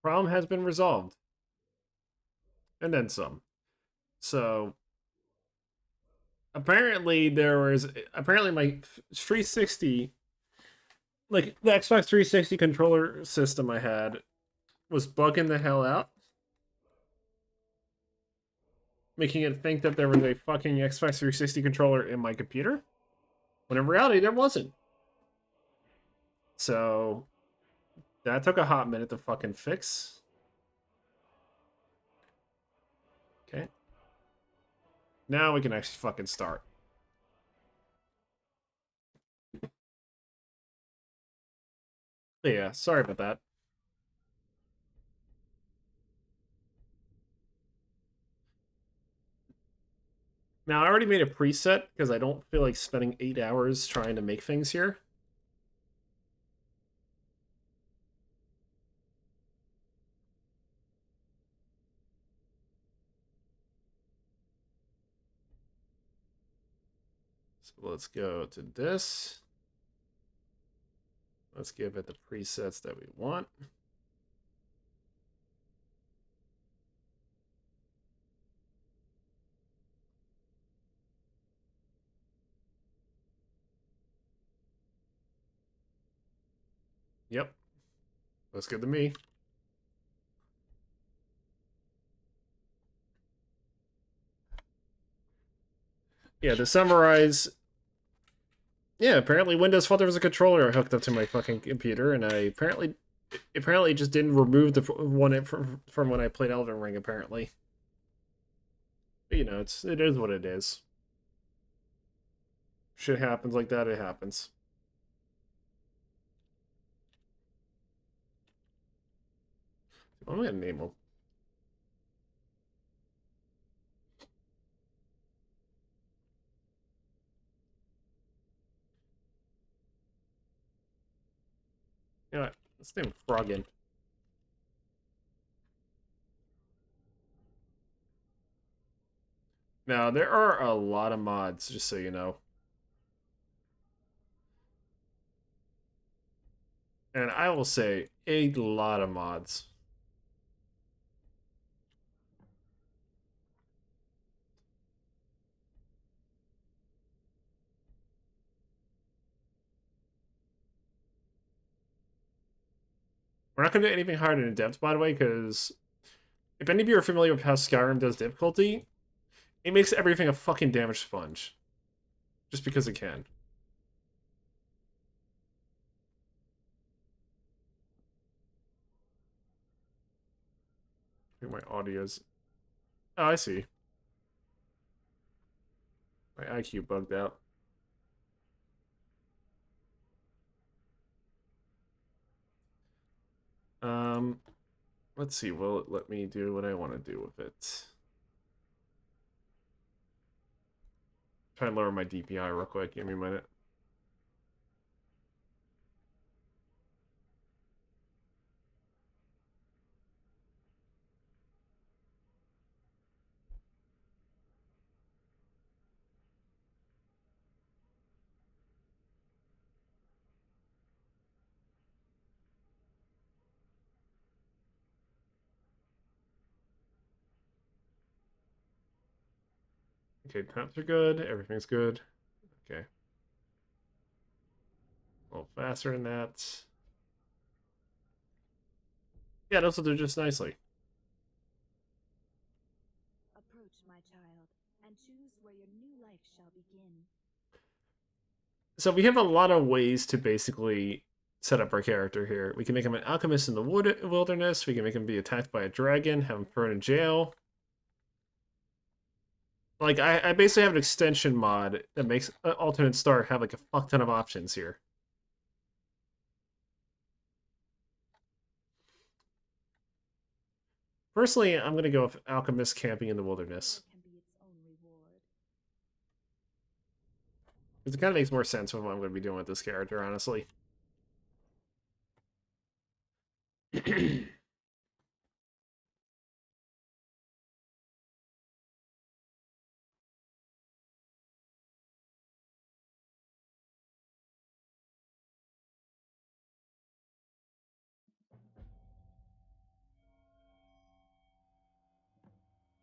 Problem has been resolved. And then some. So apparently my 360, like the Xbox 360 controller system I had was bugging the hell out, making it think that there was a fucking Xbox 360 controller in my computer, when in reality there wasn't. So that took a hot minute to fucking fix. Okay. Now we can actually fucking start. But yeah, sorry about that. Now, I already made a preset because I don't feel like spending 8 hours trying to make things here. So let's go to this. Let's give it the presets that we want. Yep. Looks good to me. Yeah, to summarize, yeah, apparently Windows thought there was a controller hooked up to my fucking computer, and I apparently just didn't remove the one from when I played Elden Ring, apparently. But, it is what it is. Shit happens like that, it happens. What am I gonna name them? You know what? Let's name Froggin. Now, there are a lot of mods, just so you know. And I will say, a lot of mods. We're not going to do anything hard in depth, by the way, because if any of you are familiar with how Skyrim does difficulty, it makes everything a fucking damage sponge. Just because it can. I think my audio's... Oh, I see. My IQ bugged out. Um, let's see. Will it let me do what I want to do with it? Try and lower my DPI real quick. Give me a minute. Okay, temps are good. Everything's good. Okay. A little faster than that. Yeah, those will do just nicely. Approach, my child, and choose where your new life shall begin. So we have a lot of ways to basically set up our character here. We can make him an alchemist in the wilderness. We can make him be attacked by a dragon, have him thrown in jail. Like, I basically have an extension mod that makes alternate start have like a fuck ton of options here. Personally, I'm gonna go with alchemist camping in the wilderness. Can be its own reward. Because it kind of makes more sense with what I'm going to be doing with this character, honestly.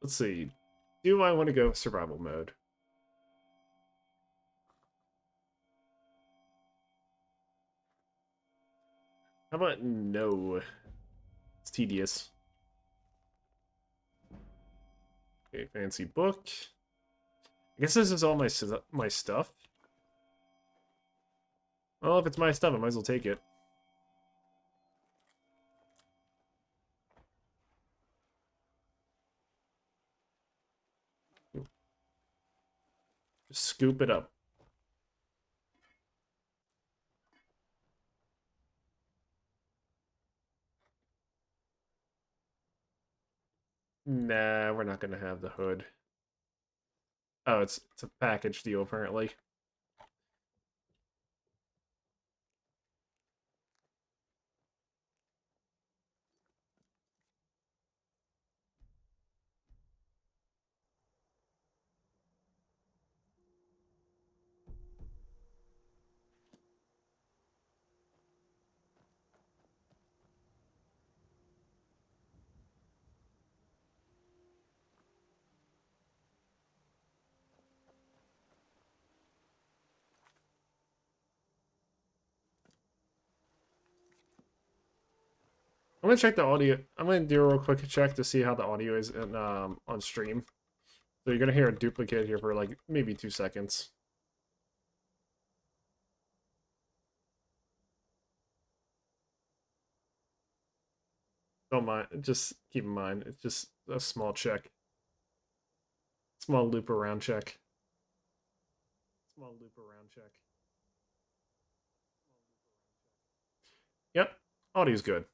Let's see. Do I want to go survival mode? How about no? It's tedious. Okay, fancy book. I guess this is all my stuff. Well, if it's my stuff, I might as well take it. Just scoop it up. Nah, we're not gonna have the hood. Oh, it's a package deal apparently. I'm gonna check the audio. I'm gonna do a real quick check to see how the audio is on stream. So you're gonna hear a duplicate here for like maybe 2 seconds. Don't mind. Just keep in mind, it's just a small check. Small loop around check. Small loop around check. Yep, audio's good.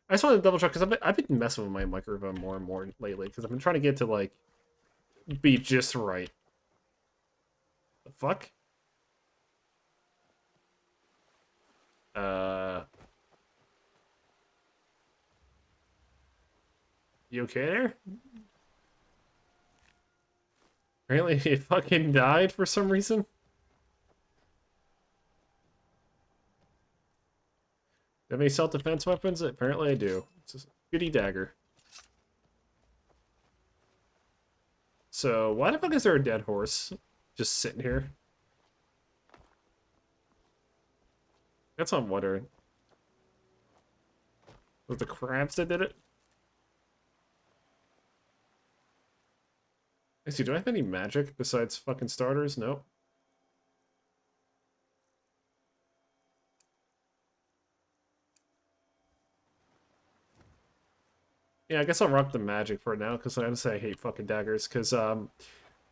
I just wanted to double check because I've been messing with my microphone more and more lately because I've been trying to get to like be just right. The fuck? Uh, you okay there? Apparently, it fucking died for some reason. Do I have any self-defense weapons? Apparently, I do. It's a goody dagger. So, why the fuck is there a dead horse just sitting here? That's what I'm wondering. Was the crabs that did it? Let's see, do I have any magic besides fucking starters? Nope. Yeah, I guess I'll rock the magic for now, because I gotta say I hate fucking daggers, because, I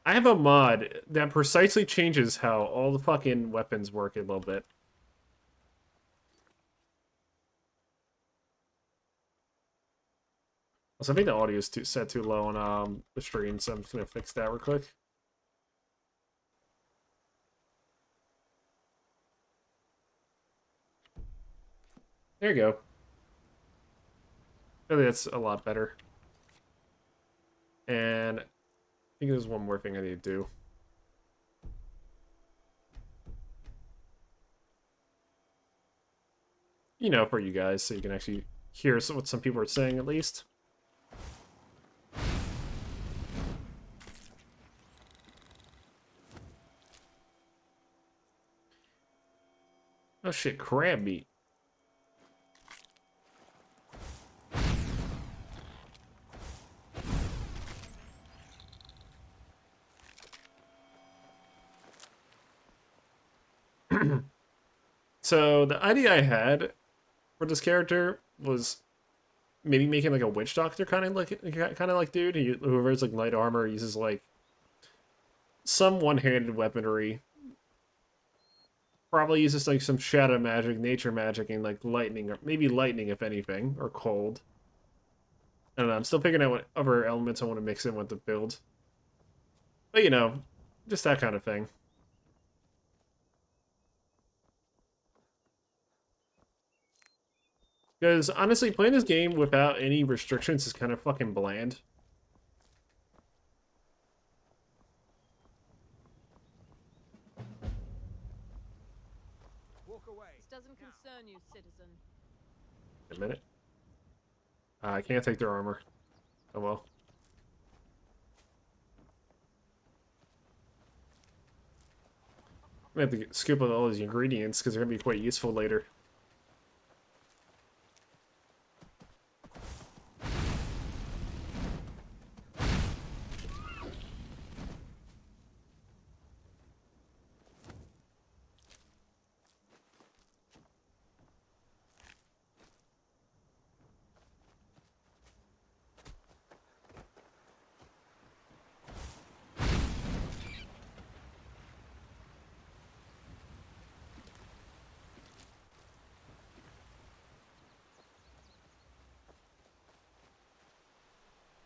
have a mod that precisely changes how all the fucking weapons work a little bit. So I think the audio is set too low on the stream, so I'm just gonna fix that real quick. There you go. I think that's a lot better. And I think there's one more thing I need to do. You know, for you guys, so you can actually hear what some people are saying at least. Oh shit, crab meat. So the idea I had for this character was maybe making like a witch doctor kind of like dude. Who wears like light armor, uses like some one-handed weaponry. Probably uses like some shadow magic, nature magic, and like lightning, or maybe lightning if anything, or cold. I don't know. I'm still figuring out what other elements I want to mix in with the build. But you know, just that kind of thing. Because honestly, playing this game without any restrictions is kind of fucking bland. Walk away. This doesn't concern you, citizen. A minute. I can't take their armor. Oh well. I have to scoop up all these ingredients because they're gonna be quite useful later.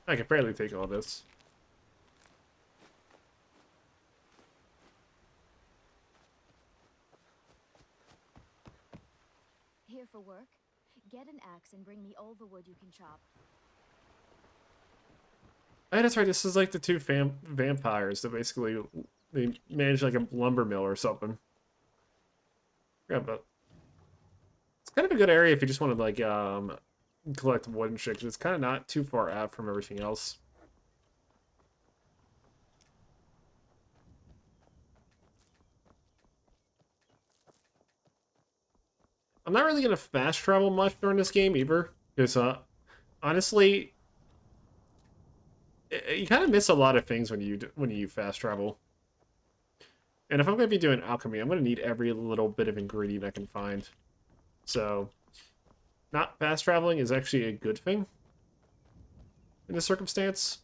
I can barely take all this. Here for work? Get an axe and bring me all the wood you can chop. Oh, that's right. This is like the two vampires that basically they manage like a lumber mill or something. Yeah, but it's kind of a good area if you just want to like collect wood and shit. 'Cause it's kind of not too far out from everything else. I'm not really gonna fast travel much during this game either, because honestly, you kind of miss a lot of things when you fast travel. And if I'm gonna be doing alchemy, I'm gonna need every little bit of ingredient I can find. So, not fast traveling is actually a good thing in this circumstance.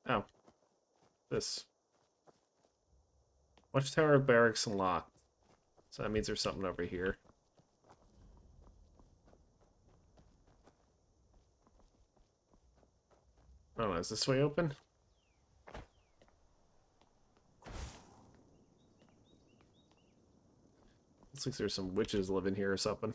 Oh, this Watchtower barracks locked. So that means there's something over here. I don't know, is this way open? Looks like there's some witches living here or something.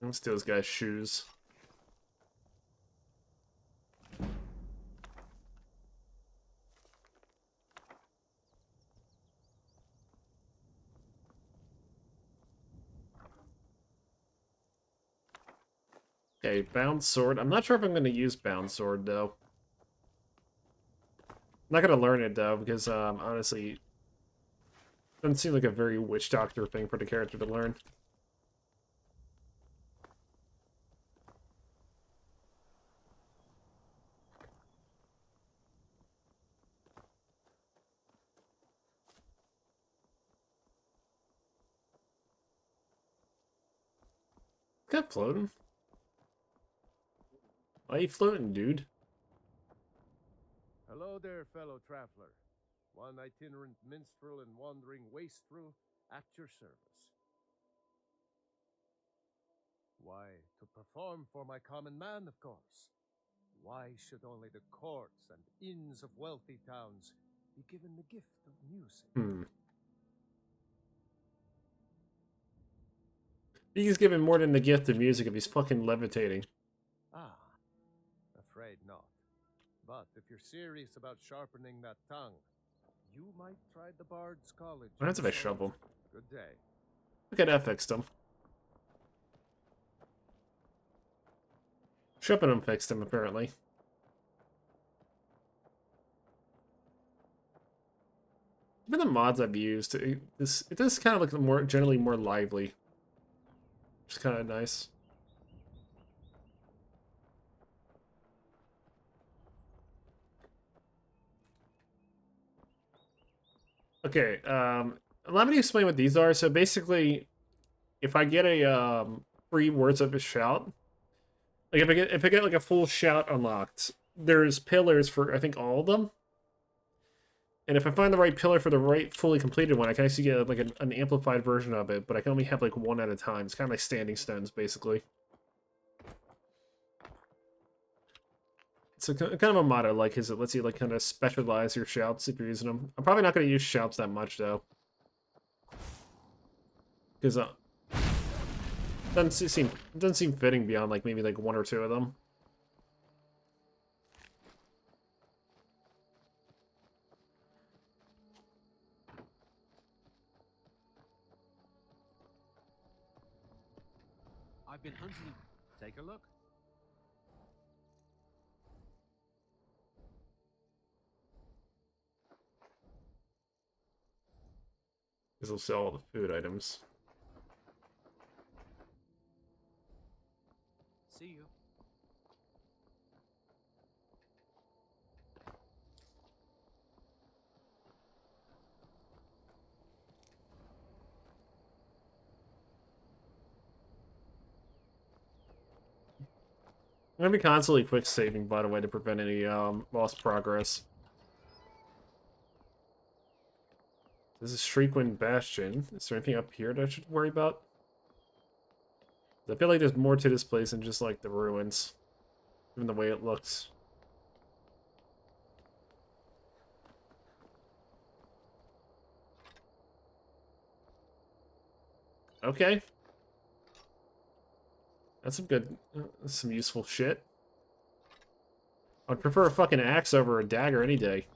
Let's steal this guy's shoes. Okay, bound sword. I'm not sure if I'm going to use bound sword, though. I'm not going to learn it, though, because, honestly, it doesn't seem like a very witch doctor thing for the character to learn. Got floating. Why are you floating, dude? Hello there, fellow traveler. One itinerant minstrel and wandering wastrel at your service. Why, to perform for my common man, of course. Why should only the courts and inns of wealthy towns be given the gift of music? He's given more than the gift of music if he's fucking levitating. Ah, afraid not. But if you're serious about sharpening that tongue, you might try the Bard's College. What happens if I shovel? Good day. Okay, that fixed him. Shoving him fixed him, apparently. Even the mods I've used, it does kind of look more generally more lively. Which is kind of nice. Okay, allow me to explain what these are. So basically, if I get a free words of a shout, like if I get like a full shout unlocked, there's pillars for I think all of them. And if I find the right pillar for the right fully completed one, I can actually get like an amplified version of it, but I can only have like one at a time. It's kind of like standing stones, basically. It's a kind of a motto, like, is it lets you like kind of specialize your shouts if you're using them. I'm probably not going to use shouts that much though, because doesn't seem fitting beyond like maybe like one or two of them. I've been hunting. Take a look. Because they'll sell all the food items. See you. I'm gonna be constantly quick saving, by the way, to prevent any lost progress. This is Shriekwind Bastion. Is there anything up here that I should worry about? I feel like there's more to this place than just like the ruins, even the way it looks. Okay. That's some good, some useful shit. I'd prefer a fucking axe over a dagger any day.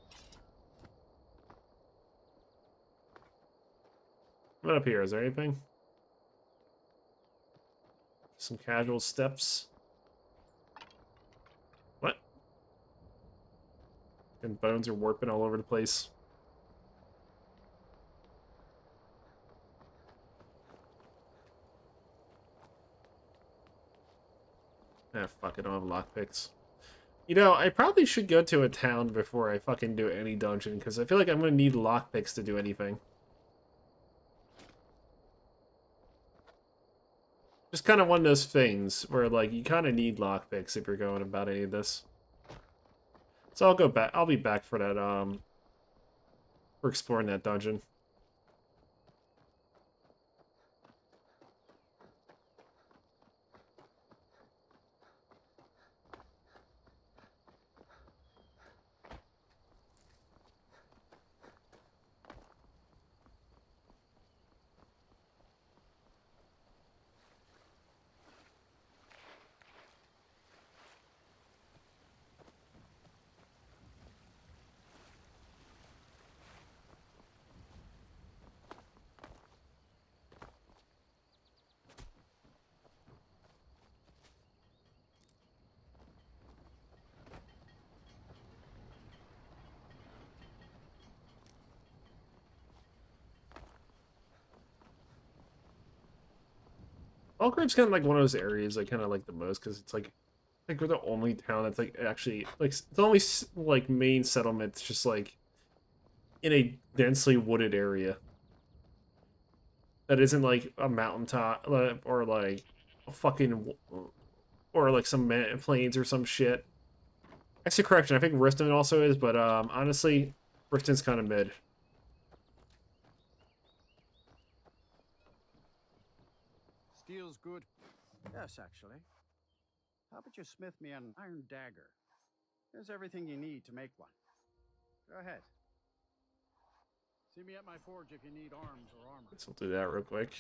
What up here? Is there anything? Some casual steps. What? And bones are warping all over the place. Ah, fuck, I don't have lockpicks. You know, I probably should go to a town before I fucking do any dungeon, because I feel like I'm gonna need lockpicks to do anything. Just kind of one of those things where, like, you kind of need lockpicks if you're going about any of this. So I'll go back. I'll be back for that, for exploring that dungeon. Belgrave's kind of like one of those areas I kind of like the most because it's like we're the only town that's like actually like the only like main settlement that's just like in a densely wooded area that isn't like a mountaintop or like a fucking or like some plains or some shit. Actually, correction. I think Riften also is, but honestly, Riften's kind of mid. Steel's good. Yes, actually. How about you smith me an iron dagger? There's everything you need to make one. Go ahead. See me at my forge if you need arms or armor. Guess we'll do that real quick.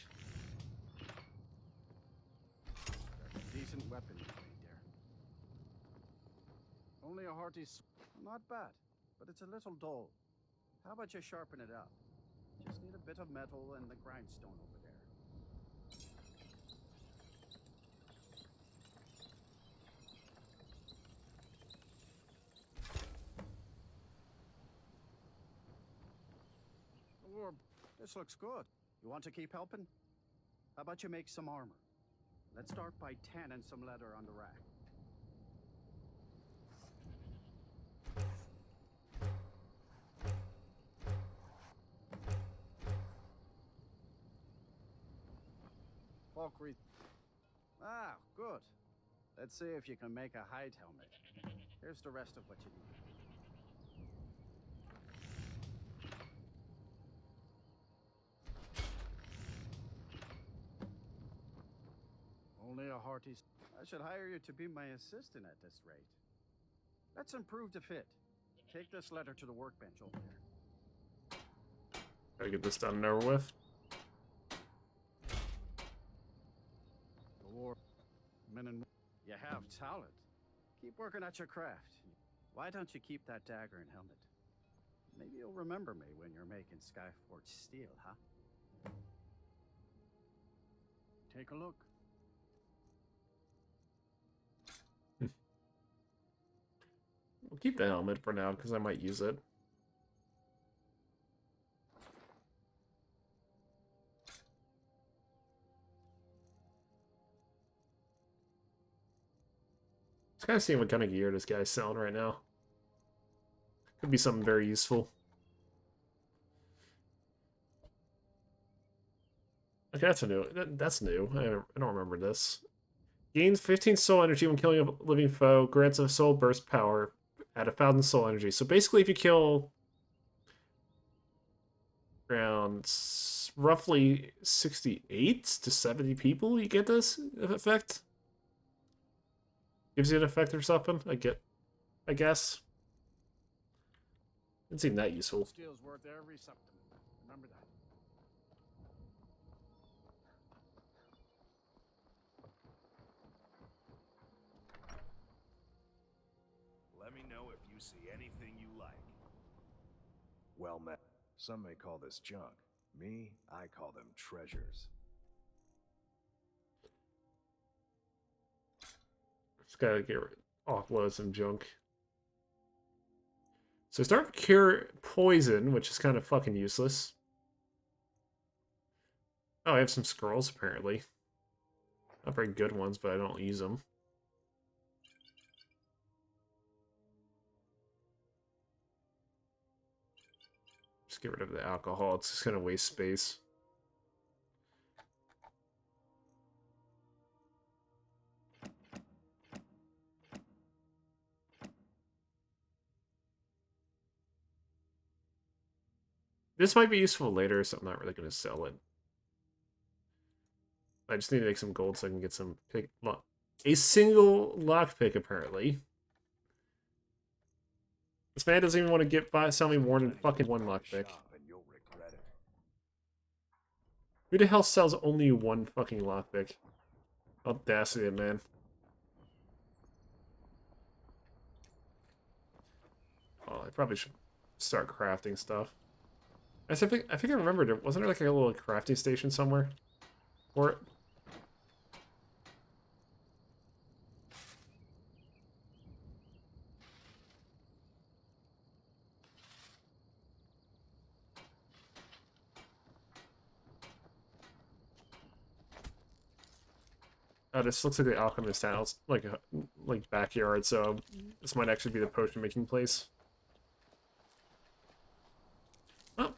There's a decent weapon you made there. Only a hearty... Not bad, but it's a little dull. How about you sharpen it up? Just need a bit of metal and the grindstone over there. Orb, this looks good. You want to keep helping? How about you make some armor? Let's start by tanning some leather on the rack. Falkreath. Ah, good. Let's see if you can make a hide helmet. Here's the rest of what you need. a hearty. I should hire you to be my assistant at this rate. Let's improve the fit. Take this letter to the workbench over there. Gotta get this done and over with. The war, men and you have talent. Keep working at your craft. Why don't you keep that dagger and helmet? Maybe you'll remember me when you're making Skyforge steel, huh? Take a look. We'll keep the helmet for now because I might use it. Just kind of seeing what kind of gear this guy's selling right now. Could be something very useful. Okay, that's new. That's new. I don't remember this. Gains 15 soul energy when killing a living foe. Grants a soul burst power at 1,000 soul energy. So basically, if you kill around roughly 68 to 70 people, you get this effect. Gives you an effect or something. I guess. Didn't seem that useful. Steel's worth every something. Remember that. Let me know if you see anything you like. Well met. Some may call this junk. Me, I call them treasures. Just gotta offload some junk. So start with cure poison, which is kind of fucking useless. Oh, I have some scrolls apparently. Not very good ones, but I don't use them. Just get rid of the alcohol. It's just gonna waste space. This might be useful later, so I'm not really going to sell it. I just need to make some gold so I can get some a single lockpick, apparently. This man doesn't even want to sell me more than fucking one lockpick. Who the hell sells only one fucking lockpick? Audacity, man. Oh, I probably should start crafting stuff. I think I remembered. Wasn't there like a little crafting station somewhere? Or oh, this looks like the alchemist house, like backyard. So this might actually be the potion making place. Oh,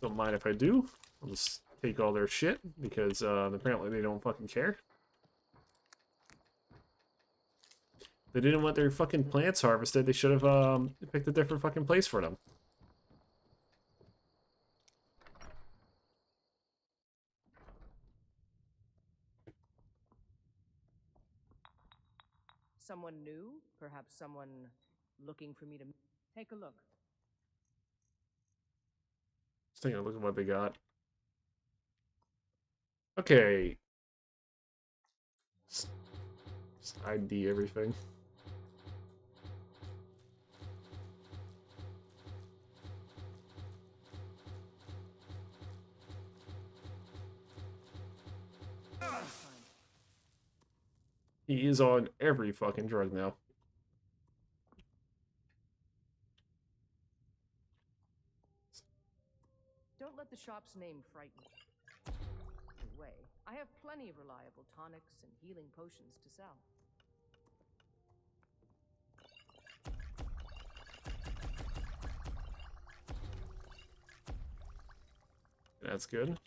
don't mind if I do. I'll just take all their shit because apparently they don't fucking care. They didn't want their fucking plants harvested. They should have picked a different fucking place for them. Someone new? Perhaps someone looking for me to take a look. Just taking a look at what they got. Okay. Just ID everything. He is on every fucking drug now. Don't let the shop's name frighten you. Anyway, I have plenty of reliable tonics and healing potions to sell. That's good.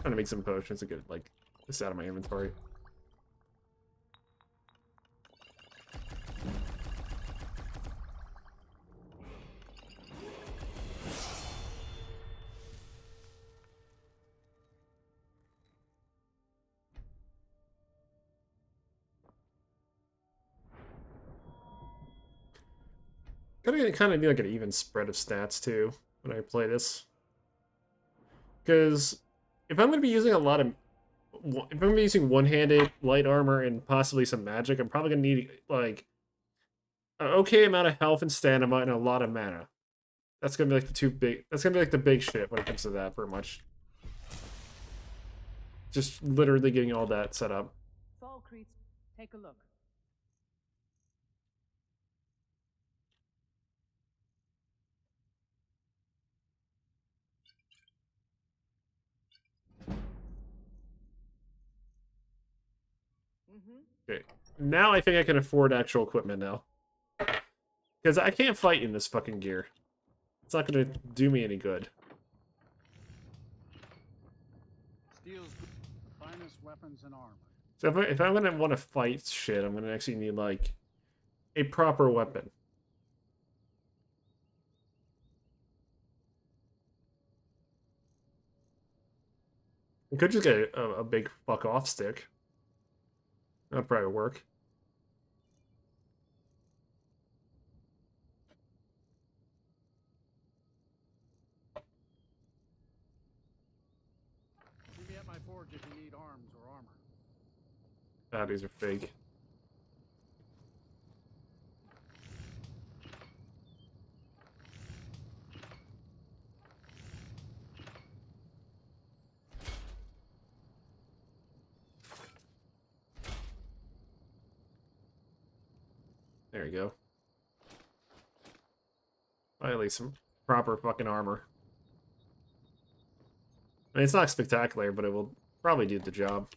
trying to make some potions to get like this out of my inventory. Gotta kind of be like an even spread of stats too when I play this. Because if I'm going to be using a lot of... If I'm going to be using one-handed, light armor, and possibly some magic, I'm probably going to need, like, an okay amount of health and stamina and a lot of mana. That's going to be, like, the two big... That's going to be, like, the big shit when it comes to that, pretty much. Just literally getting all that set up. Fall creeps, take a look. Okay. Now I think I can afford actual equipment now. Because I can't fight in this fucking gear. It's not going to do me any good. Steel's the finest weapons and armor. So if I'm going to want to fight shit, I'm going to actually need, like, a proper weapon. I could just get a big fuck off stick. That'd probably work. Meet me at my forge if you need arms or armor. Ah, these are fake. There you go. Finally, some proper fucking armor. I mean, it's not spectacular, but it will probably do the job.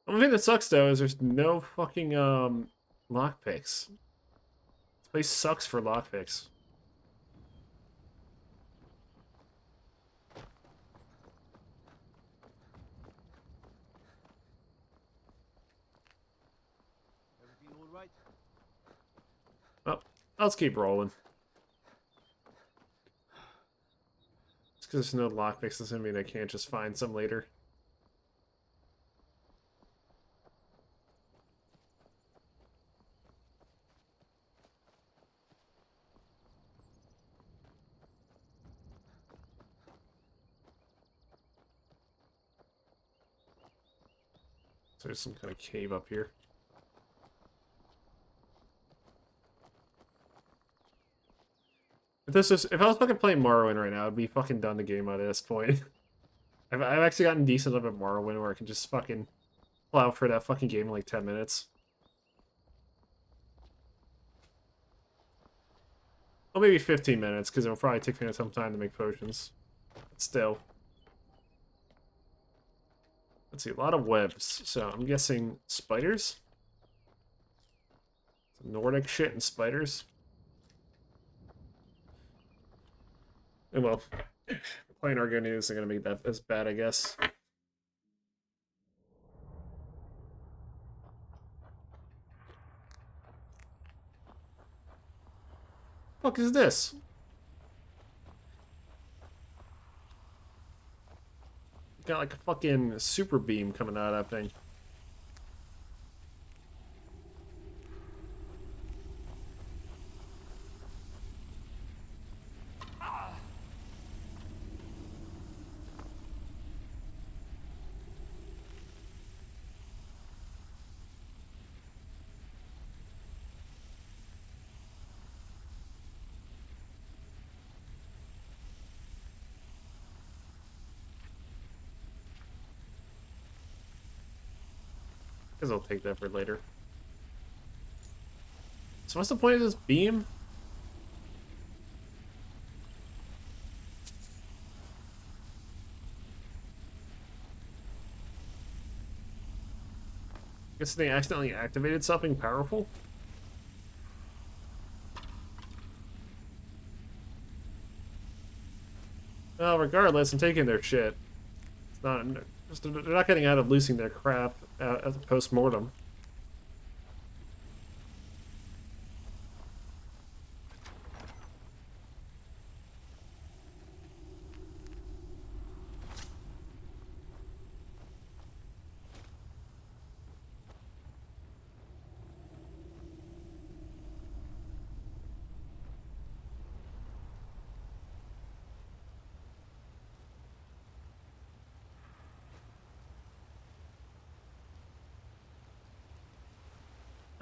The only thing that sucks, though, is there's no fucking, lockpicks. This place sucks for lockpicks. Everything all right? Oh, let's keep rolling. Just because there's no lockpicks doesn't mean I can't just find some later. So there's some kind of cave up here. If I was fucking playing Morrowind right now, I'd be fucking done the game at this point. I've actually gotten decent enough at Morrowind where I can just fucking plow for that fucking game in like 10 minutes. Well, maybe 15 minutes, because it'll probably take me some time to make potions. But still. Let's see, a lot of webs. So I'm guessing spiders? Some Nordic shit and spiders. And well, playing Argonian isn't going to make that as bad, I guess. Fuck is this? Got like a fucking super beam coming out of that thing. Guess I'll take that for later. So what's the point of this beam? Guess they accidentally activated something powerful? Well, regardless, I'm taking their shit. It's not. They're not getting out of losing their crap at the post-mortem.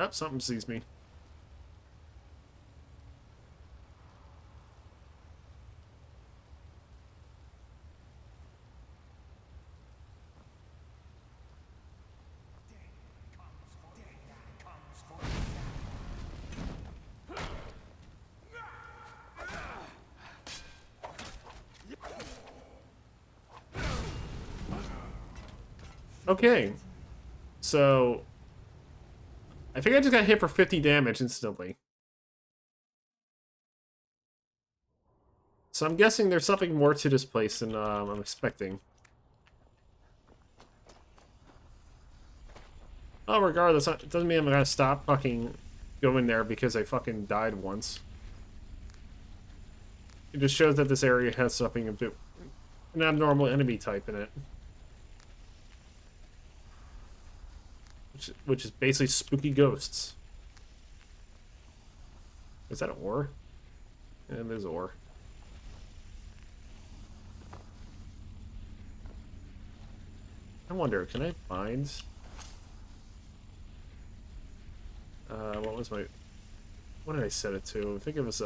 Oh, something sees me. Okay. So I think I just got hit for 50 damage instantly. So I'm guessing there's something more to this place than I'm expecting. Oh, regardless, it doesn't mean I'm gonna stop fucking going there because I fucking died once. It just shows that this area has something a bit... an abnormal enemy type in it. Which is basically spooky ghosts. Is that an ore? Yeah, there's ore. I wonder, can I find... what was my... what did I set it to? I think it was,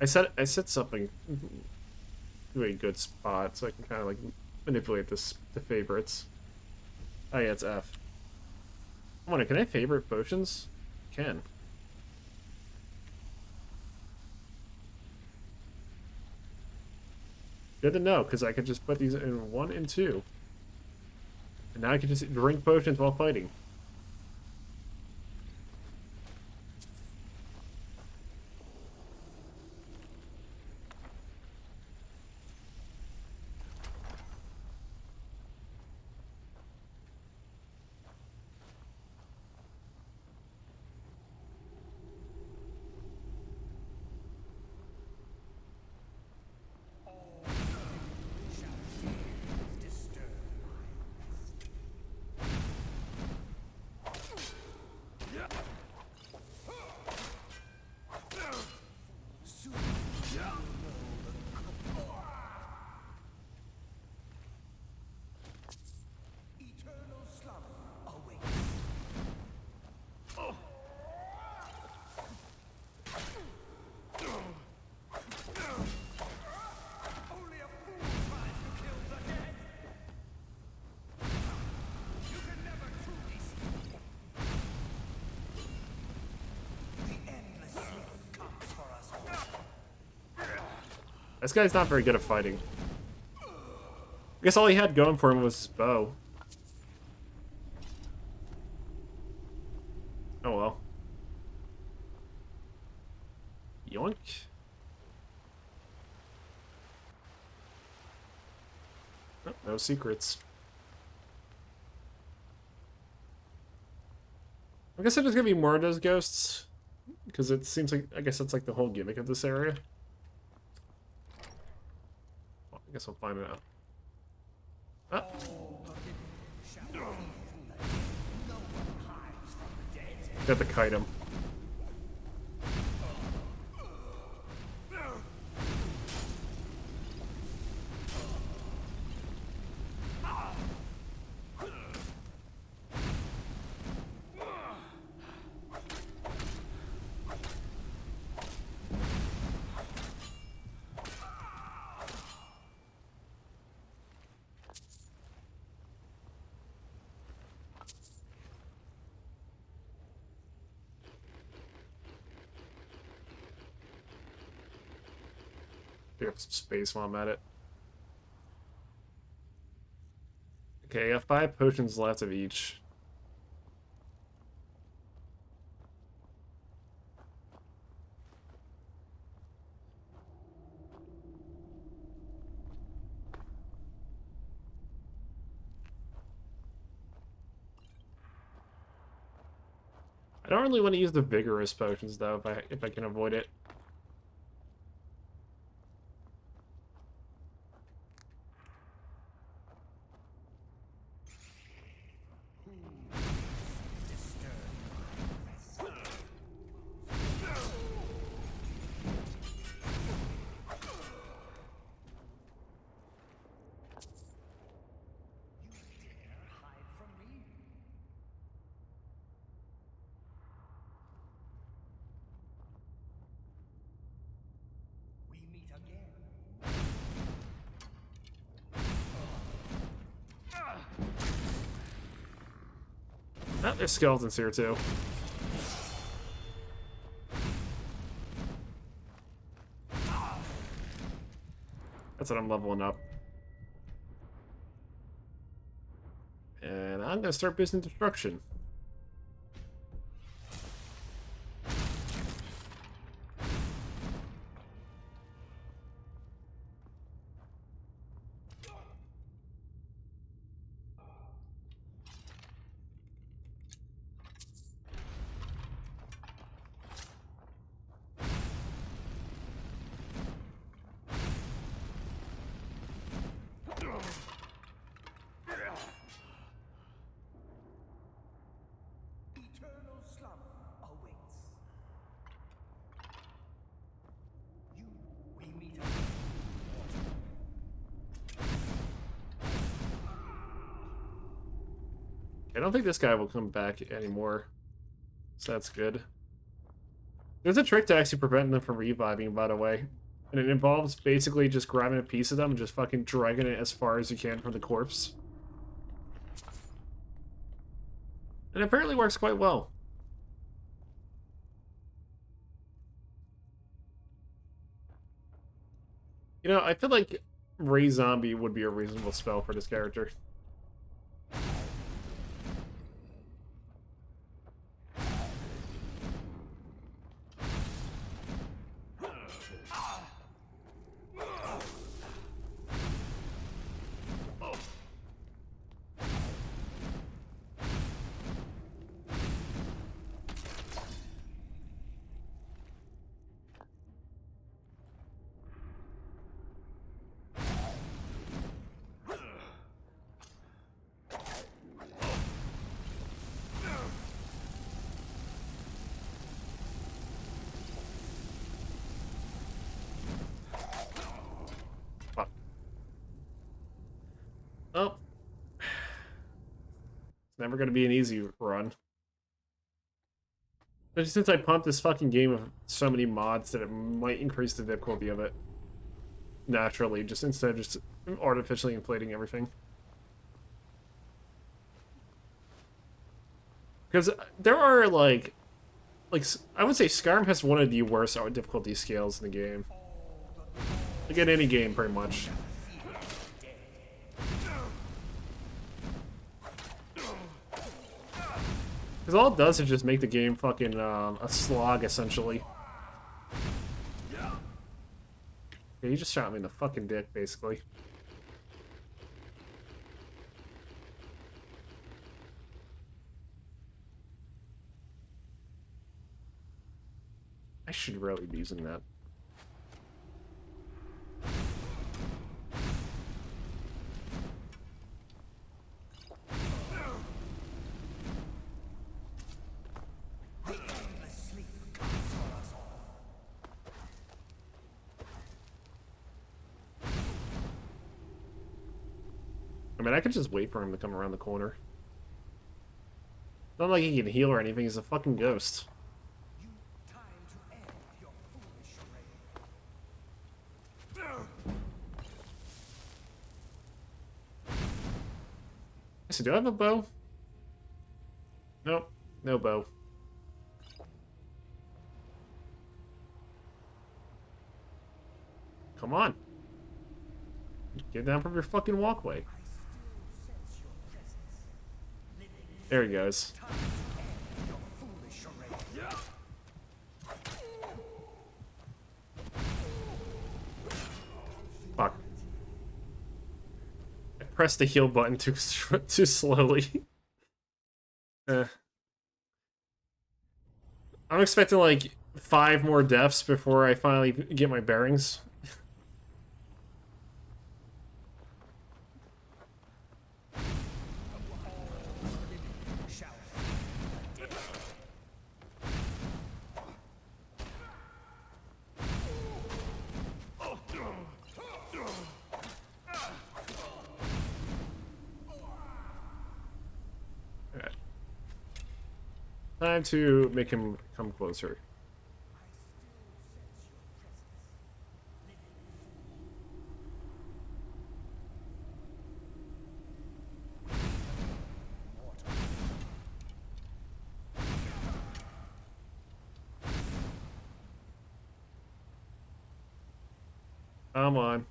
I set something to a good spot so I can kind of like manipulate the favorites. Oh yeah, it's F. I wonder, can I favorite potions? I can. Good to know, because I could just put these in 1 and 2. And now I can just drink potions while fighting. This guy's not very good at fighting. I guess all he had going for him was his bow. Oh well. Yoink. Oh, no secrets. I guess there's gonna be more of those ghosts. Because it seems like, I guess that's like the whole gimmick of this area. Well, I guess I'll find it out. Ah. Got the kite him. Pick up some space while I'm at it. Okay, I got 5 potions left of each. I don't really want to use the vigorous potions though, if I can avoid it. Oh, there's skeletons here too. That's what I'm leveling up. And I'm gonna start boosting destruction. I don't think this guy will come back anymore, so that's good. There's a trick to actually prevent them from reviving, by the way. And it involves basically just grabbing a piece of them and just fucking dragging it as far as you can from the corpse. And it apparently works quite well. You know, I feel like Ray Zombie would be a reasonable spell for this character. Oh. It's never going to be an easy run. Especially since I pumped this fucking game with so many mods that it might increase the difficulty of it. Naturally, just instead of just artificially inflating everything. Because there are, like, I would say Skyrim has one of the worst difficulty scales in the game. Like in any game, pretty much. Because all it does is just make the game fucking a slog, essentially. Yeah, he just shot me in the fucking dick, basically. I should really be using that. I mean, I could just wait for him to come around the corner. Not like he can heal or anything, he's a fucking ghost. So do I have a bow? Nope, no bow. Come on. Get down from your fucking walkway. There he goes. Fuck. I pressed the heal button too slowly. I'm expecting like 5 more deaths before I finally get my bearings. Alright. Time to make him come closer. Come on.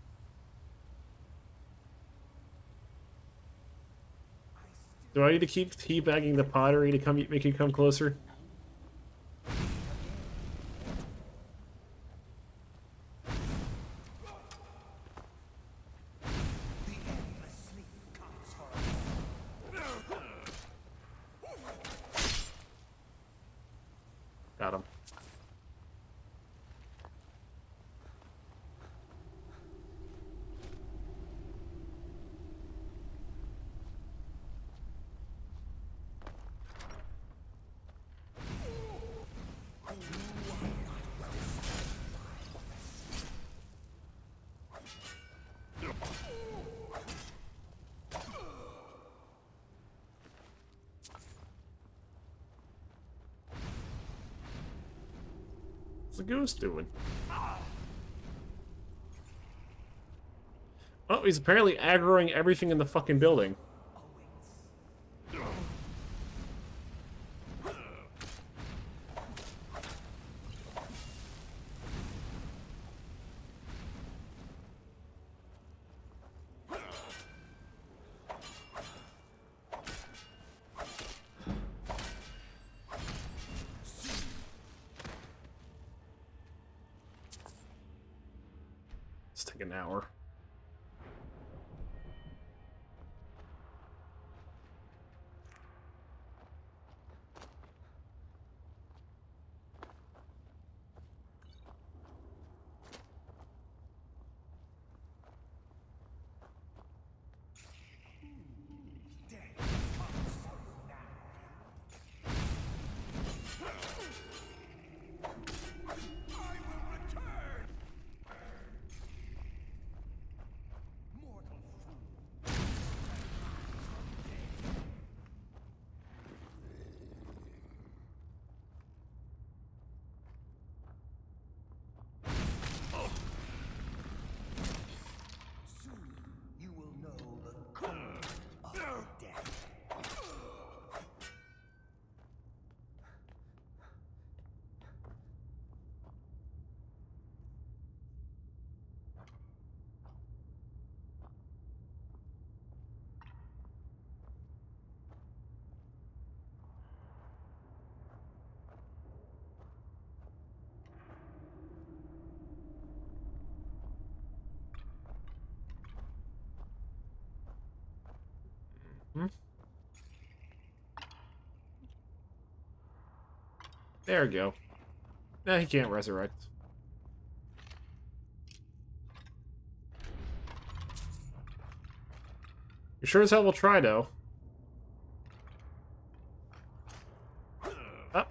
Do I need to keep teabagging the pottery to make you come closer? Got him. What's the goose doing? Oh, he's apparently aggroing everything in the fucking building. Let's take an hour. Hmm? There we go. Nah, he can't resurrect. You sure as hell will try, though. Oh.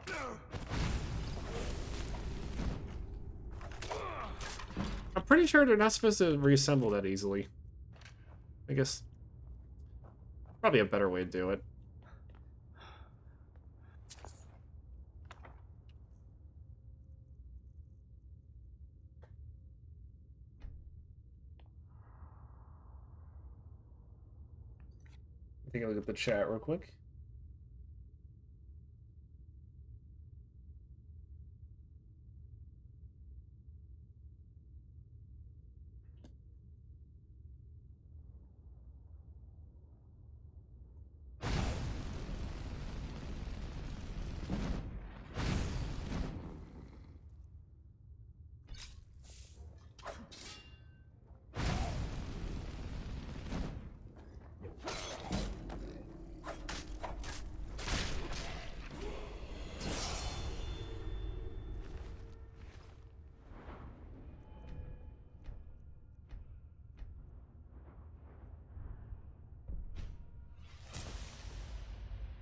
I'm pretty sure they're not supposed to reassemble that easily. I guess probably a better way to do it. Take a look at the chat real quick.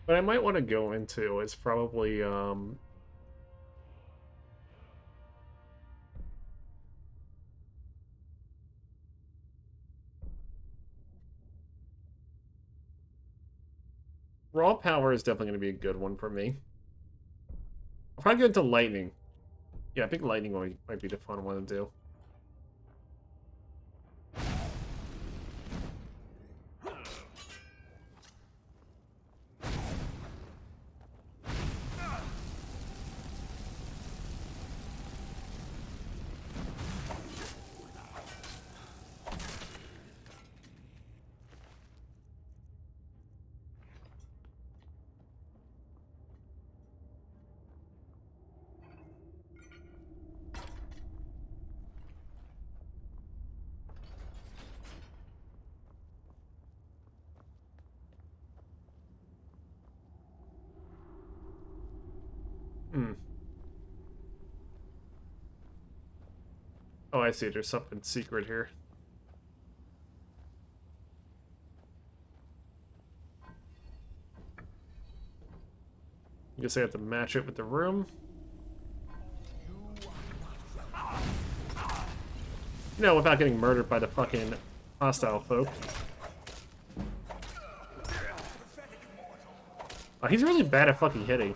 What I might want to go into is probably raw power is definitely going to be a good one for me. I'll probably go into lightning. Yeah, I think lightning might be the fun one to do. Hmm. Oh, I see. There's something secret here. I guess I have to match it with the room. No, without getting murdered by the fucking hostile folk. Oh, he's really bad at fucking hitting.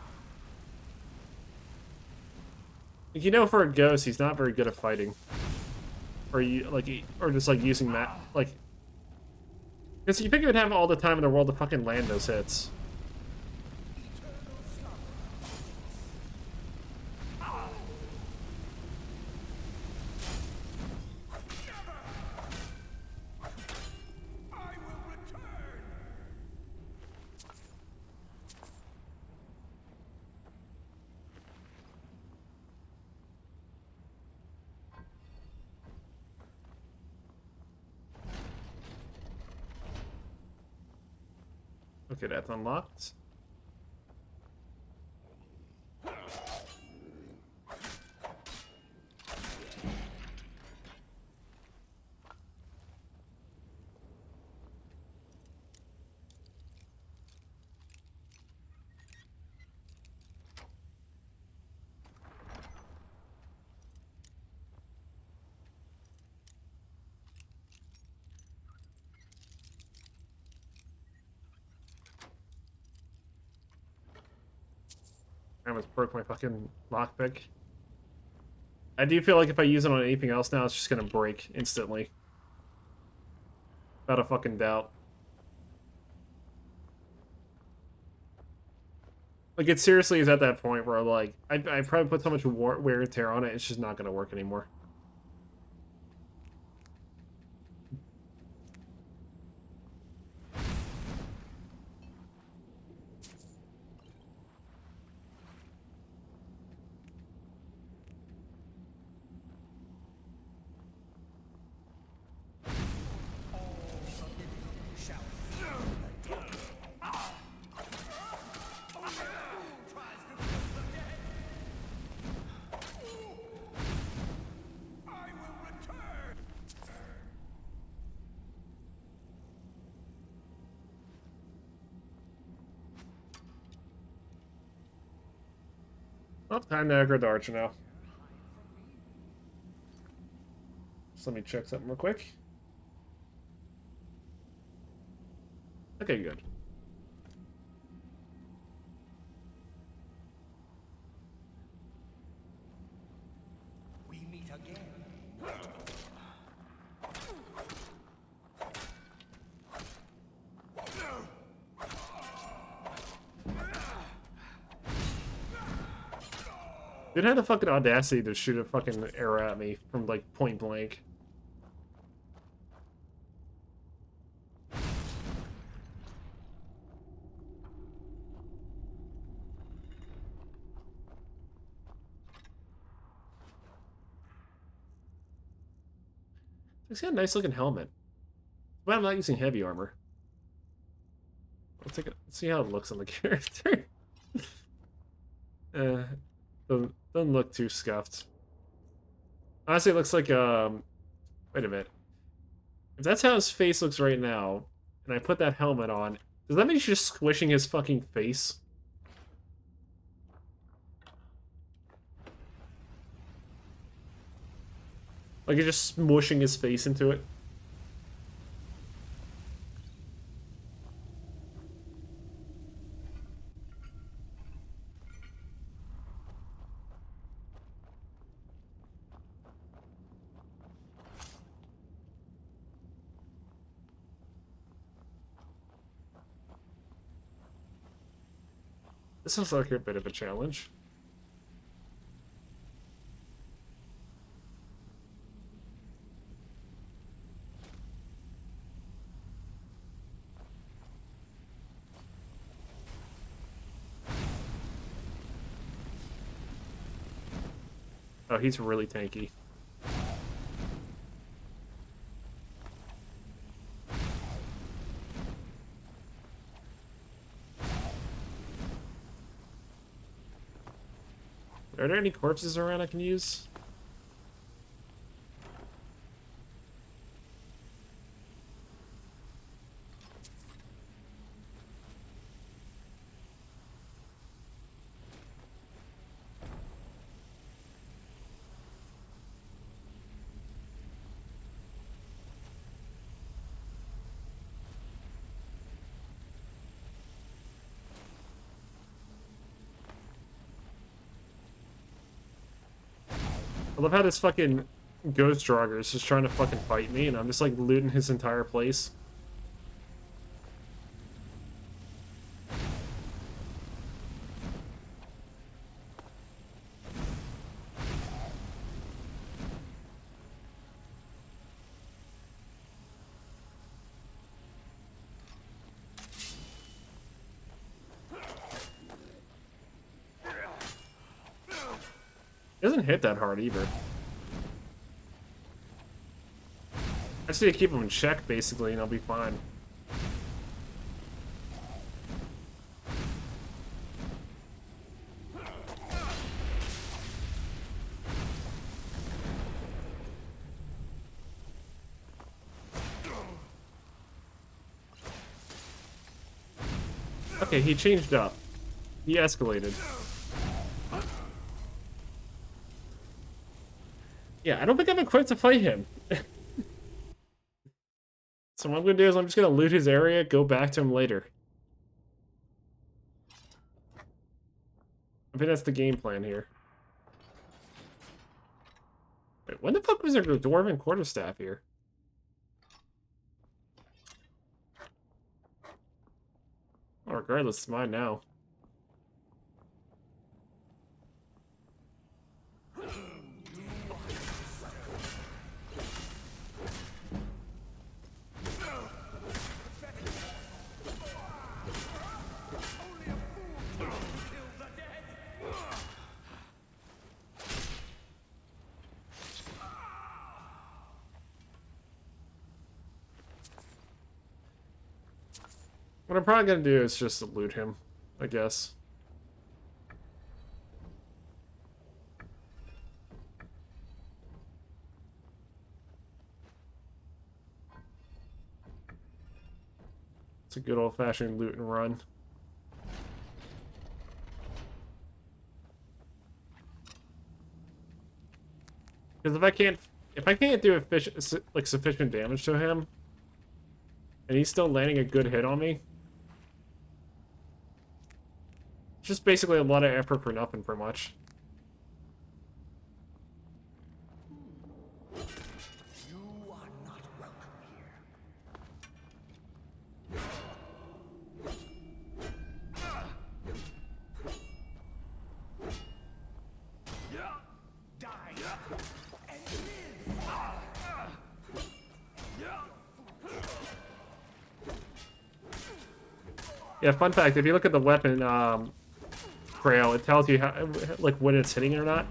Like, you know, for a ghost, he's not very good at fighting. Or or just like using that, like. Because you think he would have all the time in the world to fucking land those hits. Okay, that's unlocked. I almost broke my fucking lockpick. I do feel like if I use it on anything else now, it's just gonna break instantly. Without a fucking doubt. Like, it seriously is at that point where, like, I probably put so much wear and tear on it, it's just not gonna work anymore. Well, time to aggro the archer now. So let me check something real quick. Okay, good. We meet again. Dude had the fucking audacity to shoot a fucking arrow at me from, like, point blank. He's got a nice looking helmet. But I'm not using heavy armor. Let's see how it looks on the character. Doesn't look too scuffed. Honestly, it looks like, wait a minute. If that's how his face looks right now, and I put that helmet on, Does that mean she's just squishing his fucking face? Like, you're just smushing his face into it? This sounds like a bit of a challenge. Oh, he's really tanky. Are there any corpses around I can use? I love how this fucking Ghost Draugr is just trying to fucking fight me, and I'm just like looting his entire place. It doesn't hit that hard either. I just need to keep him in check, basically, and I'll be fine. Okay, he changed up. He escalated. Yeah, I don't think I'm equipped to fight him. So what I'm gonna do is I'm just gonna loot his area, go back to him later. I think that's the game plan here. Wait, when the fuck was there a dwarven quarterstaff here? Oh, regardless, it's mine now. What I'm probably gonna do is just loot him, I guess. It's a good old-fashioned loot and run. Because if I can't do sufficient damage to him, and he's still landing a good hit on me, it's just basically a lot of effort for nothing, pretty much. Yeah, fun fact, if you look at the weapon trail, it tells you how, like, when it's hitting or not.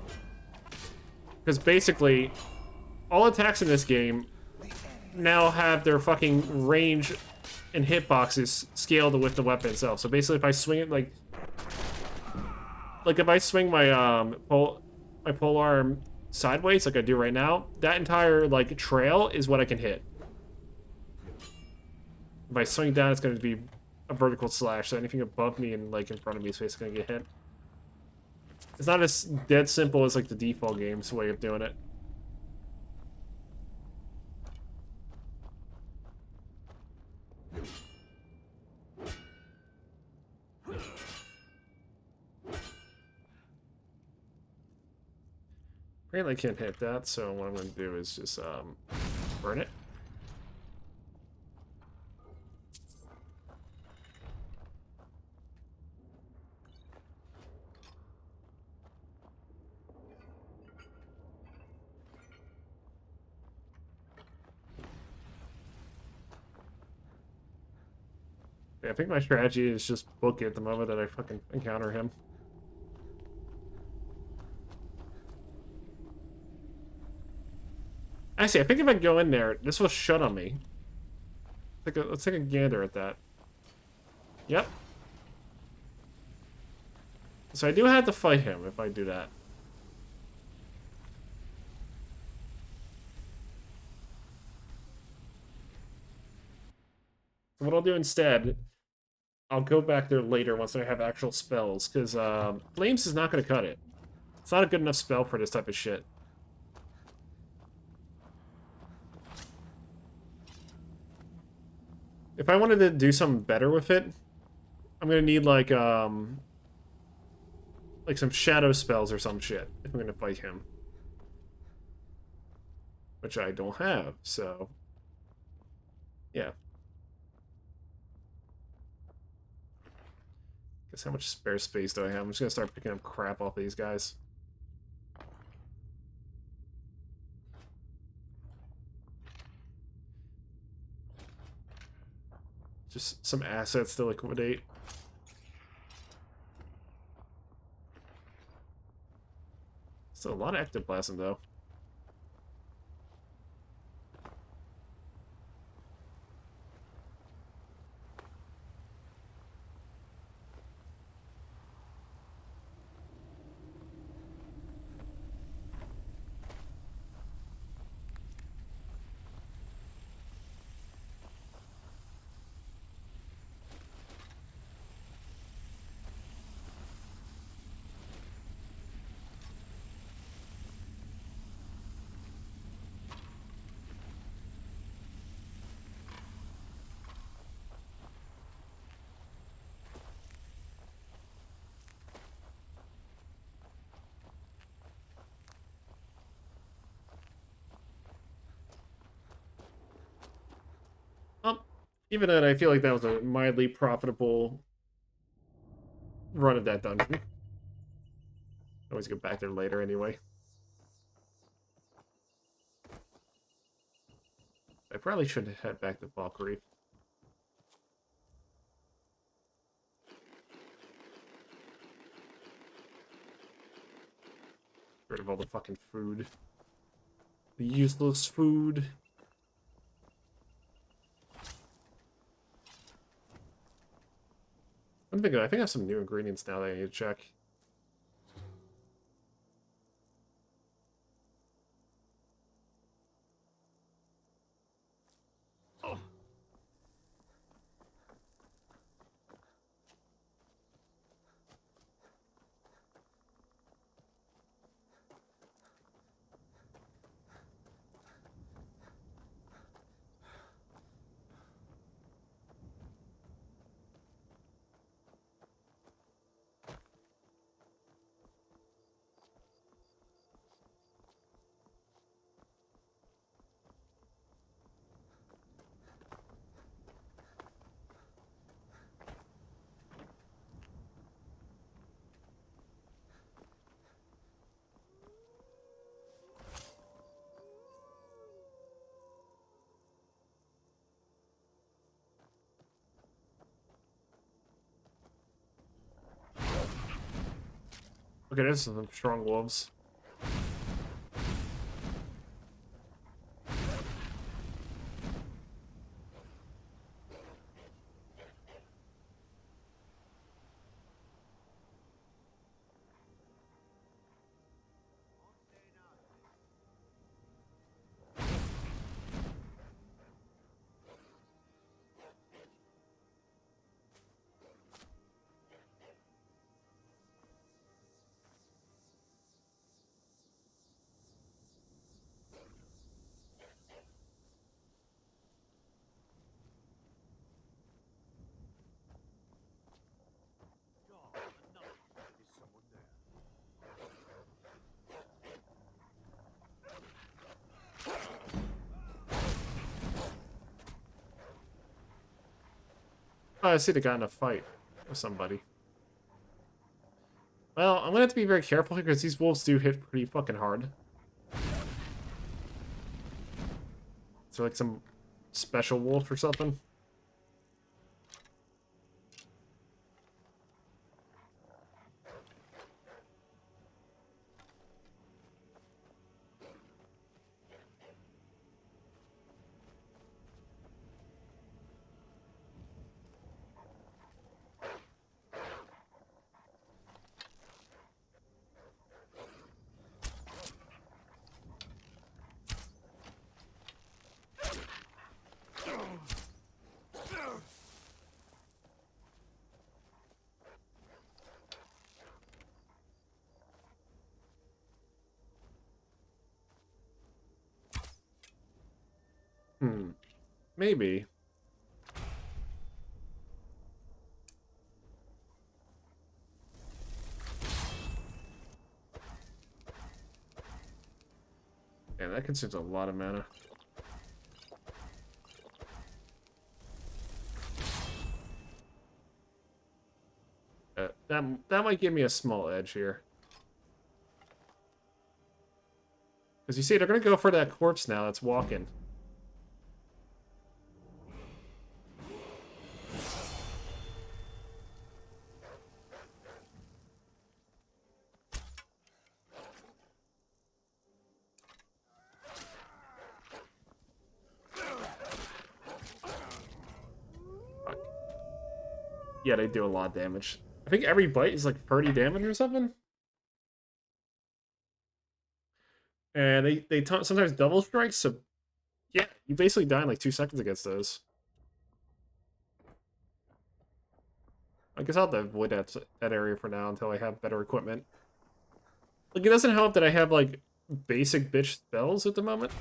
Because basically, all attacks in this game now have their fucking range and hitboxes scaled with the weapon itself. So basically, if I swing it, like if I swing my my polearm sideways, like I do right now, that entire like trail is what I can hit. If I swing down, it's going to be a vertical slash, so anything above me and like in front of me is basically gonna get hit. It's not as dead simple as like the default game's way of doing it. Apparently I can't hit that, so what I'm gonna do is just burn it. Yeah, I think my strategy is just book it the moment that I fucking encounter him. Actually, I think if I go in there, this will shut on me. Let's take a gander at that. Yep. So I do have to fight him if I do that. So what I'll do instead, I'll go back there later once I have actual spells, because Flames is not going to cut it. It's not a good enough spell for this type of shit. If I wanted to do something better with it, I'm going to need like some shadow spells or some shit if I'm going to fight him. Which I don't have, so yeah. Guess how much spare space do I have? I'm just gonna start picking up crap off these guys. Just some assets to liquidate. Still a lot of ectoplasm though. Even then, I feel like that was a mildly profitable run of that dungeon. Always go back there later anyway. I probably should head back to Valkyrie. Get rid of all the fucking food. The useless food. I'm thinking, I think I have some new ingredients now that I need to check. Okay, there's some strong wolves. Oh, I see they got in a fight with somebody. Well, I'm gonna have to be very careful here because these wolves do hit pretty fucking hard. Is there like some special wolf or something? Maybe. Yeah, that consumes a lot of mana. That might give me a small edge here. Because you see, they're gonna go for that corpse now that's walking. Fuck. Yeah, they do a lot of damage. I think every bite is like 30 damage or something. And they sometimes double strike, so yeah, you basically die in like 2 seconds against those. I guess I'll have to avoid that area for now until I have better equipment. Like, it doesn't help that I have like basic bitch spells at the moment.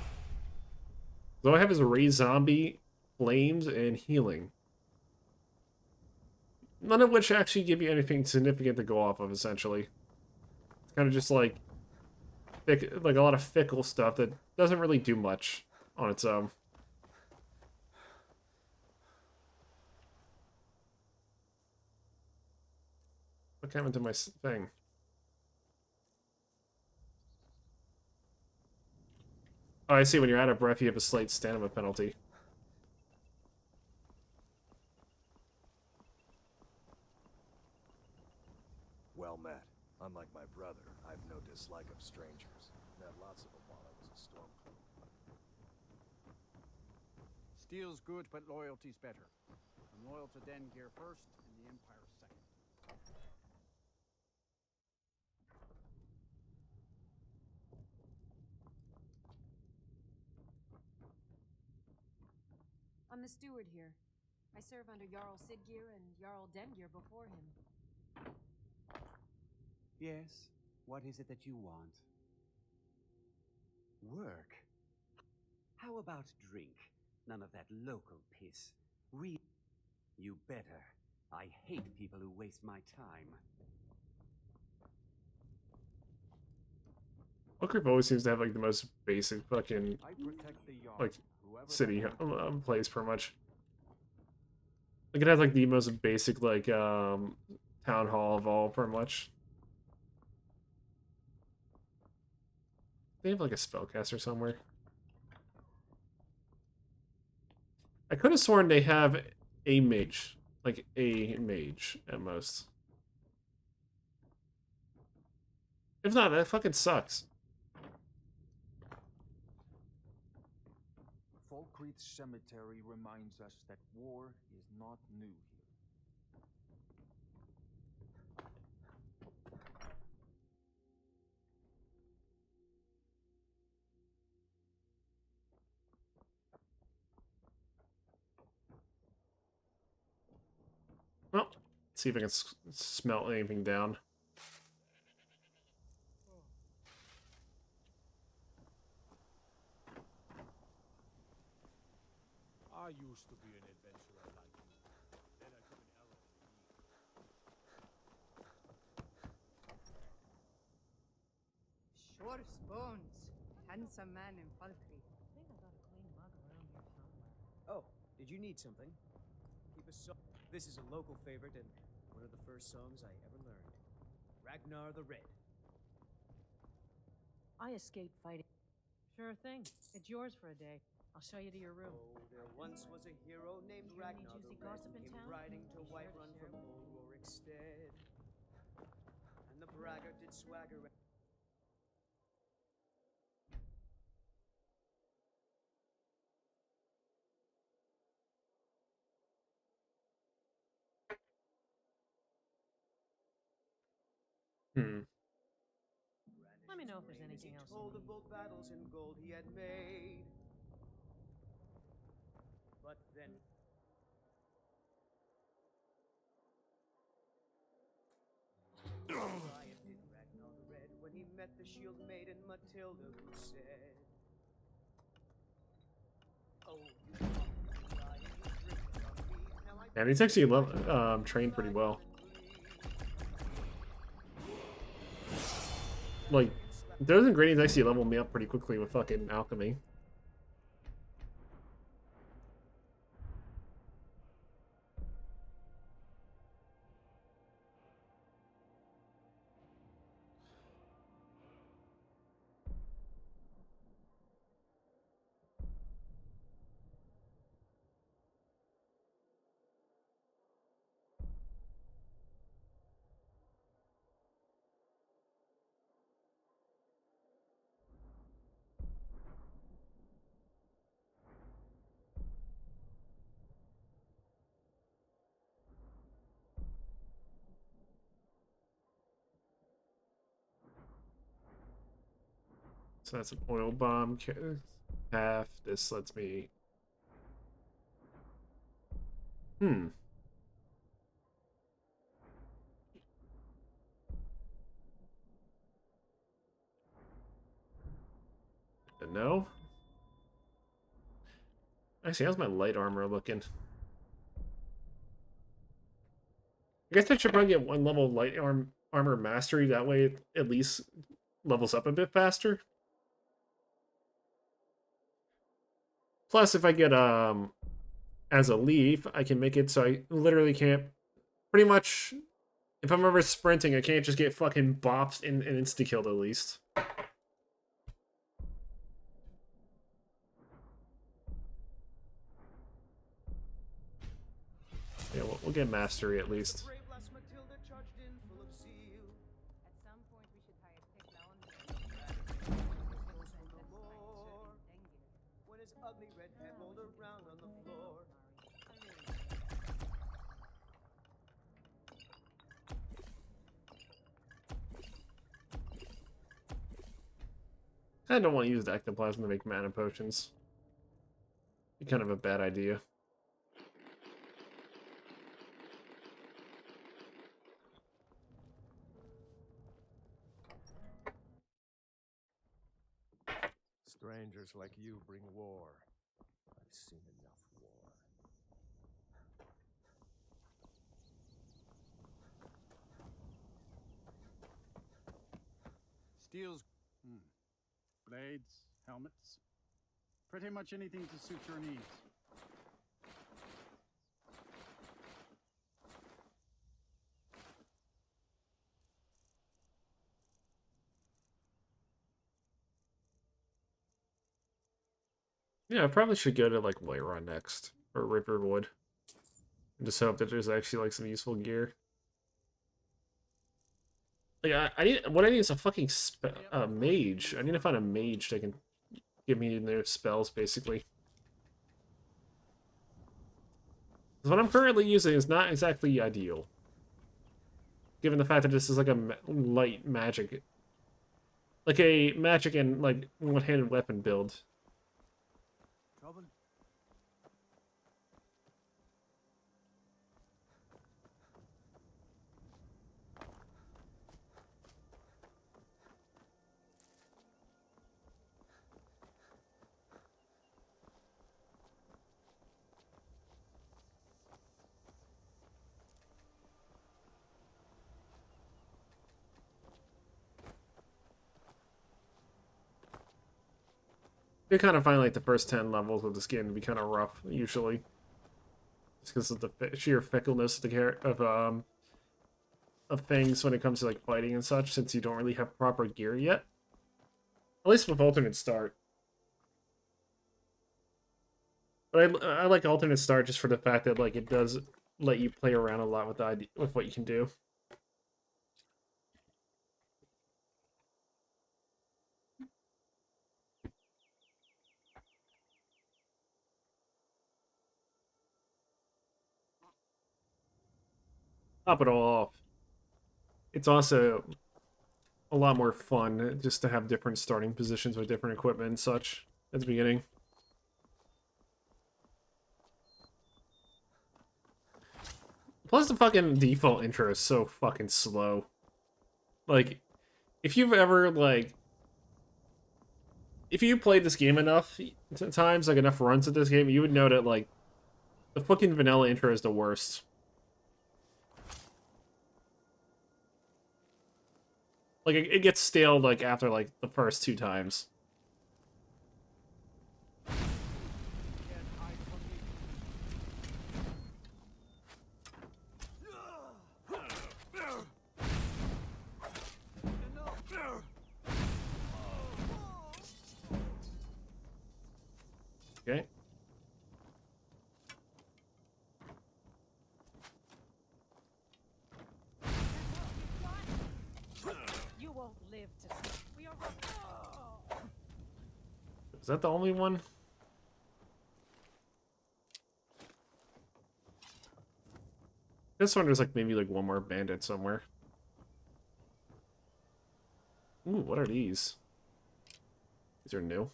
All I have is Raise Zombie, Flames, and Healing. None of which actually give you anything significant to go off of, essentially. It's kind of just like a lot of fickle stuff that doesn't really do much on its own. What happened to my thing? Oh, I see. When you're out of breath, you have a slight stamina penalty. Well met. Unlike my brother, I've no dislike of strangers. Met lots of them while I was a stormcloak. Steel's good, but loyalty's better. I'm loyal to Dengear first, and the Empire second. I'm the steward here. I serve under Jarl Siggeir and Jarl Dengeir before him. Yes? What is it that you want? Work? How about drink? None of that local piss. You better. I hate people who waste my time. Oak always seems to have like the most basic fucking I protect the Jarl, like whoever city the hell- place pretty much. Like it has like the most basic like town hall of all pretty much. They have like a spellcaster somewhere. I could have sworn they have a mage. Like a mage at most. If not, that fucking sucks. Falkreath Cemetery reminds us that war is not new here. Well, let's see if I can smelt anything down. I used to be an adventurer like you. Then I took an arrow to the knee. Sure spoons. Handsome man in Falkreath. I think I got a clean mug around here somewhere. Oh, did you need something? Keep us so. This is a local favorite and one of the first songs I ever learned. Ragnar the Red. I escaped fighting. Sure thing. It's yours for a day. I'll show you to your room. Oh, there once was a hero named Hear any Ragnar the juicy Red gossip who in came town? riding to Be sure to Whiterun share from with old me. Rorikstead. And the braggart did swagger. Hmm. Let me know if there's anything else. He told of bold battles and gold he had made. But then Ryan did Ragnar the Red when he met the shield maiden Matilda, who said, "Oh, you Ryan, you drink from me. Now I And he's actually trained pretty well. Like, those ingredients actually level me up pretty quickly with fucking alchemy. So that's an oil bomb half. This lets me. Hmm. No. Actually, how's my light armor looking? I guess I should probably get one level light armor mastery. That way, it at least levels up a bit faster. Plus, if I get as a leaf, I can make it so I literally can't. Pretty much, if I'm ever sprinting, I can't just get fucking bopped and insta killed at least. Yeah, we'll get mastery at least. brave lass Matilda charged in full of zeal. At some point, we should hire Tekla on Goes for no more. When his ugly red head rolled around on the floor. I don't want to use the ectoplasm to make mana potions. Be kind of a bad idea. Strangers like you bring war. I've seen enough war. Steel's... blades, helmets. Pretty much anything to suit your needs. Yeah, I probably should go to like Whiterun next or Riverwood. And just hope that there's actually like some useful gear. Like I need what I need is a fucking mage. I need to find a mage that can give me their spells basically. What I'm currently using is not exactly ideal. Given the fact that this is like a light magic. Like a magic and like one-handed weapon build. Trouble? You kind of find like the first 10 levels of this game to be kind of rough, usually. Just because of the sheer fickleness of the of things when it comes to like fighting and such, since you don't really have proper gear yet. At least with alternate start. But I like alternate start just for the fact that like it does let you play around a lot with the idea, with what you can do. Top it all off. It's also a lot more fun just to have different starting positions with different equipment and such at the beginning. Plus the fucking default intro is so fucking slow. Like, if you've ever, like... If you played this game enough times, like enough runs at this game, you would know that, like, the fucking vanilla intro is the worst. Like, it gets stale, like, after, like, the first 2 times. Okay. You won't live to see. We are. Is that the only one? This one there's like maybe like one more bandit somewhere. Ooh, what are these? These are new.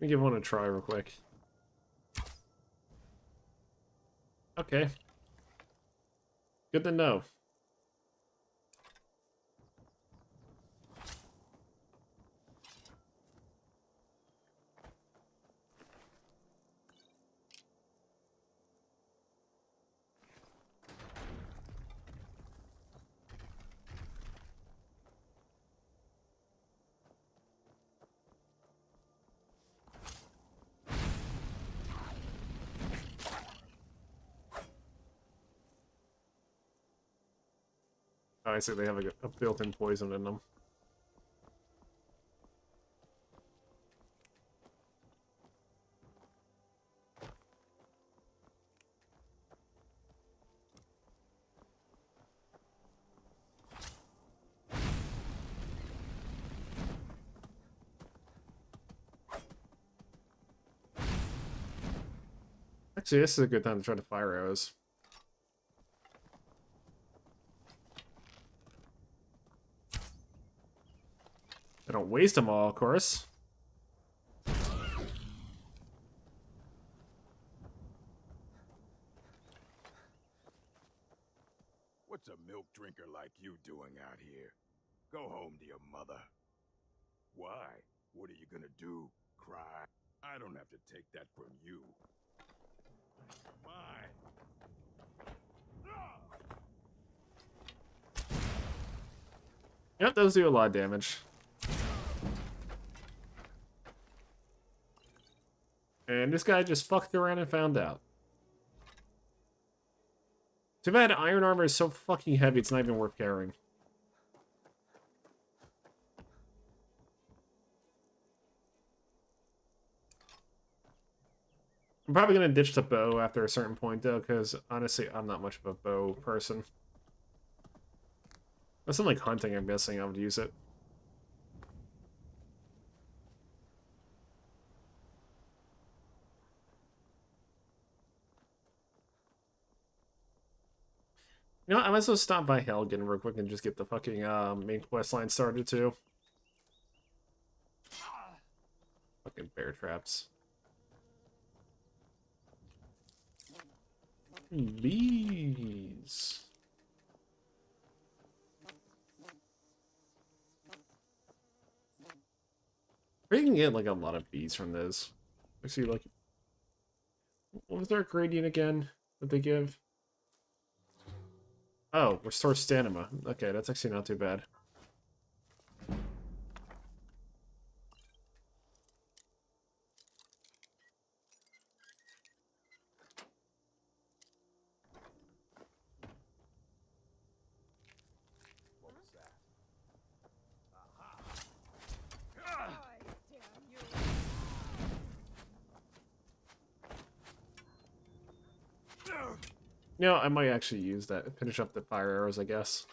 Let me give one a try real quick. Okay. Good to know. Oh, I see they have a built-in poison in them. Actually, this is a good time to try to fire arrows. I don't waste them all, of course. What's a milk drinker like you doing out here? Go home to your mother. Why? What are you gonna do? Cry? I don't have to take that from you. Mine. Yep, those do a lot of damage. And this guy just fucked around and found out. Too bad iron armor is so fucking heavy, it's not even worth carrying. I'm probably gonna ditch the bow after a certain point, though, because honestly, I'm not much of a bow person. Unless I'm like hunting, I'm guessing I would use it. You know what, I might as well stop by Helgen real quick and just get the fucking main quest line started too. Fucking bear traps. Bees. You can get like a lot of bees from this. I see, like, what was their gradient again that they give? Oh, restore stamina. Okay, that's actually not too bad. No, I might actually use that. Finish up the fire arrows, I guess.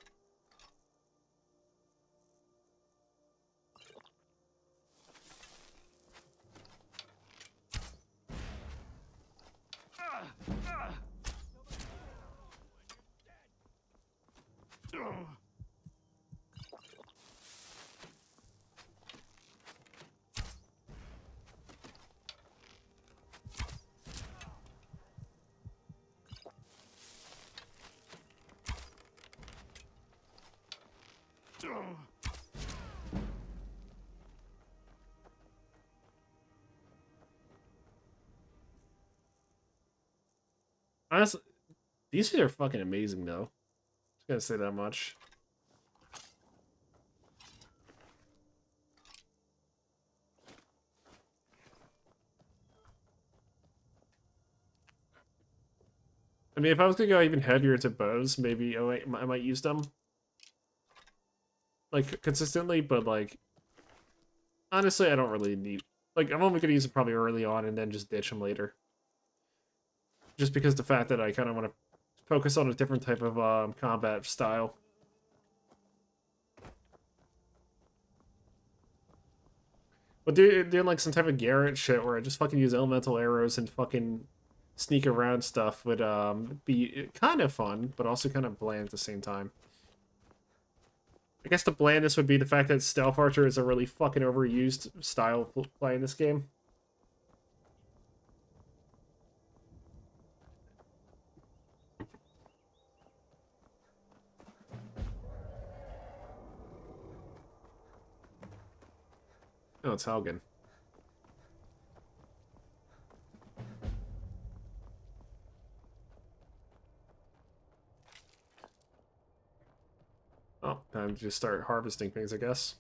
Honestly, these two are fucking amazing, though. Just gonna say that much. I mean, if I was gonna go even heavier to bows, maybe I might use them like consistently. But like, honestly, I don't really need. Like, I'm only gonna use them probably early on and then just ditch them later. Just because the fact that I kind of want to focus on a different type of combat style. But doing like some type of Garrett shit where I just fucking use elemental arrows and fucking sneak around stuff would be kind of fun, but also kind of bland at the same time. I guess the blandness would be the fact that Stealth Archer is a really fucking overused style of play in this game. Oh, it's Haugen. Oh, time to just start harvesting things, I guess.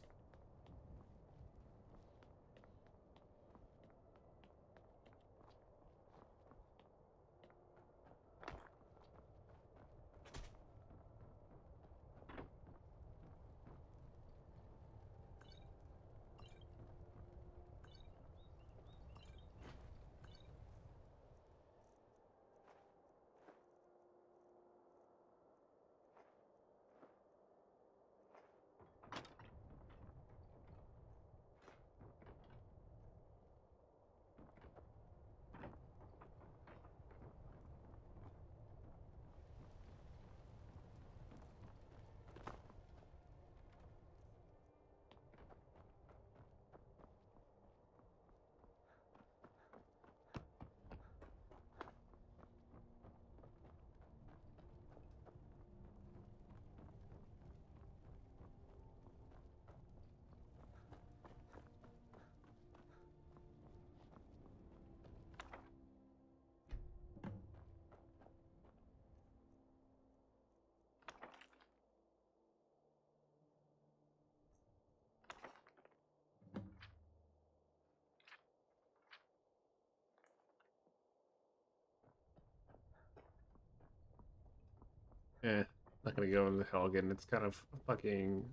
Not gonna go into hell again. It's kind of fucking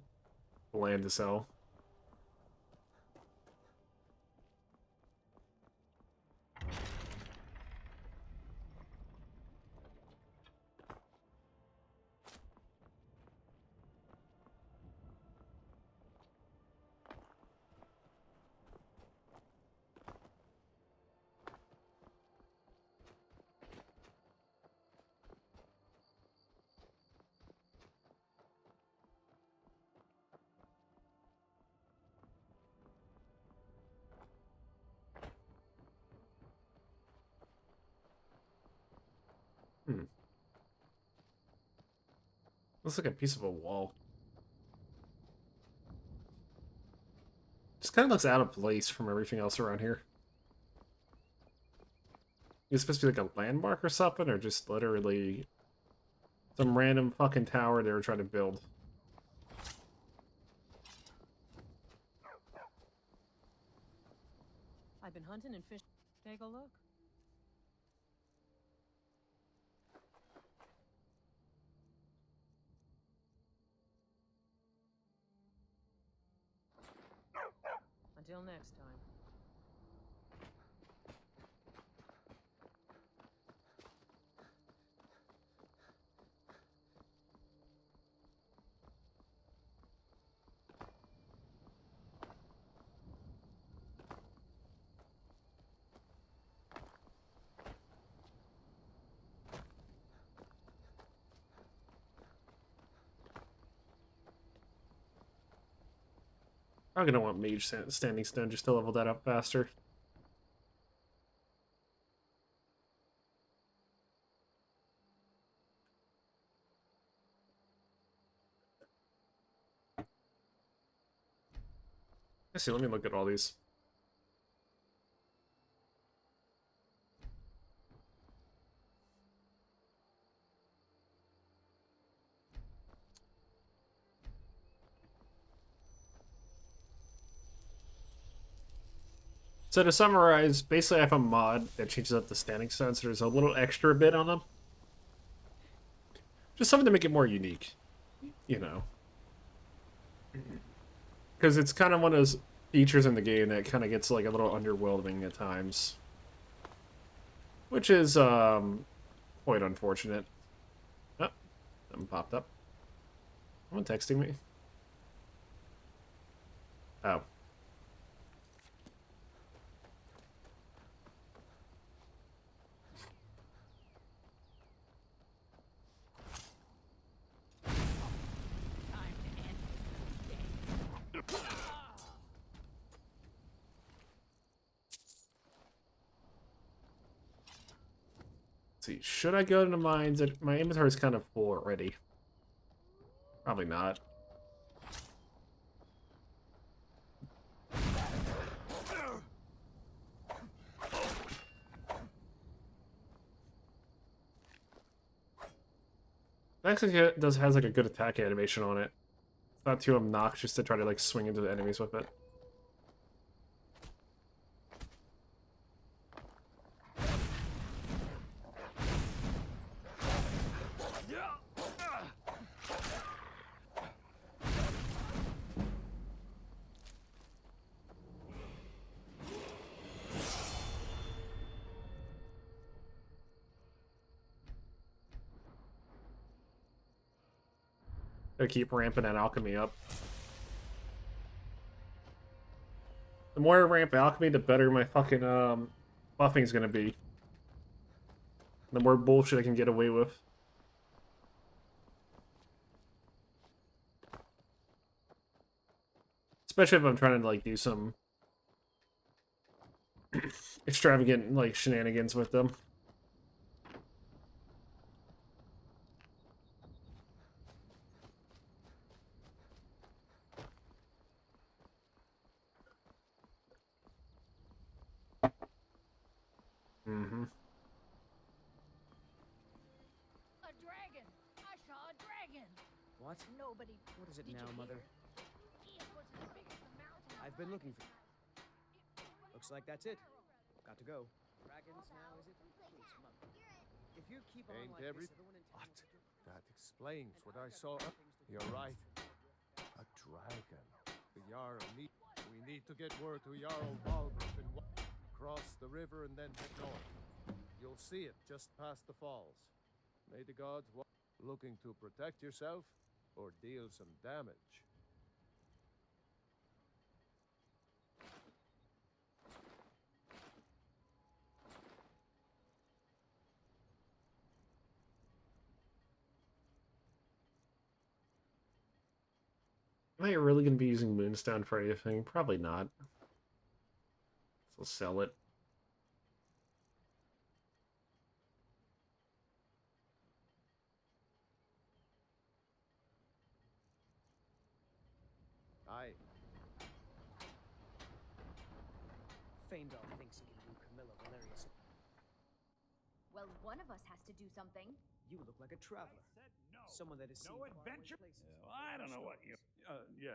bland as hell. Looks like a piece of a wall. Just kind of looks out of place from everything else around here. Is it supposed to be like a landmark or something, or just literally some random fucking tower they were trying to build? I've been hunting and fishing. Take a look. Until next time. I'm gonna want Mage Standing Stone just to level that up faster. Let's see, let me look at all these. So to summarize, basically I have a mod that changes up the standing stone, so there's a little extra bit on them. Just something to make it more unique, you know. Because it's kind of one of those features in the game that kind of gets like a little underwhelming at times. Which is quite unfortunate. Oh, something popped up. Someone texting me? Oh. See, should I go to the mines? My inventory is kind of full already. Probably not. It actually has like a good attack animation on it. It's not too obnoxious to try to like swing into the enemies with it. Gotta keep ramping that alchemy up. The more I ramp alchemy, the better my fucking buffing's gonna be. The more bullshit I can get away with. Especially if I'm trying to like do some extravagant like shenanigans with them. Mm-hmm. A dragon! I saw a dragon! What? Nobody. What is it Did now, you Mother? hear? It was as big as the mountain. I've been looking for. Looks like that's it. Got to go. Dragons now, is it? Please, Mother. If you keep on Ain't like every... this, everyone in town What? will think you're That explains what I saw. You're right. A dragon. The Jarl need... We need to get word to Jarl Balgruuf and cross the river and then head north. You'll see it just past the falls. May the gods looking to protect yourself or deal some damage. Am I really going to be using Moonstone for anything? Probably not. So sell it. Aye. Faendal thinks he can do Camilla Valerius. Well, one of us has to do something. You look like a traveler. Someone that has seen No faraway adventure? places. I don't know what you... yeah,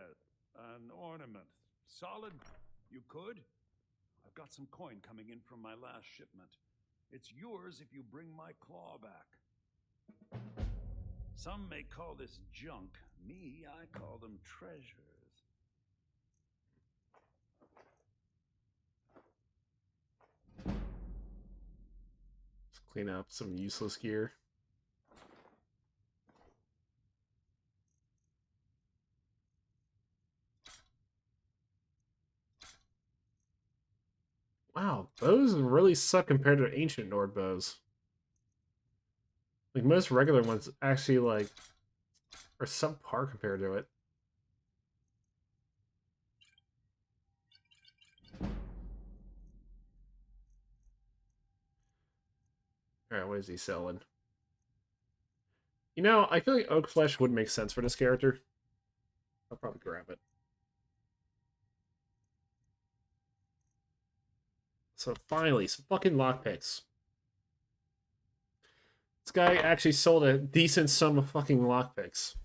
an ornament. Solid? You could? I've got some coin coming in from my last shipment. It's yours if you bring my claw back. Some may call this junk. Me, I call them treasures. Let's clean up some useless gear. Wow, bows really suck compared to ancient Nord bows. Like most regular ones actually like are subpar compared to it. Alright, what is he selling? You know, I feel like oak flesh would make sense for this character. I'll probably grab it. So finally, some fucking lockpicks. This guy actually sold a decent sum of fucking lockpicks.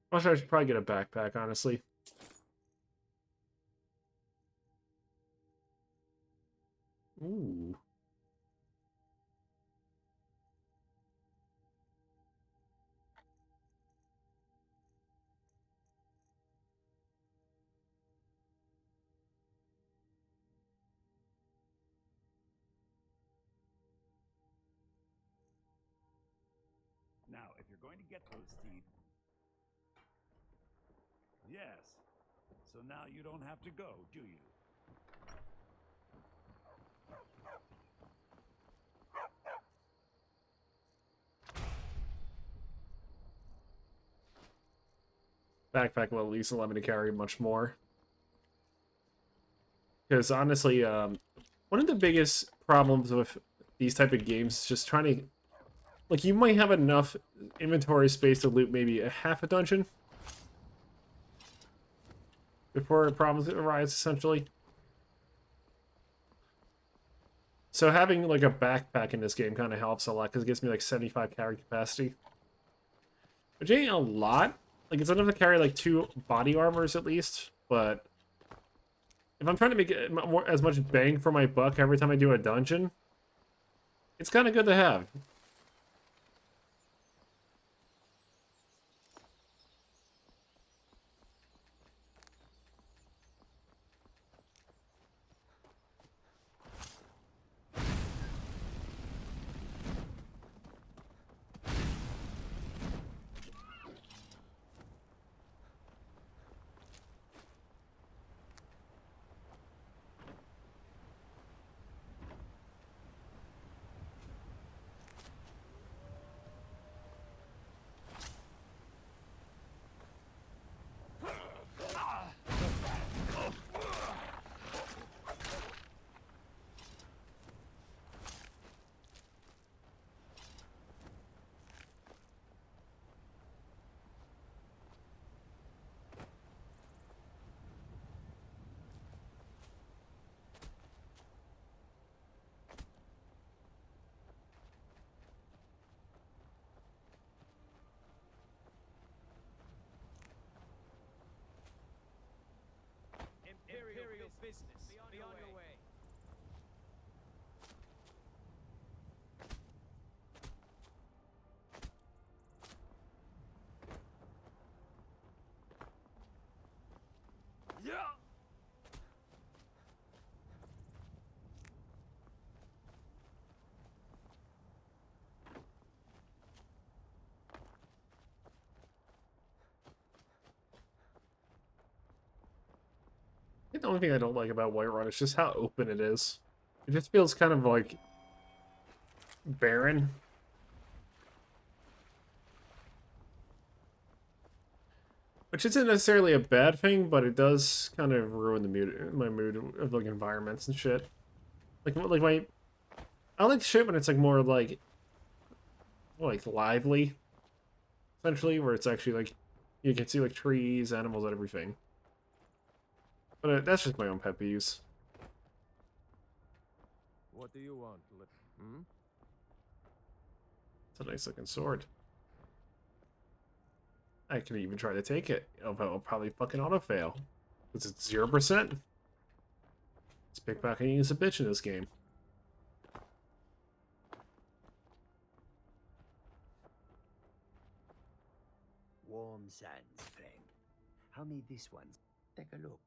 I should probably get a backpack, honestly. Ooh. Now, if you're going to get those teeth... Yes. So now you don't have to go, do you? Backpack will at least allow me to carry much more. Because honestly, one of the biggest problems with these type of games is just trying to... Like, you might have enough inventory space to loot maybe a half a dungeon before problems arise, essentially. So having, like, a backpack in this game kind of helps a lot, because it gives me, like, 75 carry capacity. Which ain't a lot. Like, it's enough to carry, like, 2 body armors at least, but... If I'm trying to make as much bang for my buck every time I do a dungeon, it's kind of good to have. Imperial business. Be on your way. Yeah! I think the only thing I don't like about Whiterun is just how open it is. It just feels kind of like barren. Which isn't necessarily a bad thing, but it does kind of ruin the mood, my mood of like environments and shit. I like shit when it's like more like lively, essentially, where it's actually like you can see like trees, animals, and everything. But that's just my own pet peeves. What do you want? Hmm? It's a nice looking sword. I can even try to take it. I'll probably fucking auto fail. Because it's 0%. This pickpocketing is a bitch in this game. Warm sands, friend. How may this one? Take a look.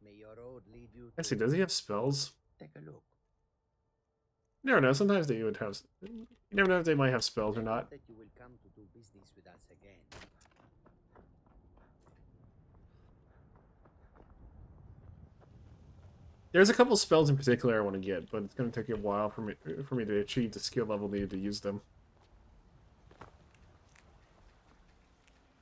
May your road lead you I see, does he have spells? Take a look. You never know, sometimes they would have... You never know if they might have spells or not. That you will come to do business with us again. There's a couple spells in particular I want to get, but it's going to take a while for me to achieve the skill level needed to use them.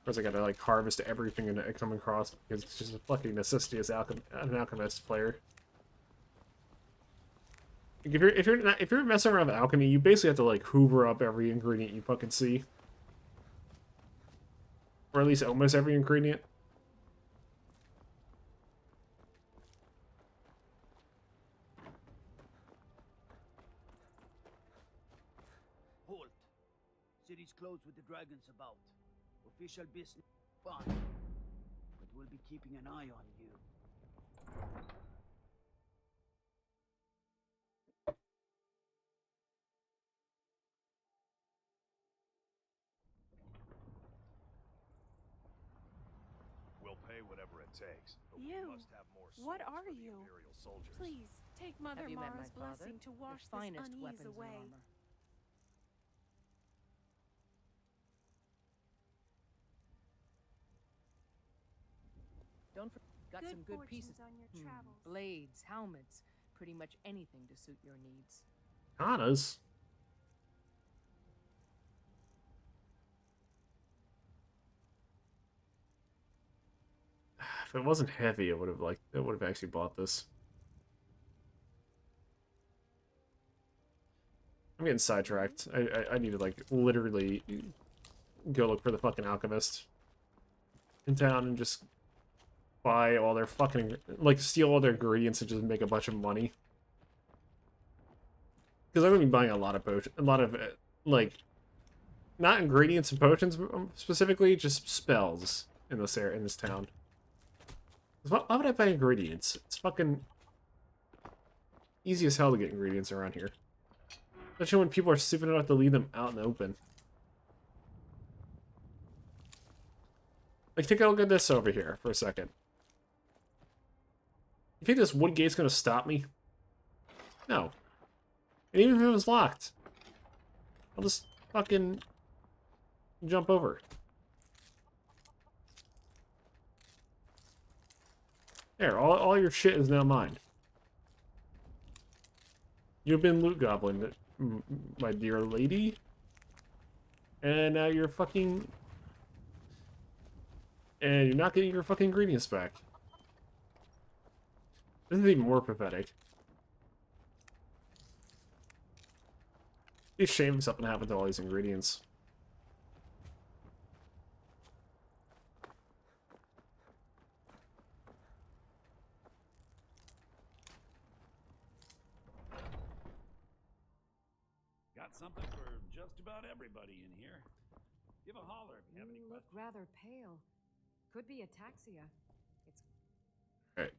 First I gotta like harvest everything I come across because it's just a fucking necessity as an alchemist player. Like if you're messing around with alchemy, you basically have to like hoover up every ingredient you fucking see. Or at least almost every ingredient. Halt. City's closed with the dragons about. Official business, fine. But we'll be keeping an eye on you. We'll pay whatever it takes, but we You? must have more What swords are for the you? Imperial soldiers. Please, take Mother Have you met Mara's my father? blessing to The wash this finest unease weapons and away. armor. Don't forget, got some good fortunes pieces. on your travels. Blades, helmets, pretty much anything to suit your needs. Katanas. If it wasn't heavy, I would have actually bought this. I'm getting sidetracked. I need to like literally go look for the fucking alchemist in town and just buy all their fucking like steal all their ingredients and just make a bunch of money. Because I'm gonna be buying a lot of like not ingredients and potions specifically, just spells in this town. Why would I buy ingredients? It's fucking easy as hell to get ingredients around here. Especially when people are stupid enough to leave them out in the open. Like, take a look at this over here for a second. You think this wood gate's gonna stop me? No. And even if it was locked, I'll just fucking jump over. There, all your shit is now mine. You've been loot goblin, my dear lady. And now you're fucking... And you're not getting your fucking ingredients back. This is even more pathetic. Be ashamed of something happened to all these ingredients. Got something for just about everybody in here. Give a holler if you have any You look questions. rather pale. Could be ataxia. It's Alright.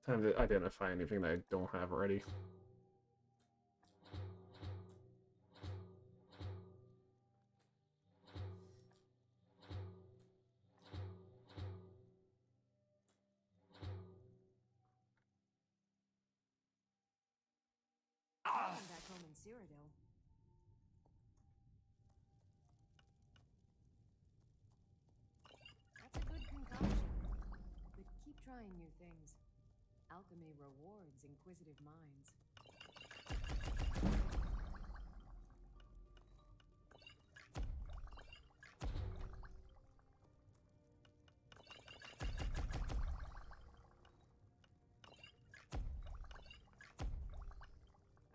Time to identify anything that I don't have already. welcome back home in Cyrodiil. That's a good concoction. But keep trying new things. Alchemy rewards inquisitive minds.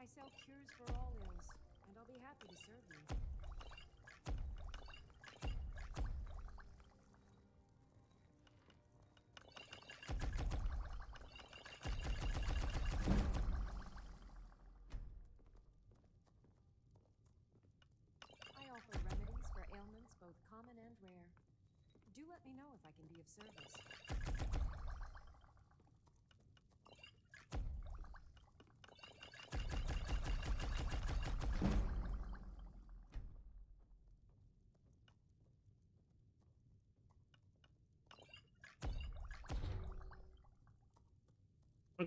I sell cures for all ills, and I'll be happy to serve you. I offer remedies for ailments both common and rare. Do let me know if I can be of service.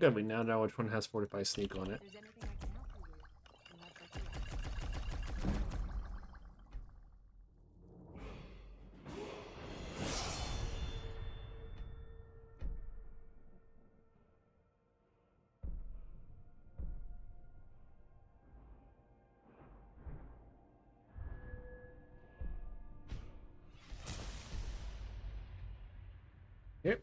Okay, we now know which one has Fortify Sneak on it. If there's anything I can help you with, you have the key. Yep.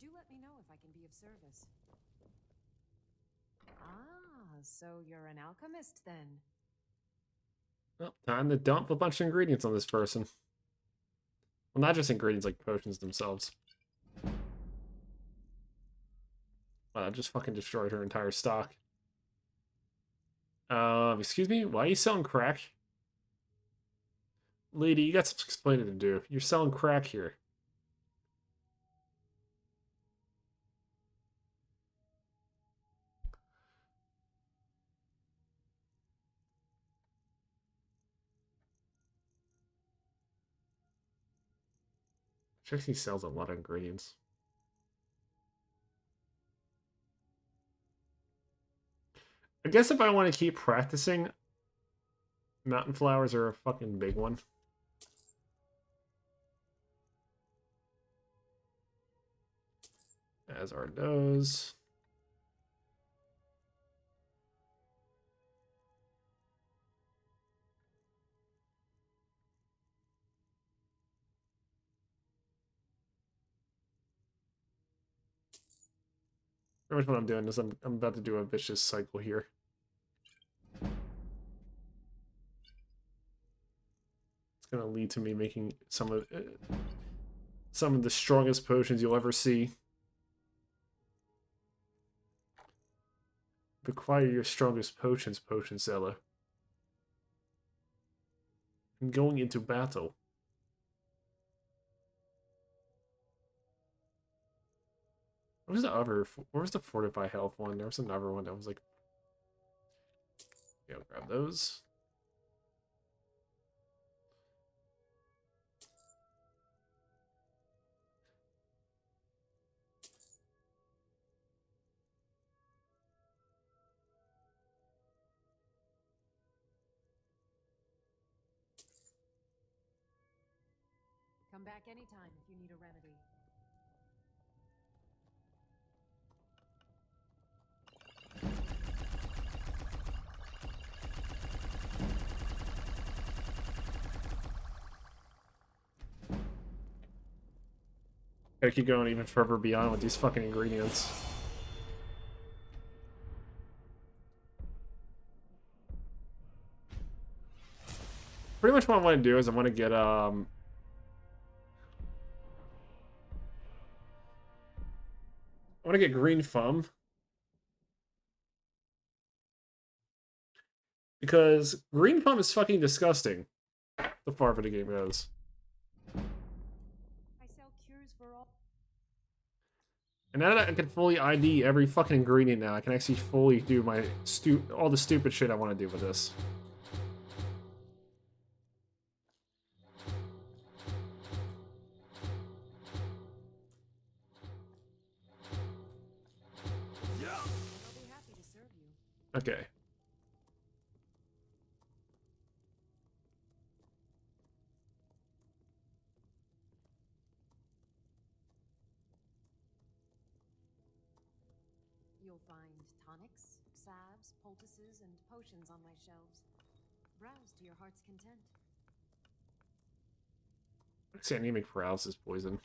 Do let me know if I can be of service. Ah, so you're an alchemist then? Well, time to dump a bunch of ingredients on this person. Well, not just ingredients, like potions themselves. Wow, I just fucking destroyed her entire stock. Excuse me? Why are you selling crack? Lady, you got some explaining to do. You're selling crack here. Trixie sells a lot of ingredients. I guess if I want to keep practicing, mountain flowers are a fucking big one. As are those. Pretty much what I'm doing is I'm about to do a vicious cycle here. It's gonna lead to me making some of the strongest potions you'll ever see. Acquire your strongest potions, potion seller. I'm going into battle. What was the other? Where was the fortify health one? There was another one that was like, yeah, grab those. Come back anytime if you need a remedy. Gotta keep going even further beyond with these fucking ingredients. Pretty much what I want to do is I want to get I want to get green thumb. Because green thumb is fucking disgusting. The farther the game goes. I sell cures for all. And now that I can fully ID every fucking ingredient now, I can actually fully do my all the stupid shit I want to do with this. I'll be happy to serve you. Okay. You'll find tonics, salves, poultices, and potions on my shelves. Browse to your heart's content. Let's see, anemic paralysis poison.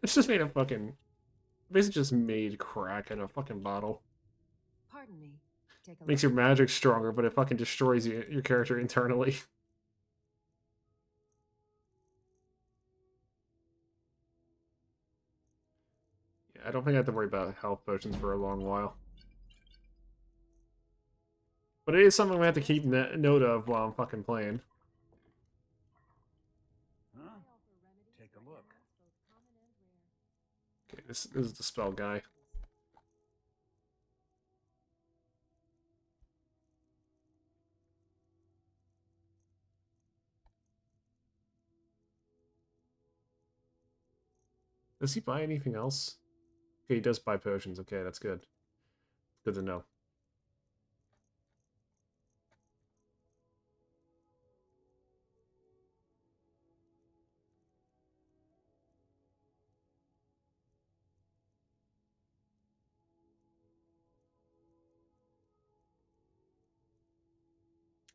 It's just made a fucking... Basically just made crack in a fucking bottle. Pardon me. Take a Makes look. your magic stronger, but it fucking destroys your character internally. Yeah, I don't think I have to worry about health potions for a long while. But it is something we have to keep note of while I'm fucking playing. Huh? Take a look. Okay, this is the spell guy. Does he buy anything else? Okay, he does buy potions. Okay, that's good. Good to know.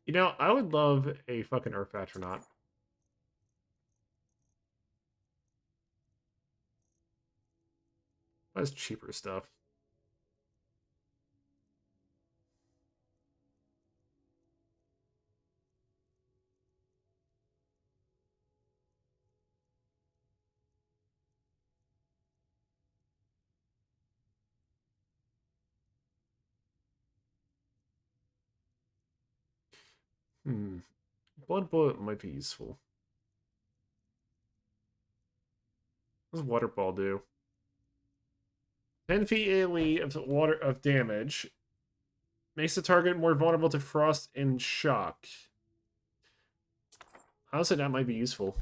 You know, I would love a fucking Earth Astronaut. That's cheaper stuff. Blood Bullet might be useful. What does Water Ball do? 10 feet AoE of damage. Makes the target more vulnerable to frost and shock. Honestly, that might be useful.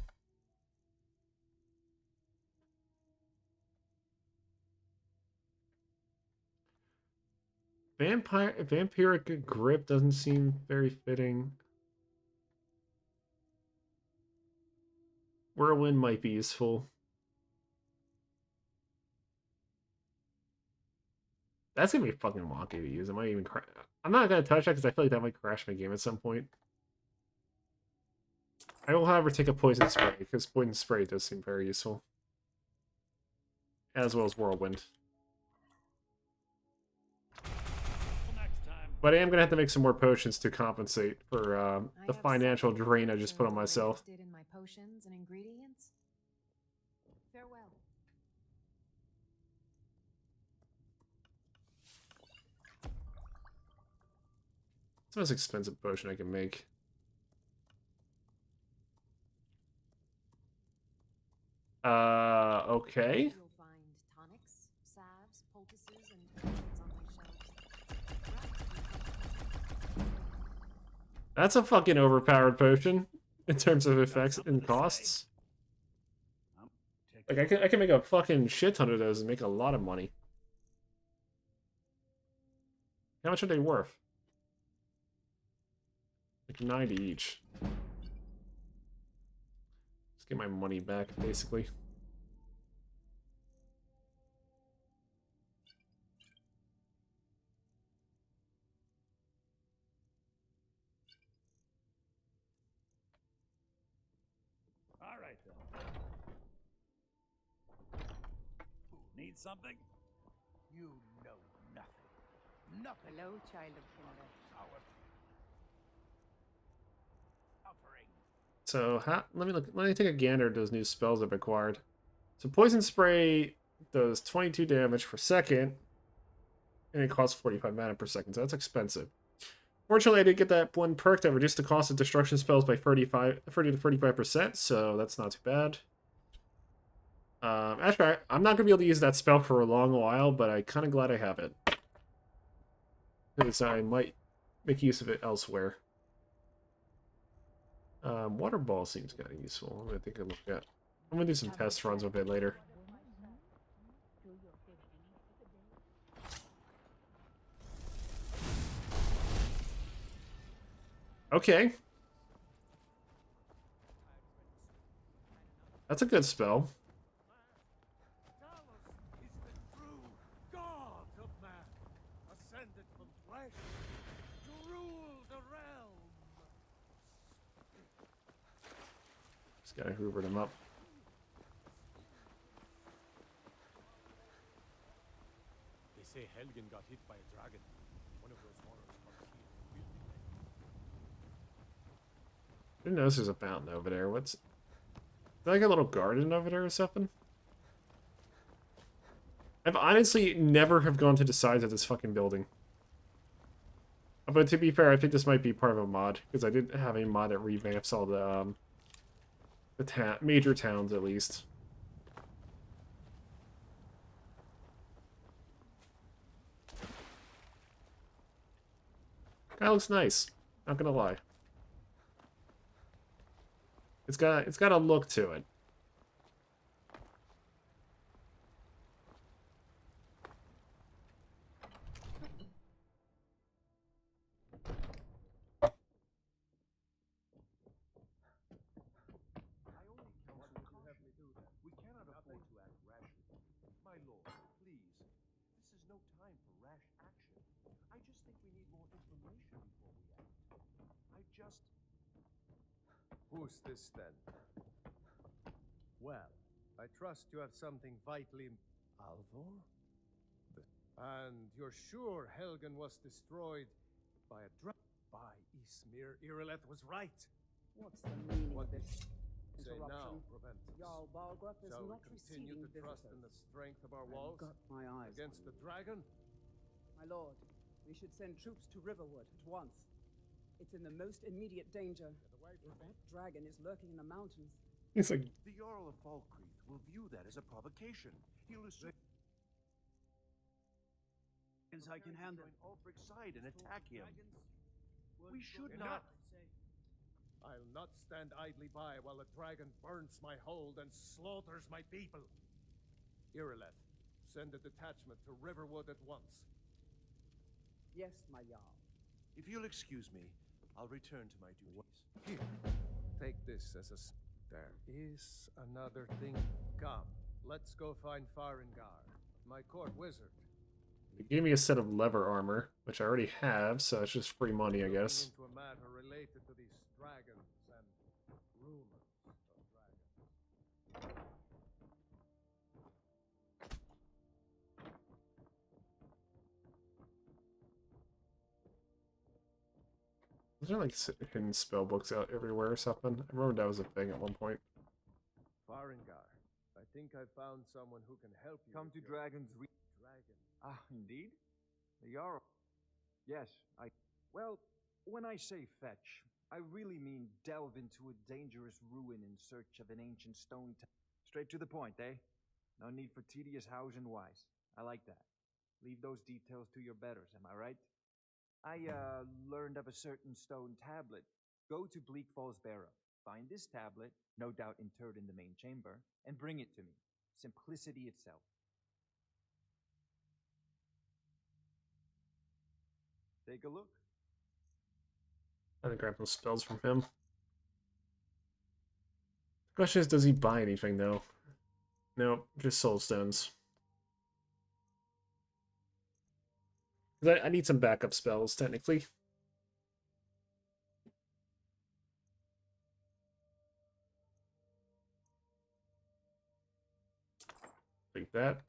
Vampiric Grip doesn't seem very fitting. Whirlwind might be useful. That's gonna be fucking wonky to use. I might even I'm not gonna touch that because I feel like that might crash my game at some point. I will, however, take a Poison Spray because Poison Spray does seem very useful. As well as Whirlwind. But I am gonna have to make some more potions to compensate for the financial drain I just put on myself. In my potions and ingredients. Farewell. It's the most expensive potion I can make. Okay. You'll find tonics, salves, poultices, and liquids on my shelves. That's a fucking overpowered potion in terms of effects and costs. Like I can make a fucking shit ton of those and make a lot of money. How much are they worth? Like 90 each. Just get my money back, basically. All right then. Need something? You know nothing. Nothing. Hello, child of Kinder. So let me take a gander at those new spells I've acquired. So Poison Spray does 22 damage per second, and it costs 45 mana per second, so that's expensive. Fortunately, I did get that one perk that reduced the cost of destruction spells by 30 to 35%, so that's not too bad. Actually, I'm not going to be able to use that spell for a long while, but I'm kind of glad I have it. Because I might make use of it elsewhere. Water Ball seems kind of useful. I'm going to take a look at. I'm going to do some test runs with it later. Okay. That's a good spell. Just gotta hoover them up. They say Helgen got hit by a dragon. One of those horrors comes here. Didn't notice there's a fountain over there. What's... Is there like a little garden over there or something? I've honestly never have gone to the sides of this fucking building. But to be fair, I think this might be part of a mod, because I did have a mod that revamps all the major towns, at least. That looks nice. Not gonna lie. It's got a look to it. We cannot afford to act rashly. My lord, please. This is no time for rash action. I just think we need more information before we act. Who's this then? Well, I trust you have something vitally Alvor? And you're sure Helgen was destroyed by by Ismir? Irileth was right. What's the meaning What of this say now, interruption? Proventus? Jarl Balgruuf is Shall we not continue receiving to trust in visitors. the strength of our I've walls got my eyes against on the you. dragon? My lord, we should send troops to Riverwood at once. It's in the most immediate danger. If that dragon is lurking in the mountains, He's like, The Jarl of Falkreath will view that as a provocation. He'll assume I can handle. join Ulfric's side and attack him. We should not. I'll not stand idly by while the dragon burns my hold and slaughters my people. Irileth, send a detachment to Riverwood at once. yes, my Jarl. If you'll excuse me, I'll return to my duties. Here, take this as a... There is another thing. Come, let's go find Farengar, my court wizard. it gave me a set of lever armor, which I already have, so it's just free money, I guess. Into a matter related to these dragons and rumors of dragons. Is there like hidden spell books out everywhere or something? I remember that was a thing at one point. Farengar, I think I found someone who can help you. Come with to your Dragon's dragon. Ah, indeed? The Jarl. Yes, well, when I say fetch, I really mean delve into a dangerous ruin in search of an ancient stone Straight to the point, eh? No need for tedious hows and whys. I like that. Leave those details to your betters, am I right? I, learned of a certain stone tablet. Go to Bleak Falls Barrow. Find this tablet, no doubt interred in the main chamber, and bring it to me. Simplicity itself. Take a look. I had to grab some spells from him. The question is, does he buy anything, though? No, just soul stones. 'Cause I need some backup spells, technically. Like that.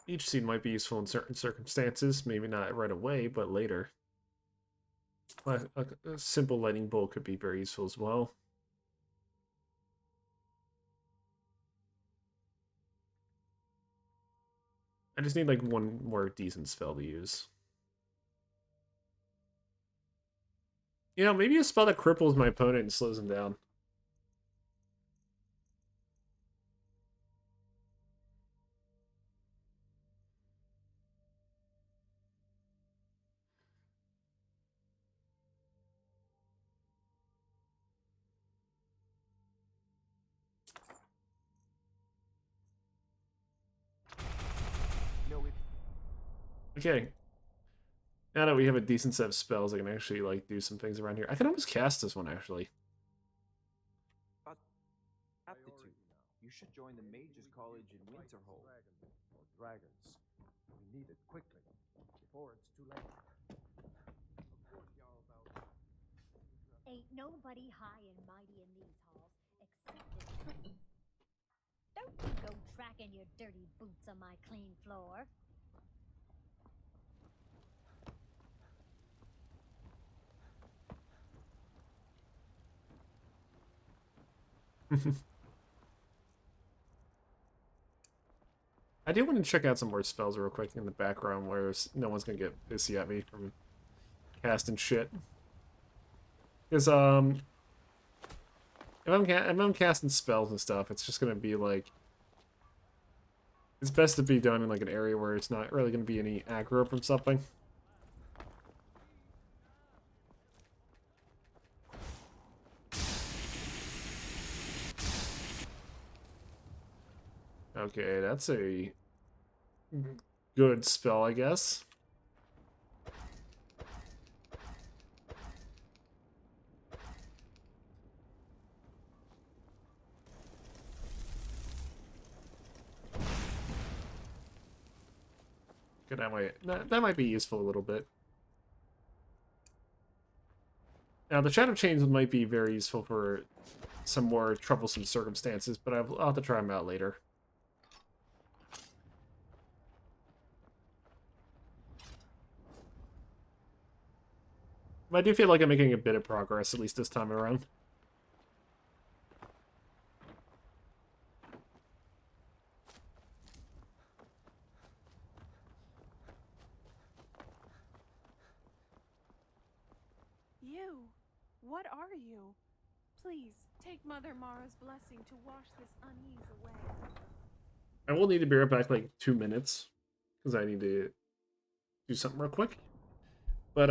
Each seed might be useful in certain circumstances, maybe not right away, but later. A simple lightning bolt could be very useful as well. I just need like one more decent spell to use. You know, maybe a spell that cripples my opponent and slows him down. Okay. Now that we have a decent set of spells, I can actually like do some things around here. I can almost cast this one actually. Aptitude. You should join the Mages College in Winterhold. Or dragons. We need it quickly, before it's too late. Of course, Jarl Balgruuf. Ain't nobody high and mighty in these halls except this. Don't you go tracking your dirty boots on my clean floor. I do want to check out some more spells real quick in the background where no one's gonna get pissy at me from casting shit. Because, if I'm casting spells and stuff, it's just gonna be like... It's best to be done in like an area where it's not really gonna be any aggro from something. Okay, that's a good spell, I guess. Good, that might be useful a little bit. Now, the Shadow Chains might be very useful for some more troublesome circumstances, but I'll have to try them out later. But I do feel like I'm making a bit of progress, at least this time around. You! What are you? Please, take Mother Mara's blessing to wash this unease away. I will need to be right back like 2 minutes, because I need to do something real quick. But,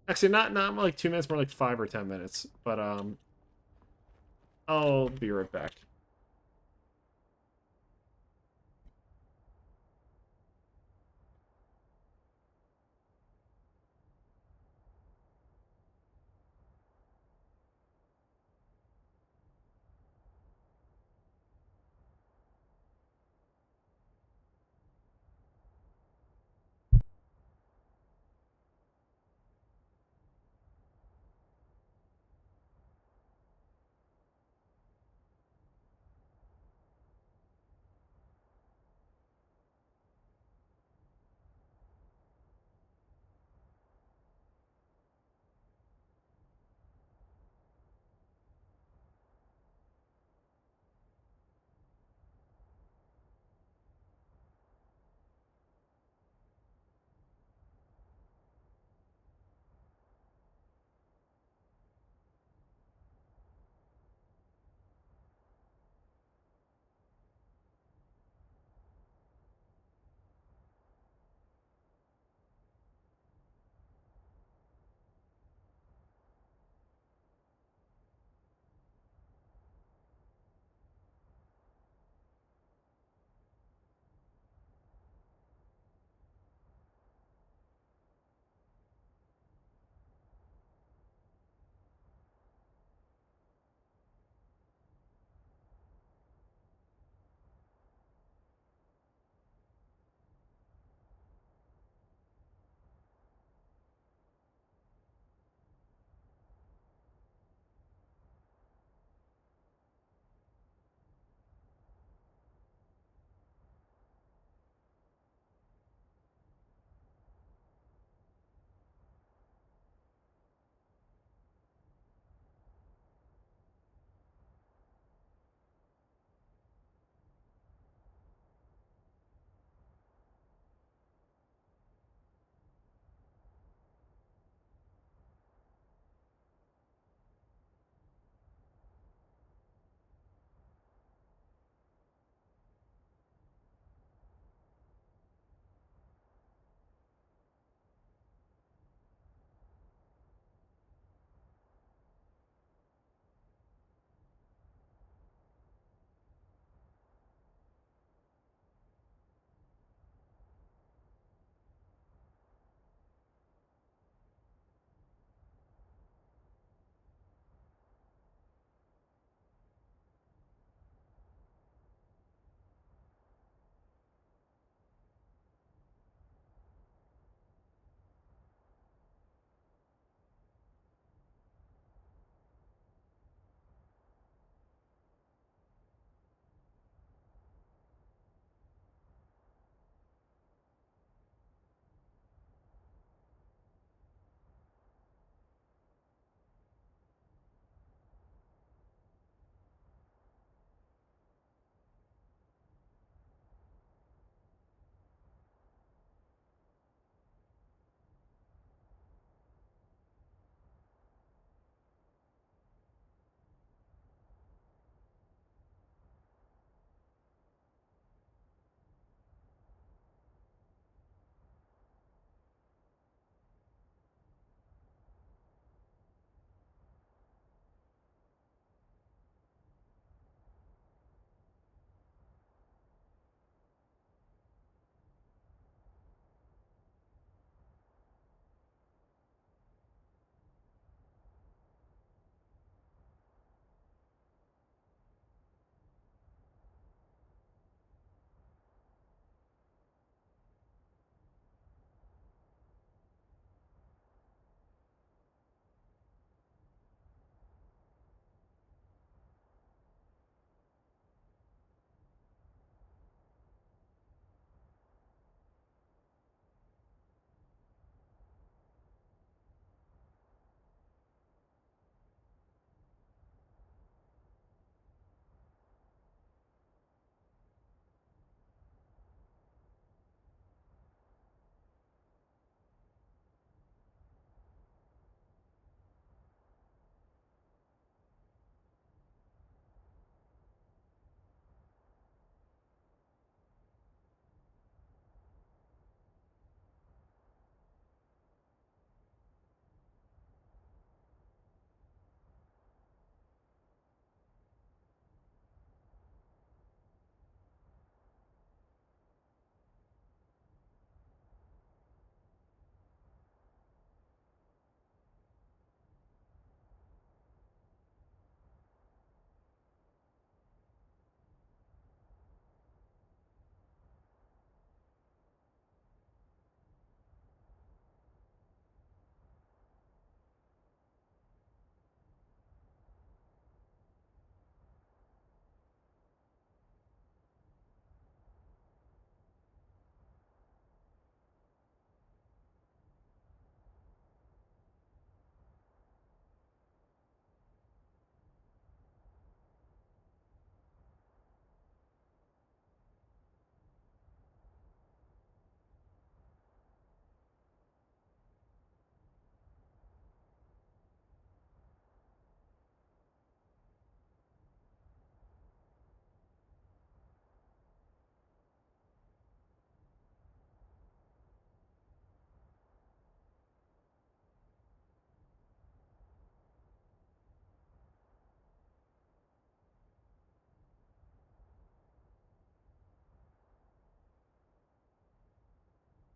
actually not like 2 minutes, more like 5 or 10 minutes. But, I'll be right back.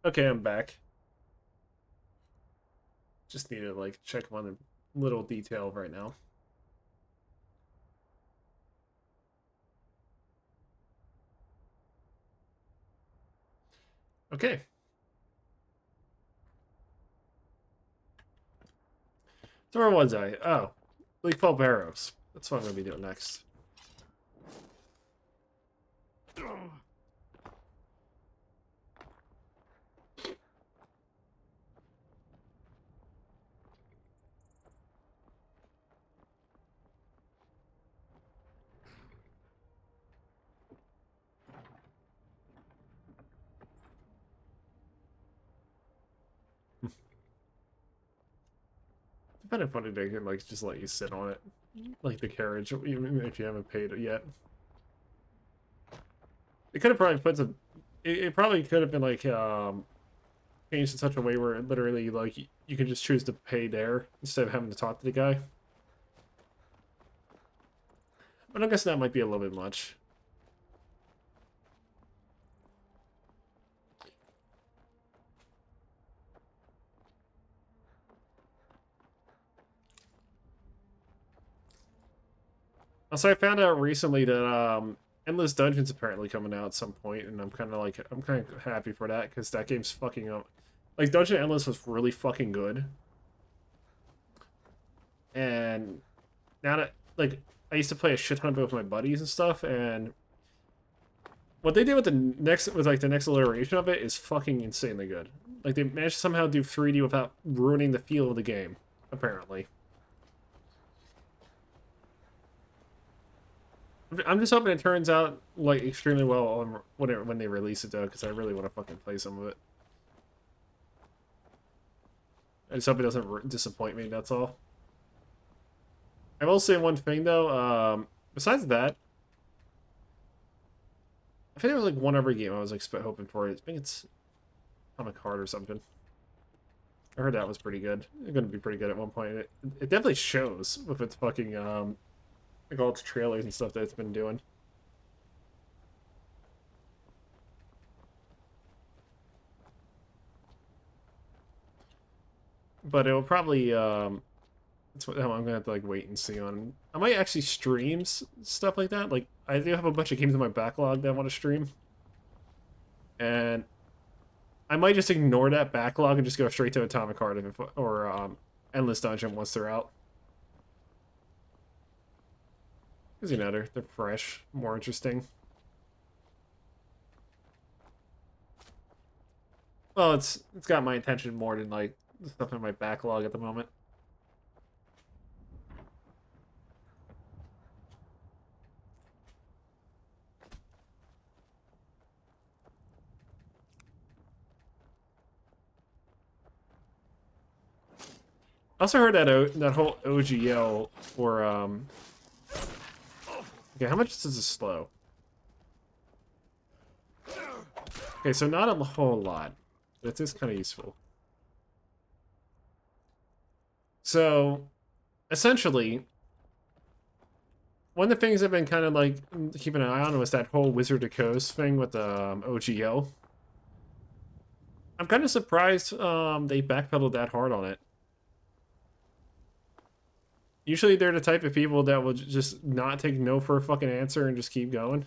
Okay, I'm back. Just need to like check one little detail right now. Okay. So where was I? Oh, Leaf Pulp Arrows. That's what I'm gonna be doing next. It's kind of funny they can like just let you sit on it, like the carriage, even if you haven't paid it yet. It could have probably put some. It probably could have been like changed in such a way where it literally like you could just choose to pay there instead of having to talk to the guy. But I guess that might be a little bit much. Also, I found out recently that Endless Dungeon's apparently coming out at some point, and I'm kind of happy for that because that game's fucking up. Like Dungeon Endless was really fucking good, and now that like I used to play a shit ton of it with my buddies and stuff, and what they did with the next iteration of it is fucking insanely good. Like they managed to somehow do 3D without ruining the feel of the game, apparently. I'm just hoping it turns out like extremely well when they release it though, because I really want to fucking play some of it. I just hope it doesn't disappoint me. That's all. I will say one thing though. Besides that, I think there was like one other game I was hoping for. I think it's Atomic Heart or something. I heard that was pretty good. It's gonna be pretty good at one point. It definitely shows with its fucking like all its trailers and stuff that it's been doing. But it will probably that's what I'm gonna have to like wait and see on. I might actually stream stuff like that. Like I do have a bunch of games in my backlog that I want to stream, and I might just ignore that backlog and just go straight to Atomic Heart or Endless Dungeon once they're out. Because you know they're fresh, more interesting. Well, it's got my attention more than like the stuff in my backlog at the moment. I also heard that whole OGL for okay, how much does this slow? Okay, so not a whole lot. But it is kind of useful. So, essentially, one of the things I've been kind of like keeping an eye on was that whole Wizard of Coast thing with the OGL. I'm kind of surprised they backpedaled that hard on it. Usually they're the type of people that will just not take no for a fucking answer and just keep going.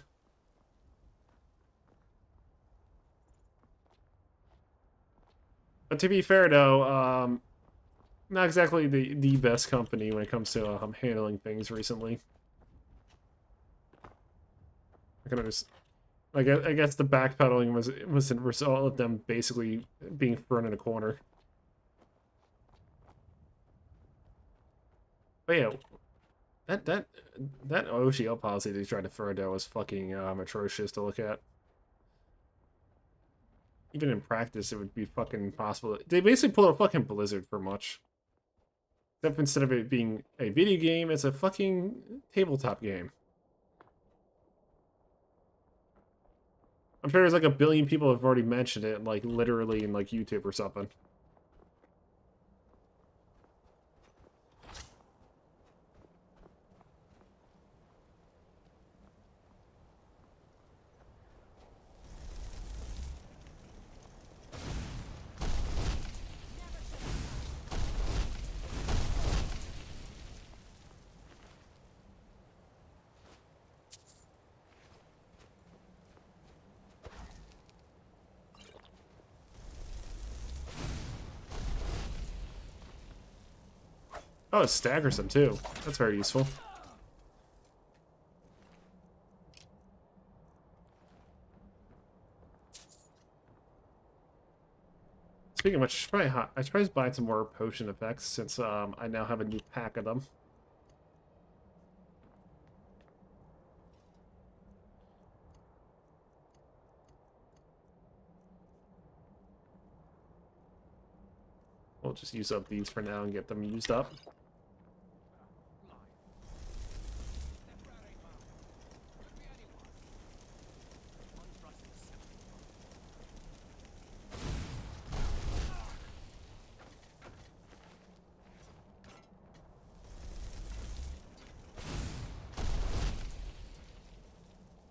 But to be fair though, not exactly the best company when it comes to handling things recently. I kind of just like I guess the backpedaling was a result of them basically being thrown in a corner. But yeah, that OGL policy they tried to throw down was fucking atrocious to look at. Even in practice, it would be fucking impossible. They basically pulled a fucking Blizzard for much. Except instead of it being a video game, it's a fucking tabletop game. I'm sure there's like 1 billion people have already mentioned it, like literally in like YouTube or something. Oh, it staggers them too. That's very useful. Speaking of which, I should probably buy some more potion effects since I now have a new pack of them. We'll just use up these for now and get them used up.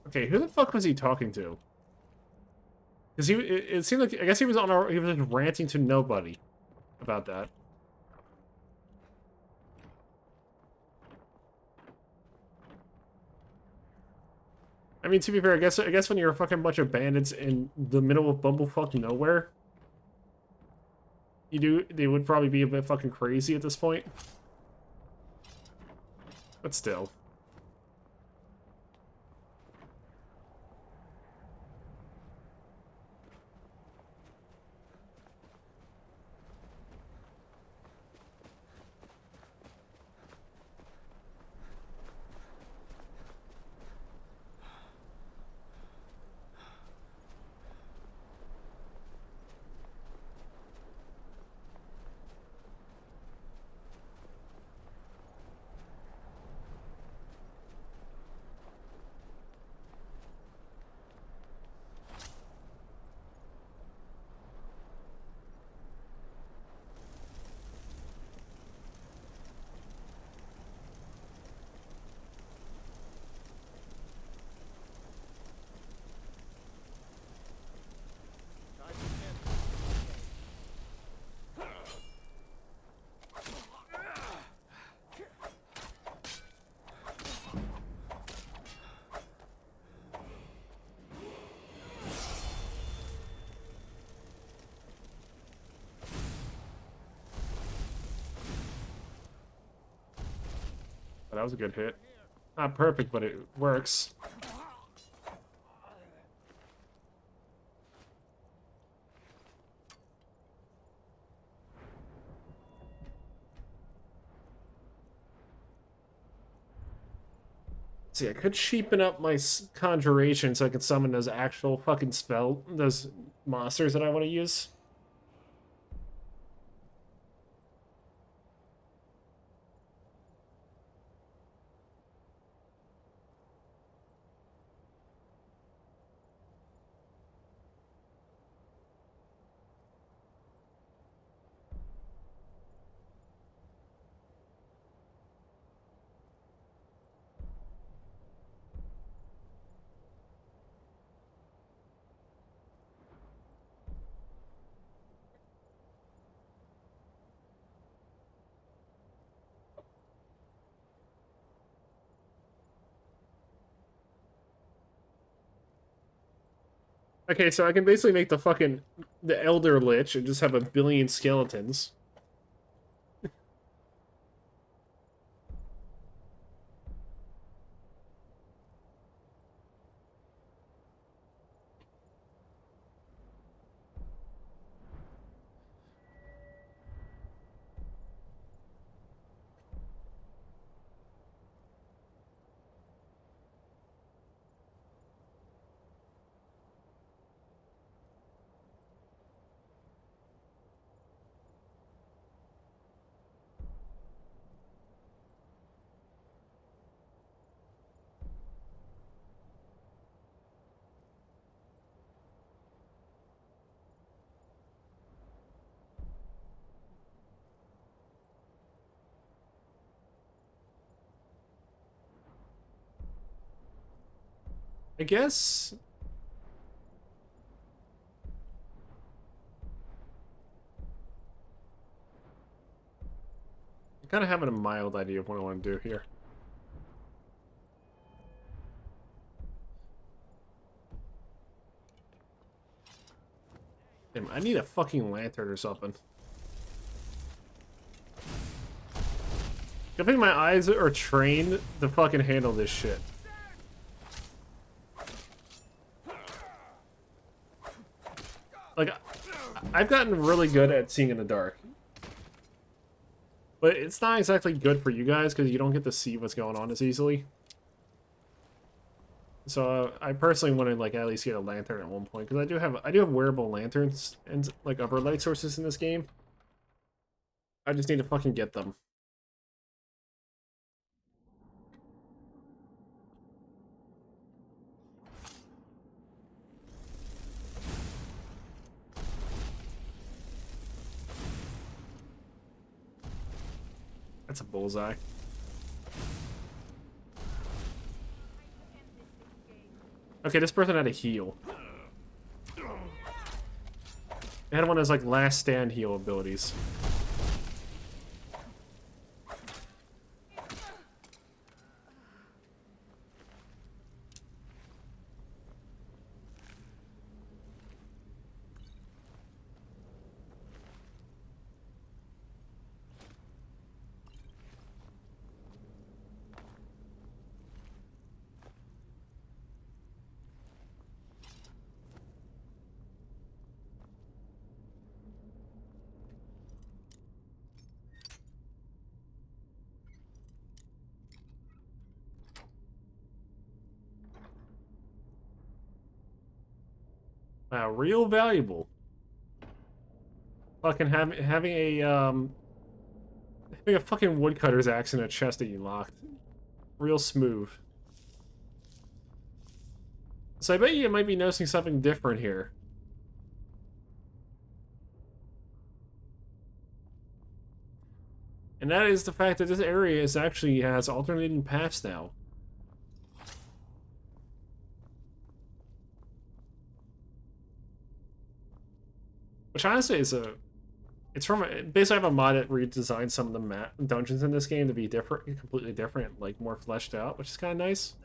Okay, who the fuck was he talking to? Because it seemed like, I guess he was he was just ranting to nobody about that. I mean, to be fair, I guess when you're a fucking bunch of bandits in the middle of bumblefuck nowhere, they would probably be a bit fucking crazy at this point. But still. That was a good hit. Not perfect, but it works. See, I could cheapen up my conjuration so I can summon those actual fucking those monsters that I want to use. Okay, so I can basically make the Elder Lich and just have a billion skeletons. I guess... I'm kind of having a mild idea of what I want to do here. Damn, I need a fucking lantern or something. I think my eyes are trained to fucking handle this shit. Like, I've gotten really good at seeing in the dark. But it's not exactly good for you guys because you don't get to see what's going on as easily. So I personally want to like at least get a lantern at one point because I do have wearable lanterns and like upper light sources in this game. I just need to fucking get them. That's a bullseye. Okay, this person had a heal. They had one of those like last stand heal abilities. Wow, real valuable. Fucking having a fucking woodcutter's axe in a chest that you locked. Real smooth. So I bet you might be noticing something different here. And that is the fact that this area actually has alternating paths now. Which honestly is basically I have a mod that redesigned some of the dungeons in this game to be different, completely different, like more fleshed out, which is kind of nice.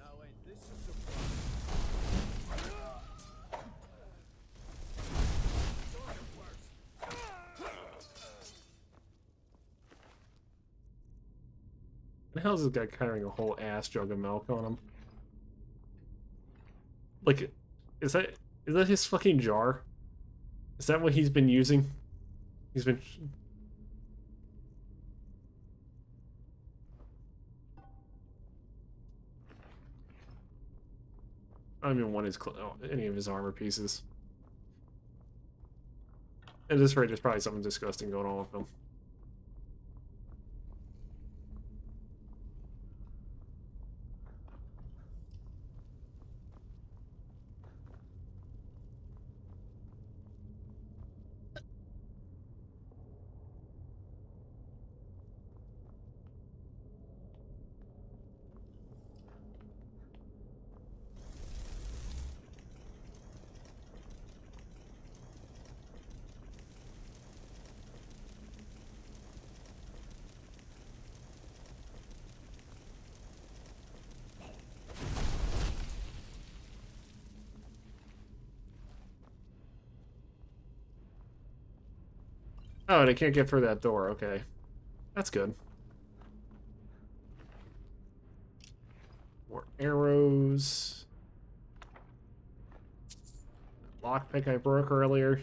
The hell is this guy carrying a whole ass jug of milk on him? Like, is that his fucking jar? Is that what he's been using? He's been... I don't even want any of his armor pieces. At this rate, there's probably something disgusting going on with him. Oh, they can't get through that door. Okay. That's good. More arrows. Lockpick I broke earlier.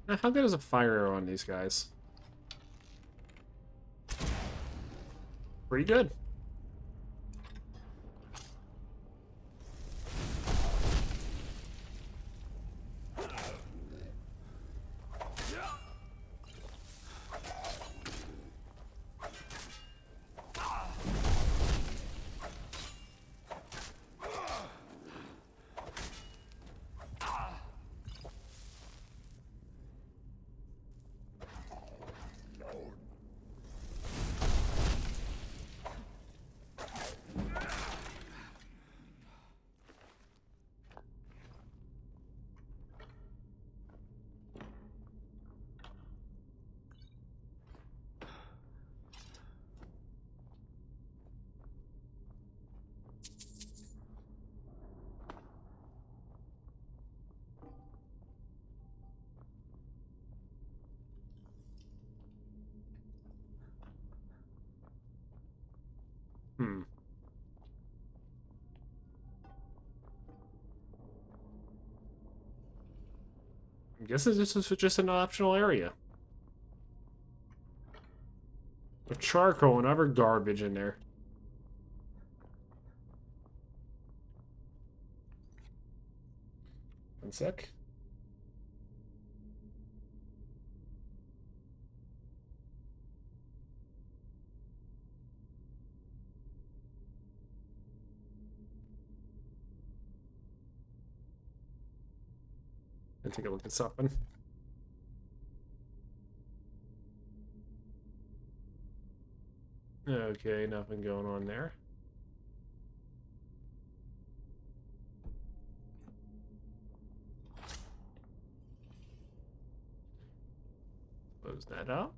Now, how good is a fire arrow on these guys? Pretty good. Hmm. I guess this is just an optional area. With charcoal and other garbage in there. One sec. And take a look at something. Okay, nothing going on there. Close that out.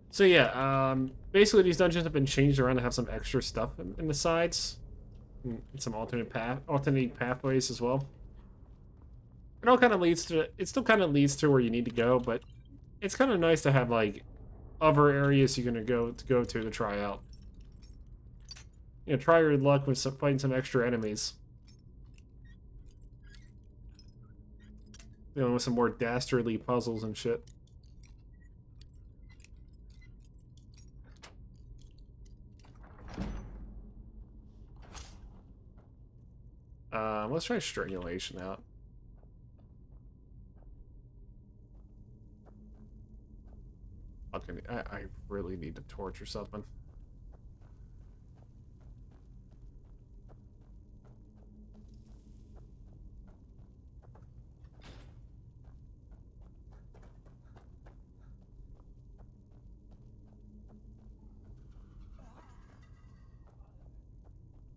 So yeah, basically these dungeons have been changed around to have some extra stuff in the sides. And some alternating pathways as well. It all kind of leads to, it still kind of leads to where you need to go, but it's kind of nice to have like other areas you're gonna go to try out. You know, try your luck with fighting some extra enemies. Dealing with some more dastardly puzzles and shit. Let's try strangulation out. I really need to torch or something.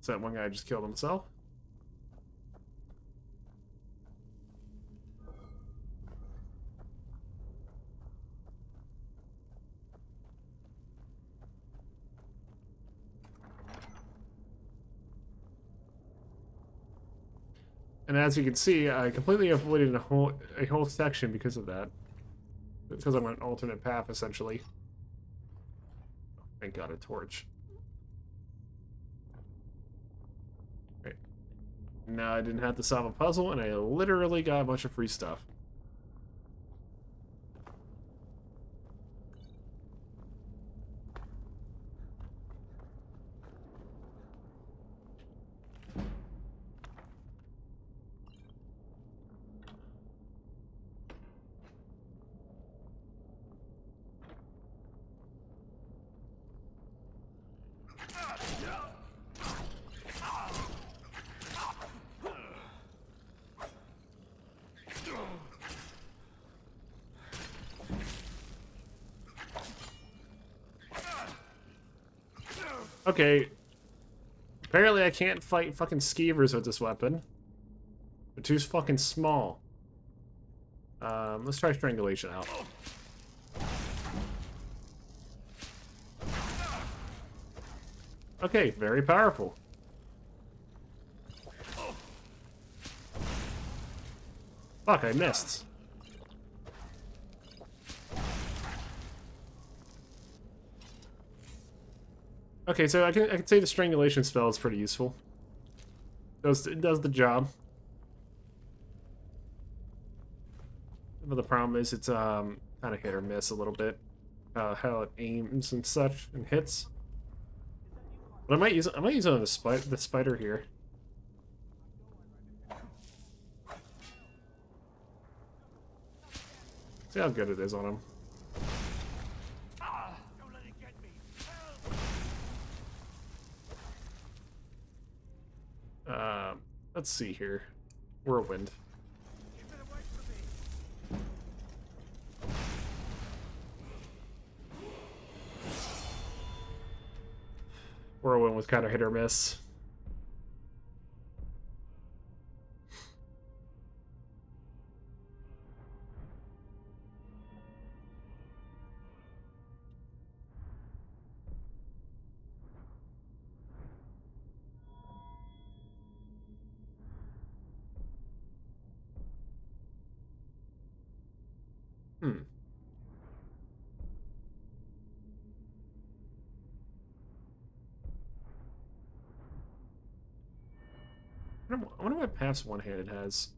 So that one guy just killed himself? And as you can see, I completely avoided a whole section because of that. Because I'm on an alternate path, essentially. Thank God, a torch. Right. Now I didn't have to solve a puzzle, and I literally got a bunch of free stuff. Okay. Apparently I can't fight fucking skeevers with this weapon. They're too fucking small. Let's try strangulation out. Okay, very powerful. Fuck, I missed. Okay, so I can say the strangulation spell is pretty useful. It does the job. but the problem is it's kind of hit or miss a little bit. How it aims and such and hits. But I might use it on the spider here. See how good it is on him. Let's see here. Whirlwind. Whirlwind was kind of hit or miss. Hmm. I wonder what pass one-handed has.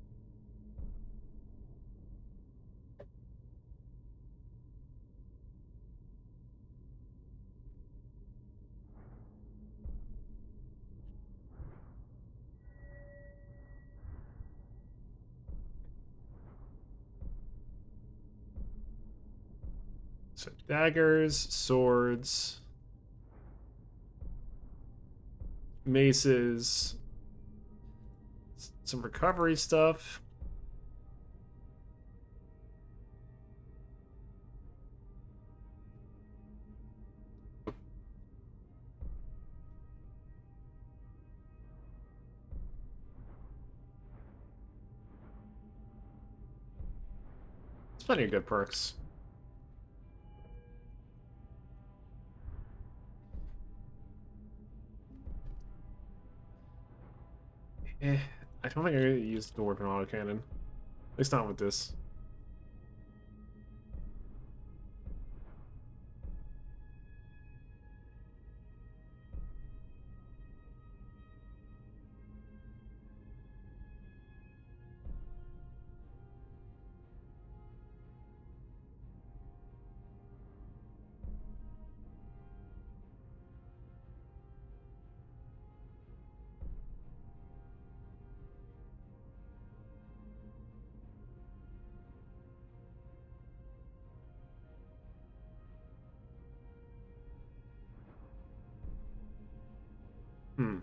So daggers, swords, maces, some recovery stuff. It's plenty of good perks. I don't think I'm going to use the weapon autocannon. At least not with this. Hmm.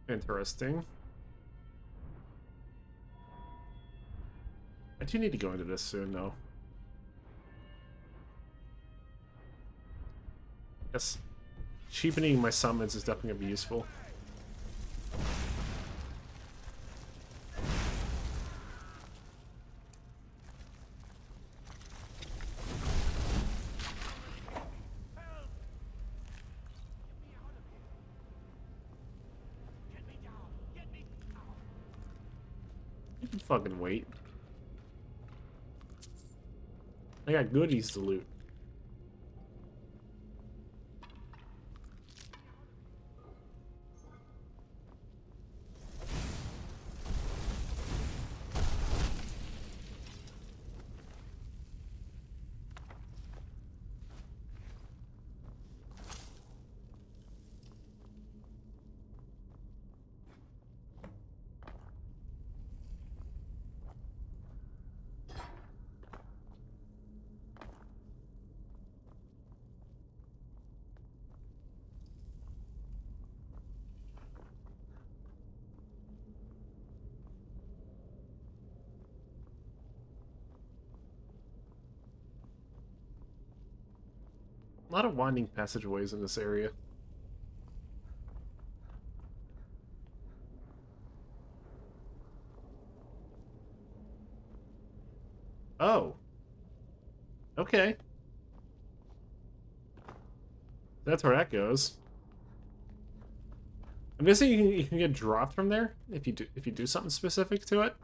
Interesting. I do need to go into this soon, though. Yes. Cheapening my summons is definitely going to be useful. You can fucking wait. I got goodies to loot. A lot of winding passageways in this area. Oh. Okay. That's where that goes. I'm guessing you can get dropped from there if you do something specific to it.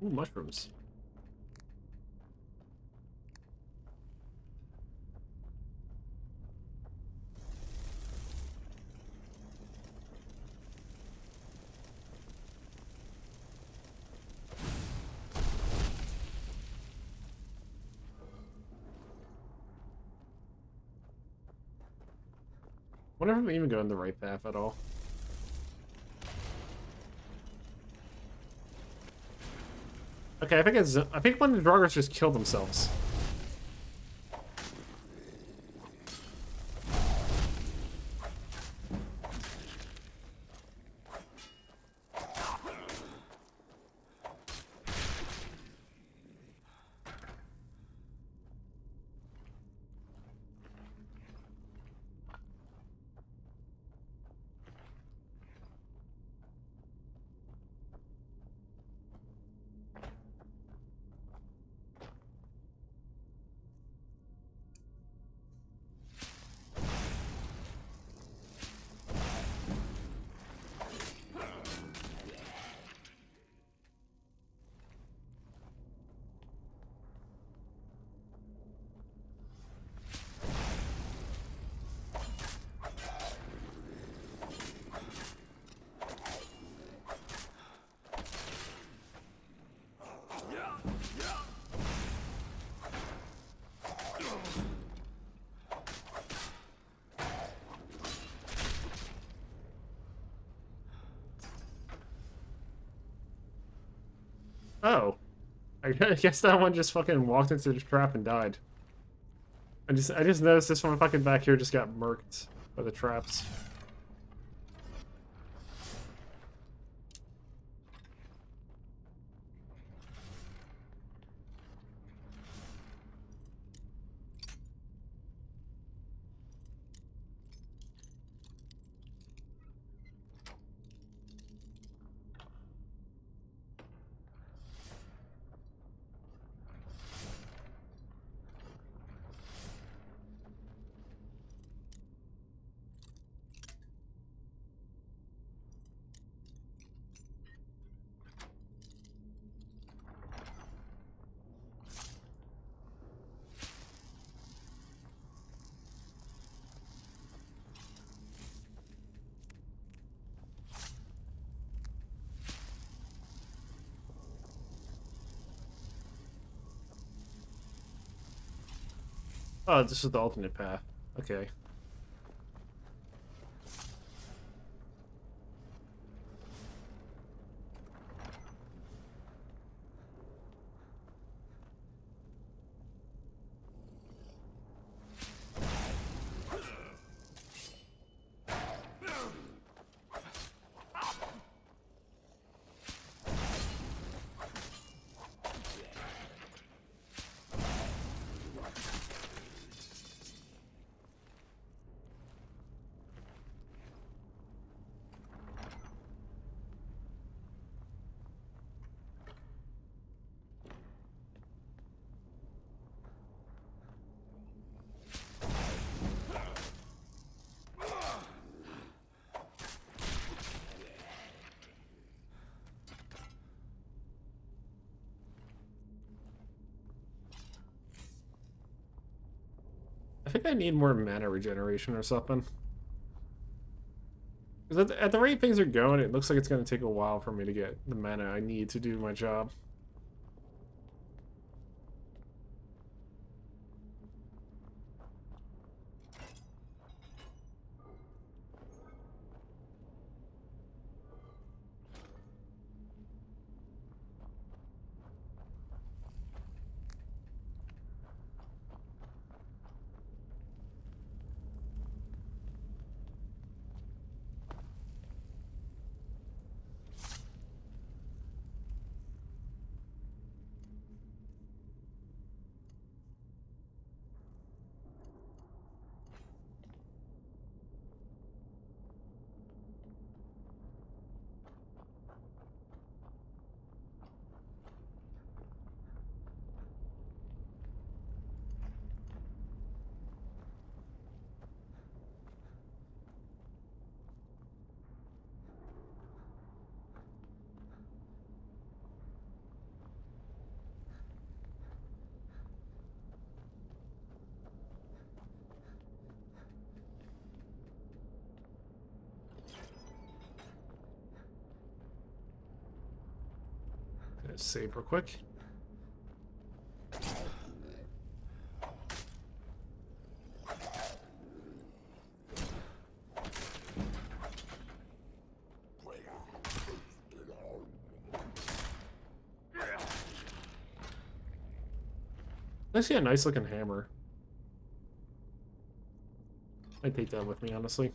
Ooh, mushrooms. Wonder if I'm even going the right path at all. Okay, I think one of the Draugrs just killed themselves. Oh. I guess that one just fucking walked into the trap and died. I just noticed this one fucking back here just got murked by the traps. Oh, this is the alternate path. Okay. I think I need more mana regeneration or something. Because at the rate things are going, it looks like it's going to take a while for me to get the mana I need to do my job. Save real quick. I see a nice looking hammer. I'd take that with me, honestly.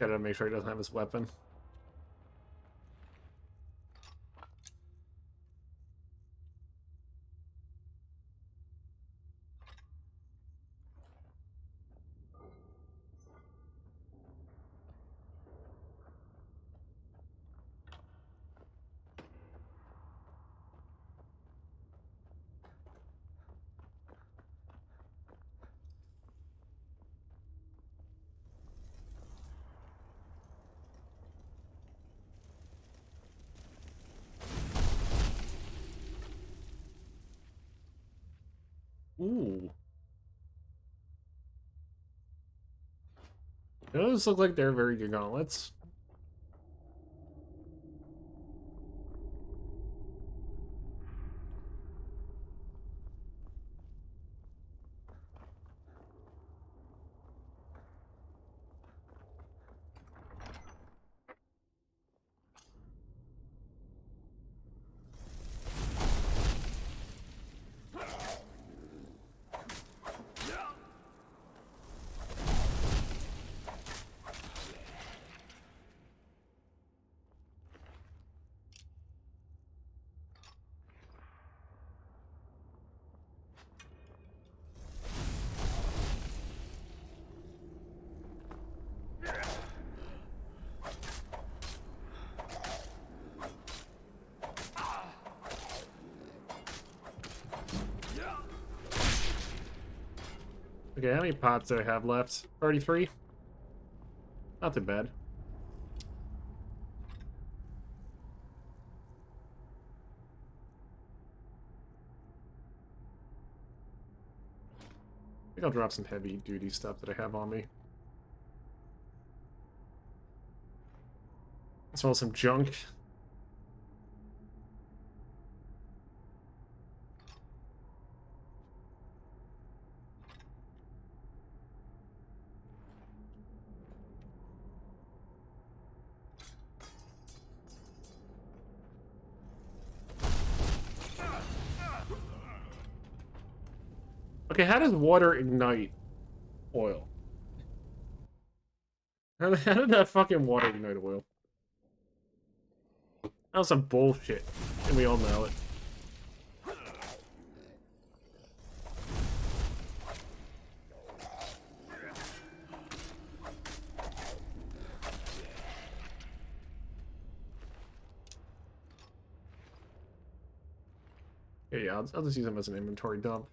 Gotta make sure he doesn't have his weapon. Ooh. Those look like they're very good gauntlets. Okay, how many pots do I have left? 33? Not too bad. I think I'll drop some heavy duty stuff that I have on me. As well as some junk. Okay, how does water ignite oil? How did that fucking water ignite oil? That was some bullshit, and we all know it. Yeah, I'll just use them as an inventory dump.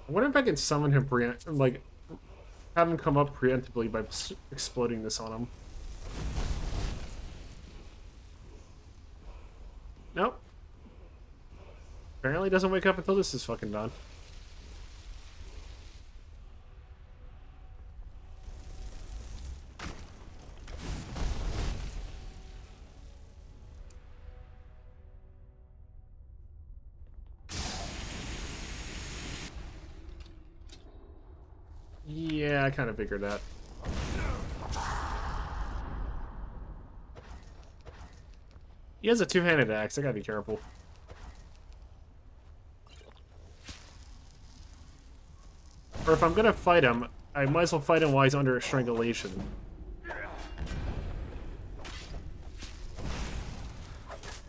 I wonder if I can summon him like, have him come up preemptively by exploding this on him. Nope. Apparently doesn't wake up until this is fucking done. Yeah, I kind of figured that. He has a two-handed axe, I gotta be careful. Or if I'm gonna fight him, I might as well fight him while he's under strangulation.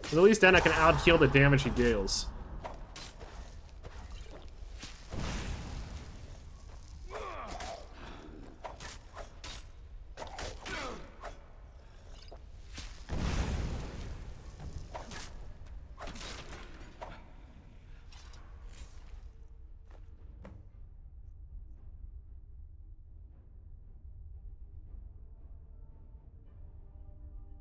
At least then I can out-heal the damage he deals.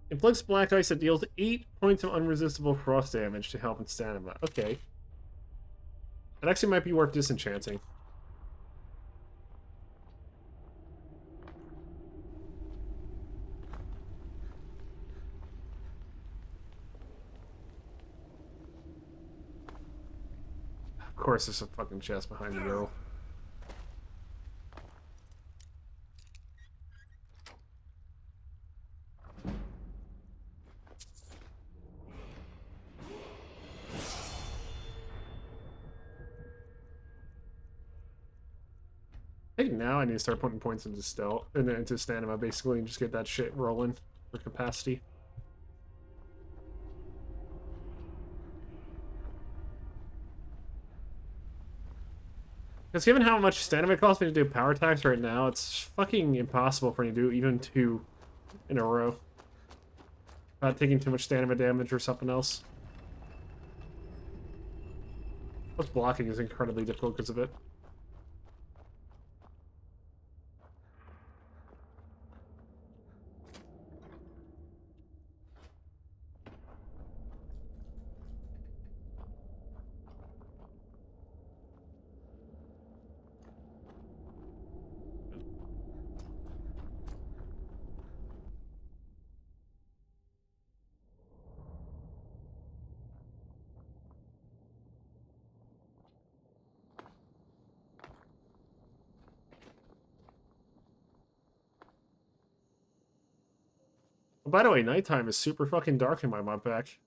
Inflicts black ice that deals 8 points of unresistible frost damage to help in stamina. Okay. That actually might be worth disenchanting. Of course, there's a fucking chest behind the girl. I think now I need to start putting points into stealth and into stamina basically and just get that shit rolling for capacity. Because given how much stamina it costs me to do power attacks right now, it's fucking impossible for me to do even 2 in a row. Not taking too much stamina damage or something else. Plus blocking is incredibly difficult because of it. Oh, by the way, nighttime is super fucking dark in my mod pack.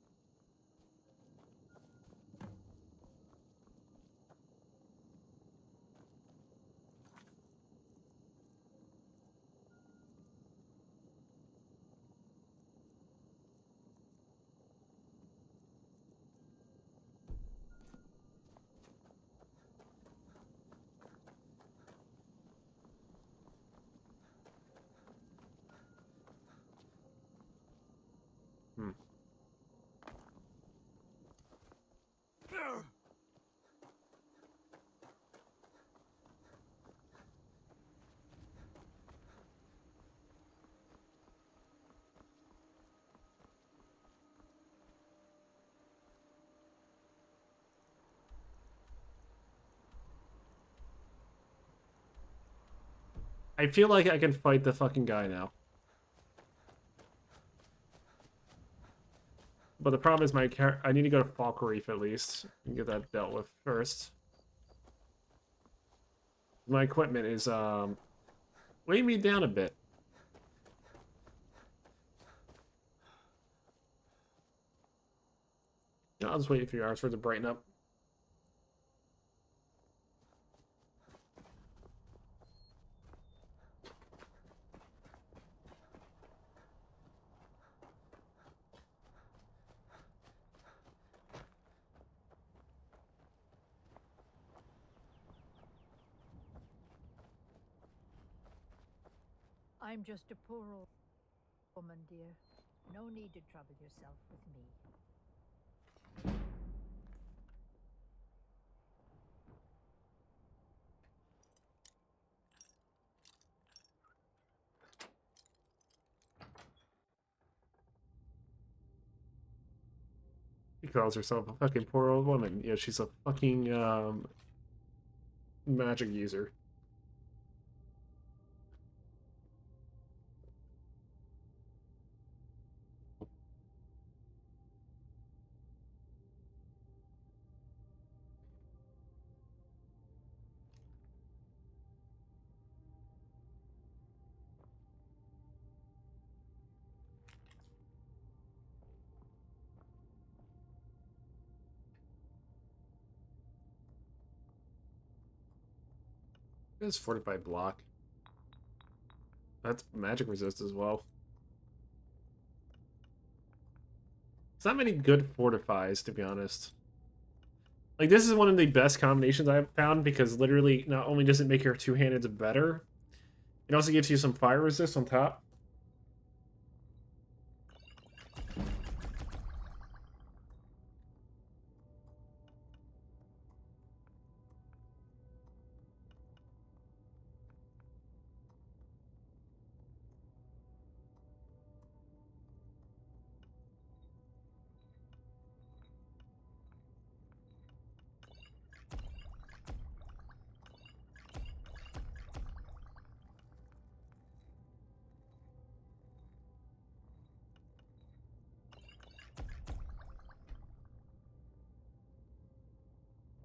Hmm. I feel like I can fight the fucking guy now. But the problem is I need to go to Falk Reef at least and get that dealt with first. My equipment is weighing me down a bit. I'll just wait a few hours for it to brighten up. I'm just a poor old woman, dear. No need to trouble yourself with me. She calls herself a fucking poor old woman. Yeah, she's a fucking magic user. It's fortified block. That's magic resist as well. It's not many good fortifies, to be honest. Like, this is one of the best combinations I've found because literally not only does it make your two-handed better, it also gives you some fire resist on top.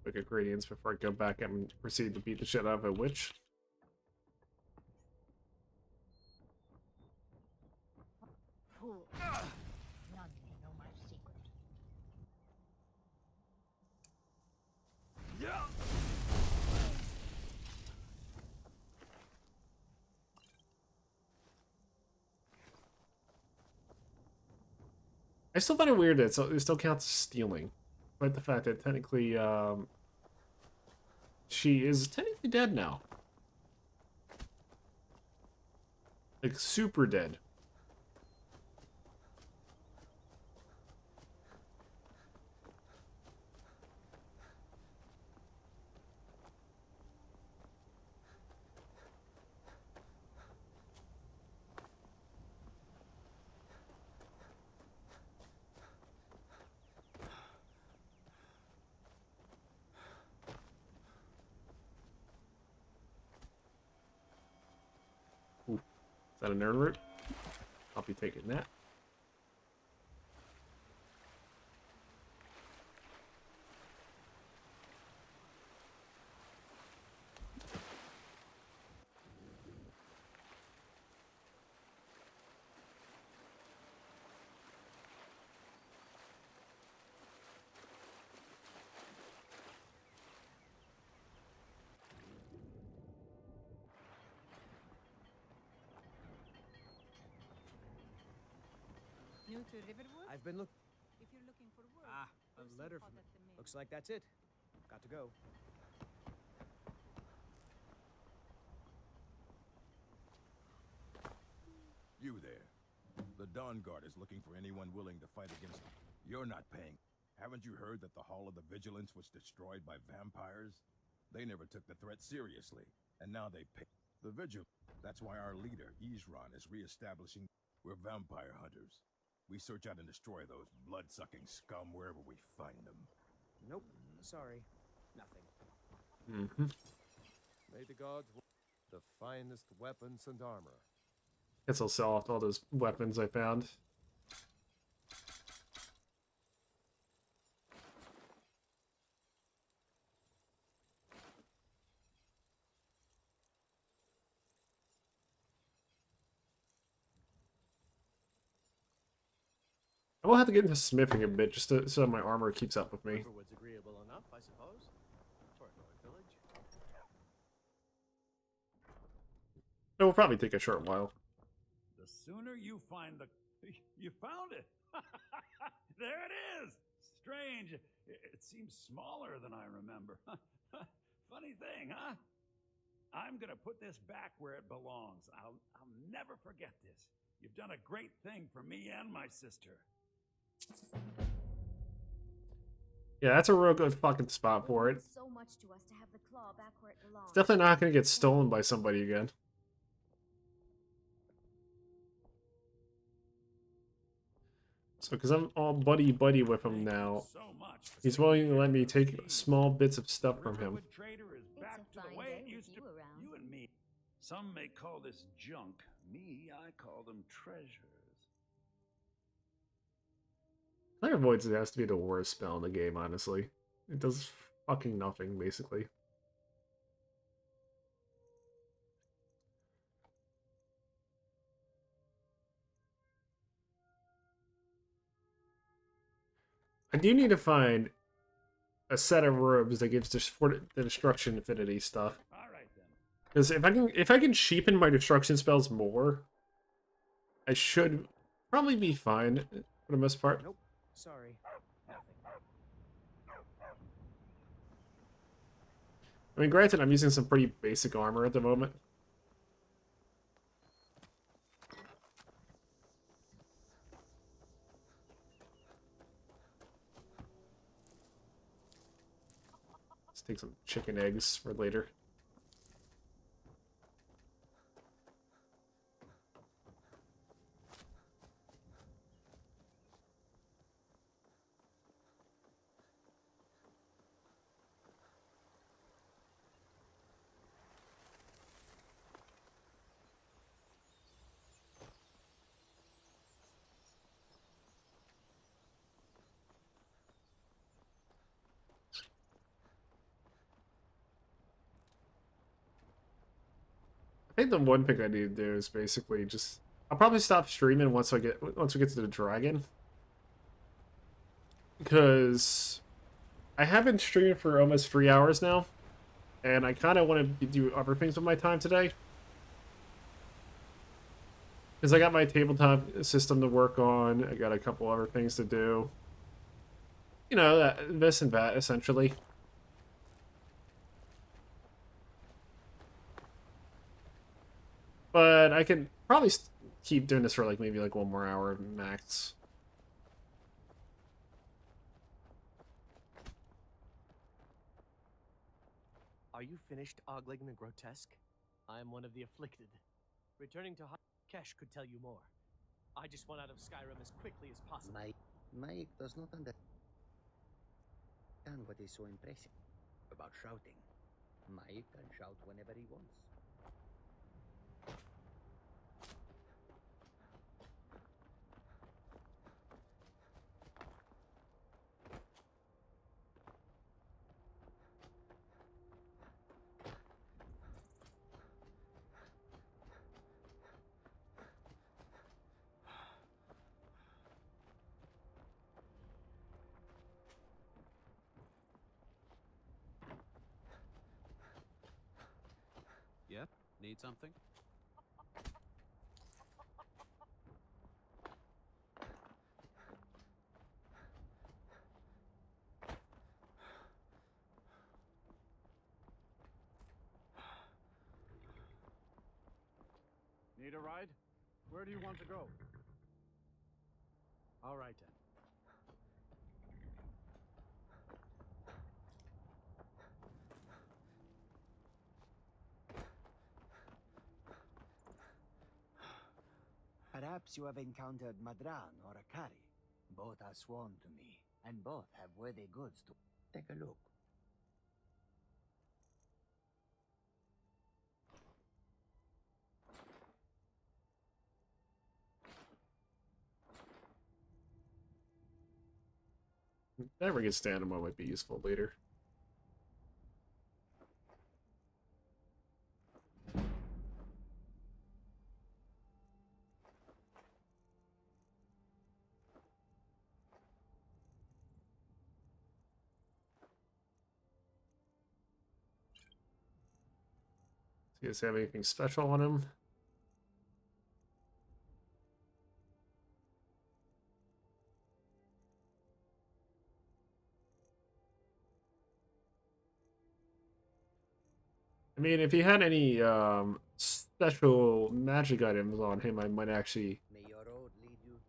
Quick ingredients before I go back and proceed to beat the shit out of a witch. Fool. None can know my secret. I still find it weird that it still counts as stealing. Despite the fact that technically, she is technically dead now. Like, super dead. that a nerd root? I'll be taking that. New to Riverwood? I've been looking. If you're looking for work, Ah, go a see letter Pod from at the main. Looks like that's it. Got to go. You there. The Dawn Guard is looking for anyone willing to fight against them. You're not paying. Haven't you heard that the Hall of the Vigilance was destroyed by vampires? They never took the threat seriously, and now they pay. The Vigil. That's why our leader, Isran, is re-establishing. We're vampire hunters. We search out and destroy those blood-sucking scum wherever we find them. Nope. Sorry. Nothing. Mm-hmm. May the gods the finest weapons and armor. Guess I'll sell off all those weapons I found. I will have to get into smithing a bit just to, so my armor keeps up with me. Riverwood's agreeable enough, I suppose, for a north village. It will probably take a short while. The sooner you find the... You found it! There it is! Strange. It seems smaller than I remember. Funny thing, huh? I'm gonna put this back where it belongs. I'll never forget this. You've done a great thing for me and my sister. Yeah, that's a real good fucking spot for it. So much to us to have the claw back where it belongs. It's definitely not going to get stolen by somebody again. So, because I'm all buddy-buddy with him now, he's willing to let me take small bits of stuff from him. Trader is back to the way it used to be. You and me. Some may call this junk. Me, I call them treasures. Clairvoyance has to be the worst spell in the game, honestly. It does fucking nothing, basically. I do need to find a set of robes that gives the destruction affinity stuff. Because if I can cheapen my destruction spells more, I should probably be fine for the most part. Nope. Sorry. Nothing. I mean, granted, I'm using some pretty basic armor at the moment. Let's take some chicken eggs for later. I think the one thing I need to do is basically just... I'll probably stop streaming once we get to the dragon. Because I have been streaming for almost 3 hours now. And I kind of want to do other things with my time today. Because I got my tabletop system to work on. I got a couple other things to do. You know, this and that, essentially. But I can probably keep doing this for like maybe like 1 more hour max. Are you finished ogling the grotesque? I am one of the afflicted. Returning to Kesh could tell you more. I just want out of Skyrim as quickly as possible. Mike does not understand what is so impressive about shouting. Mike can shout whenever he wants. Need something? Need a ride? Where do you want to go? All right then. Perhaps you have encountered Madran or Akari. Both are sworn to me, and both have worthy goods to take a look. Never get stamina might be useful later. Do you guys have anything special on him? I mean, if he had any special magic items on him, I might actually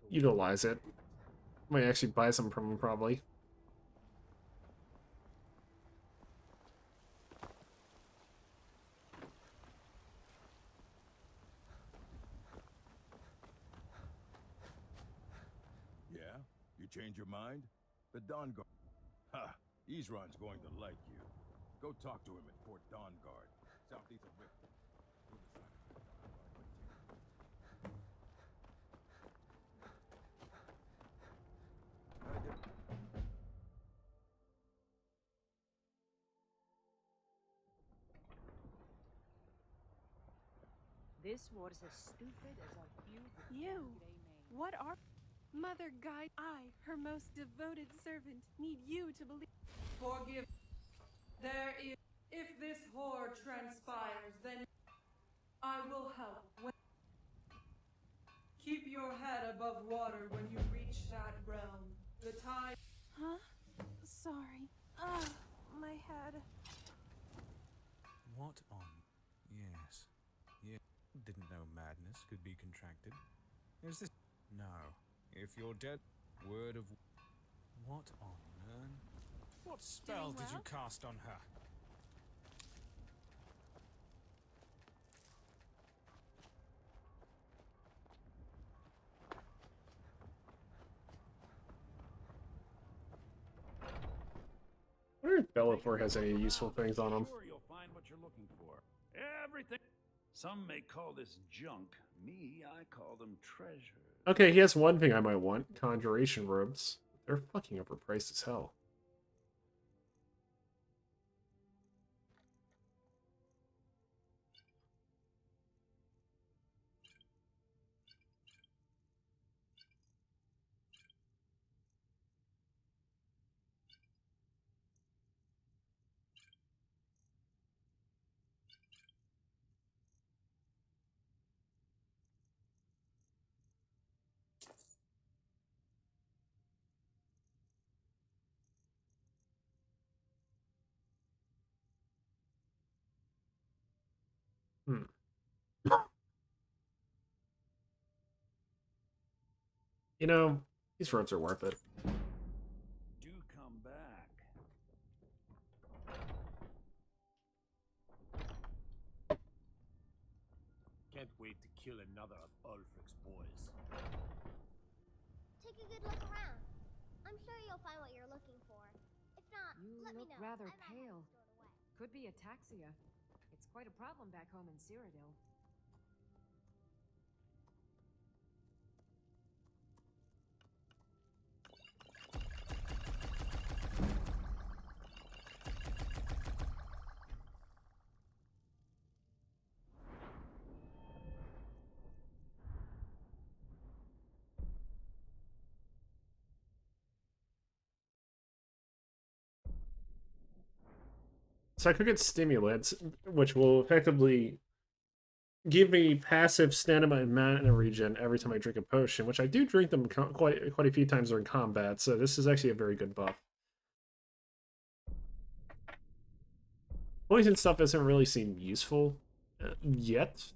utilize it. Might actually buy some from him, probably. Yeah? You change your mind? The Dawnguard. Ha! Isran's going to like you. Go talk to him at Fort Dawnguard, southeast of Rift. We'll decide if the Dawnguard would take you. This was as stupid as our feud with You! What are... Mother Guide, I, her most devoted servant, need you to believe... Forgive. There is... If this horror transpires, then I will help. Keep your head above water when you reach that realm. The tide... Huh? Sorry. Ugh, my head. What on? Yes. Yeah. Didn't know madness could be contracted. Is this... No. If you're dead, word of... What on, Nern? What spell did you cast on her? I wonder if Bellator has any useful things on him. Sure, you'll find what you're looking for. Everything. Some may call this junk. Me, I call them treasures. Okay, he has one thing I might want. Conjuration robes. They're fucking overpriced as hell. You know, these robes are worth it. Do come back. Can't wait to kill another of Ulfric's boys. Take a good look around. I'm sure you'll find what you're looking for. If not, You let me look know. rather I might have pale. it stored away. Could be ataxia. It's quite a problem back home in Cyrodiil. So I could get stimulants, which will effectively give me passive stamina and mana regen every time I drink a potion, which I do drink them quite a few times during combat, so this is actually a very good buff. Poison stuff doesn't really seem useful yet.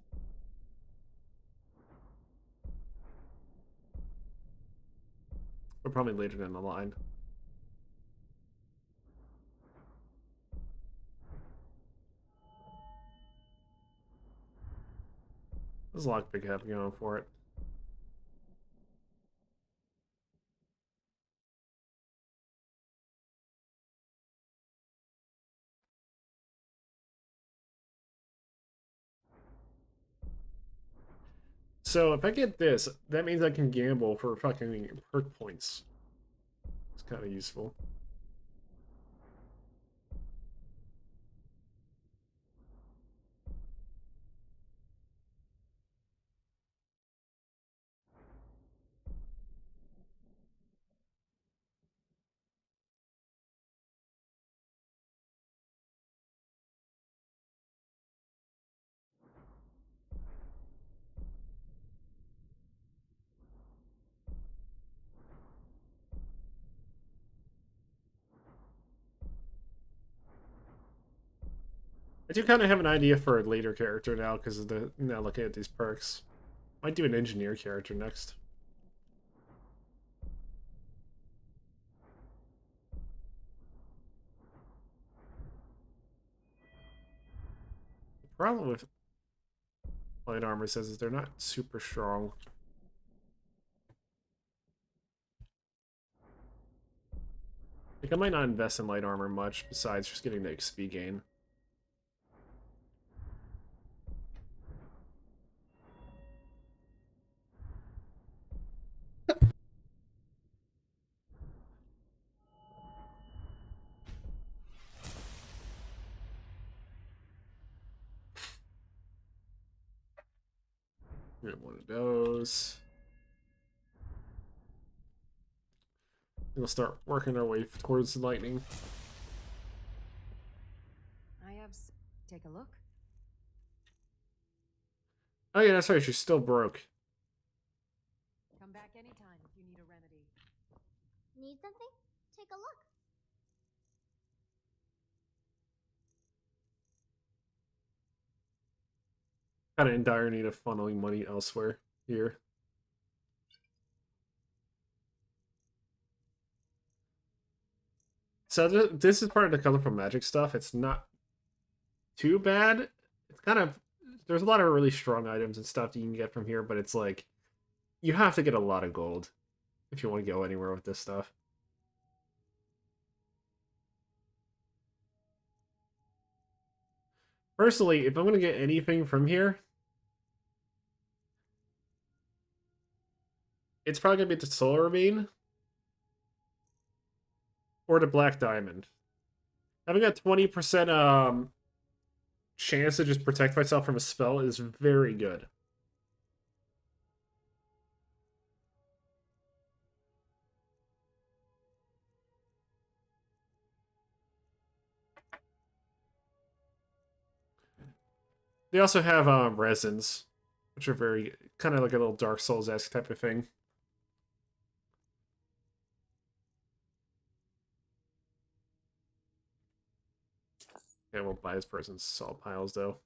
But probably later down the line. There's a lockpick have going for it. So if I get this, that means I can gamble for fucking perk points. It's kind of useful. I do kind of have an idea for a later character now because of the now looking at these perks. Might do an engineer character next. The problem with light armor says is they're not super strong. Like I might not invest in light armor much besides just getting the XP gain. Get one of those. We'll start working our way towards lightning. I have. Take a look. Oh yeah, that's right. She's still broke. Come back anytime if you need a remedy. Need something? Take a look. Kind of in dire need of funneling money elsewhere here. So this is part of the colorful magic stuff. It's not too bad. It's kind of there's a lot of really strong items and stuff that you can get from here, but it's like you have to get a lot of gold if you want to go anywhere with this stuff. Personally, if I'm going to get anything from here, it's probably going to be the Solar Beam or the Black Diamond. Having a 20% chance to just protect myself from a spell is very good. They also have resins, which are very kind of like a little Dark Souls-esque type of thing. Yeah, we'll buy this person's salt piles though.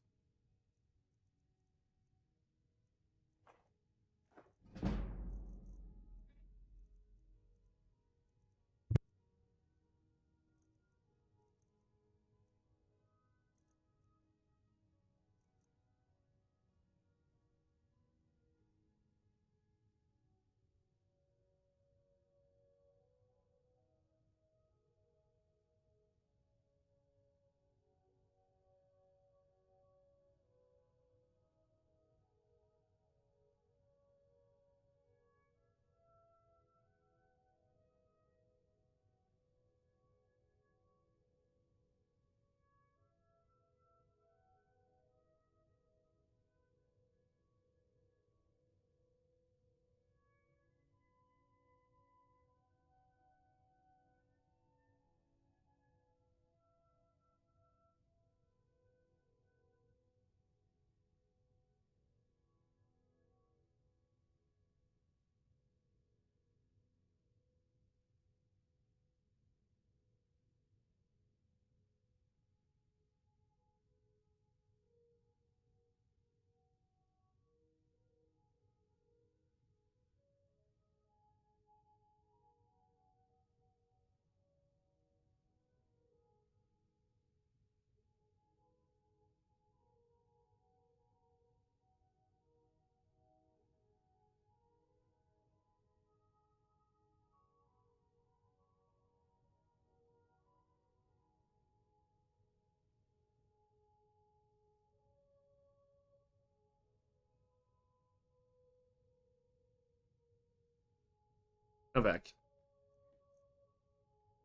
I'm back.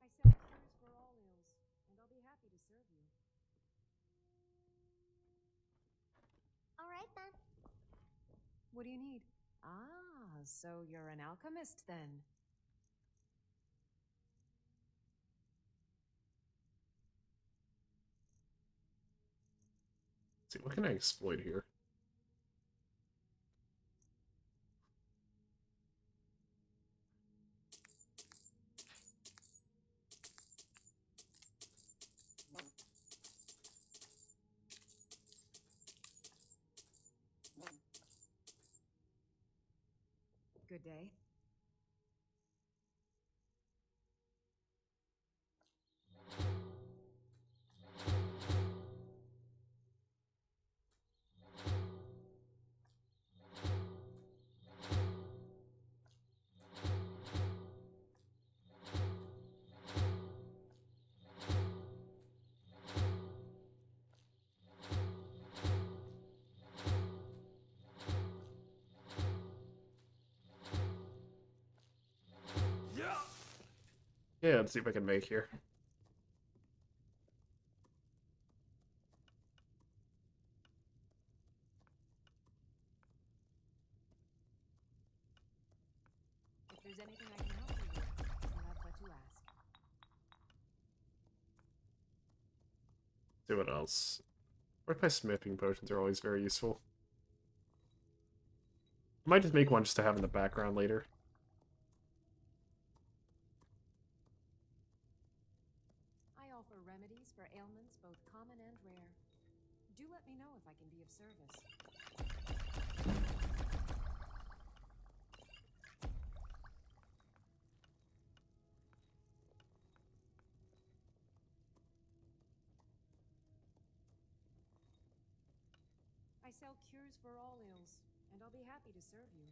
I sell cures for all ills, and I'll be happy to serve you. All right then. What do you need? Ah, so you're an alchemist then. Let's see, what can I exploit here? Good day. Yeah, let's see if I can make here. If there's anything I can help you with, you have but to ask. See what else. Wordplay smithing potions are always very useful. I might just make one just to have in the background later. I offer remedies for ailments both common and rare. Do let me know if I can be of service. I sell cures for all ills, and I'll be happy to serve you.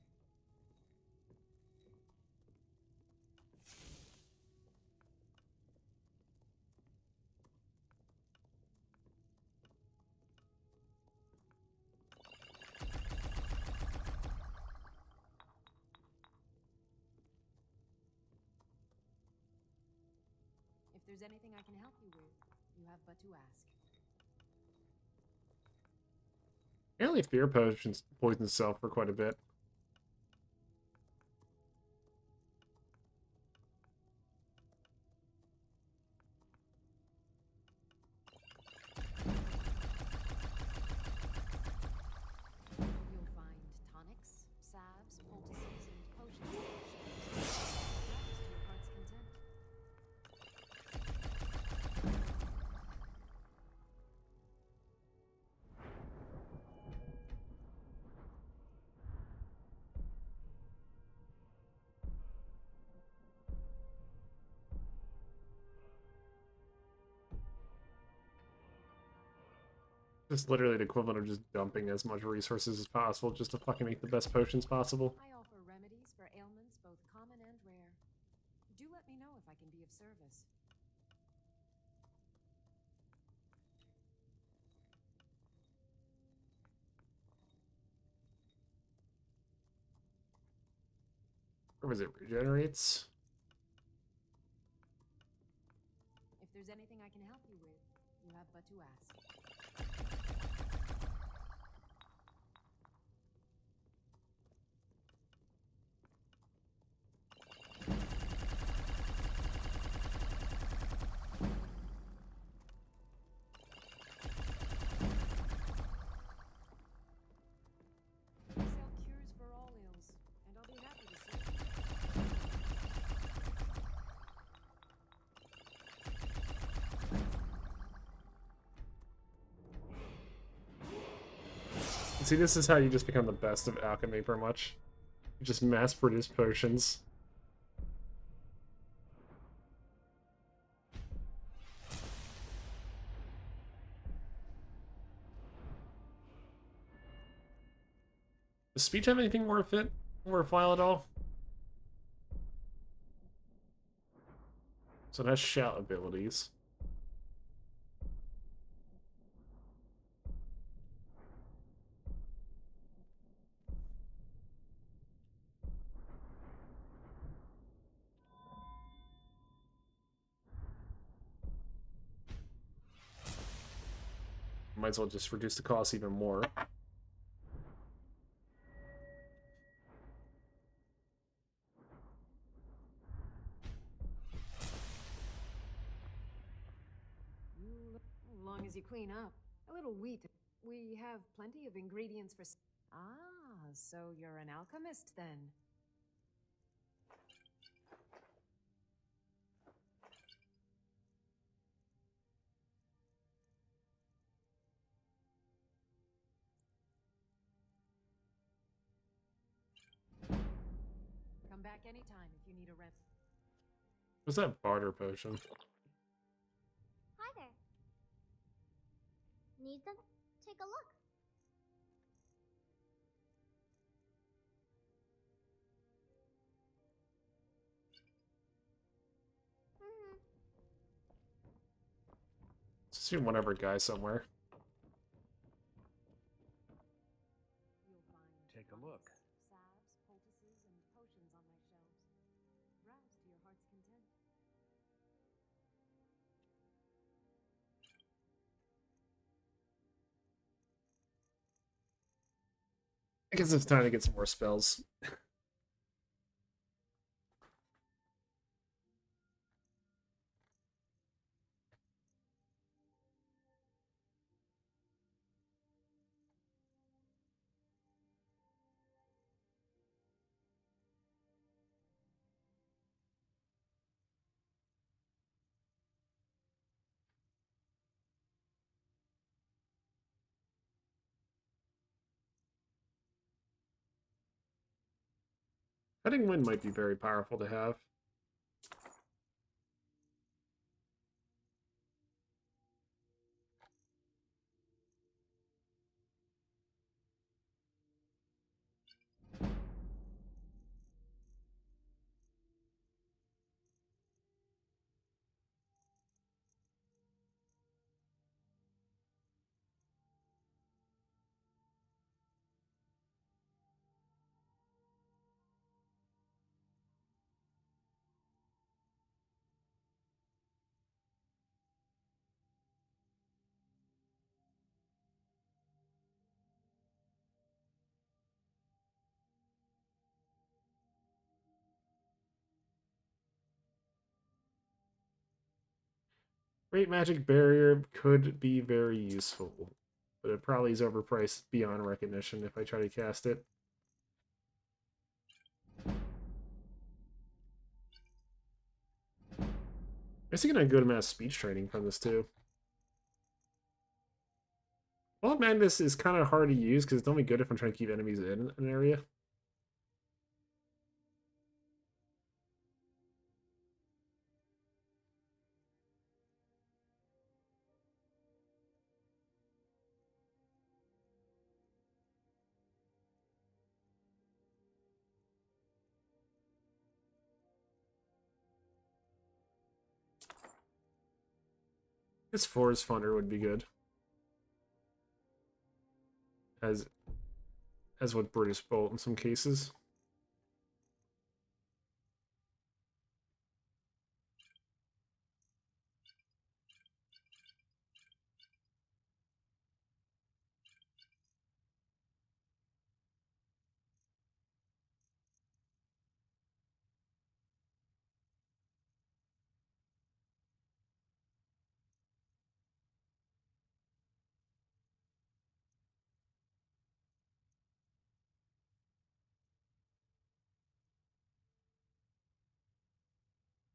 If there's anything I can help you with, you have but to ask. Apparently fear potions poison self for quite a bit. You'll find tonics, salves, poultices, and potions on the shelves. Perhaps to your heart's content. It's literally the equivalent of just dumping as much resources as possible just to fucking make the best potions possible. I offer remedies for ailments both common and rare. Do let me know if I can be of service. Or was it regenerates? If there's anything I can help you with, you have but to ask. I sell cures for all ills, and I'll be happy to serve See, this is how you just become the best of alchemy, pretty much. You just mass-produce potions. Does speech have anything worthwhile at all? So it has shout abilities. Might as well just reduce the cost even more. As long as you clean up. A little wheat. We have plenty of ingredients for... Ah, so you're an alchemist then. Come back anytime if you need a rent. What's that barter potion? Hi there. Need some? Take a look. Let's see whatever guy somewhere. Take a look. Salves, poultices, and potions on my shelves. Browse to your heart's content. I guess it's time to get some more spells. Cutting Wind might be very powerful to have. Great Magic Barrier could be very useful, but it probably is overpriced beyond recognition if I try to cast it. I'm actually getting a good amount of speech training from this too. Wild Madness is kind of hard to use because it's only good if I'm trying to keep enemies in an area. This Forest Funder would be good. As would British Bolt in some cases.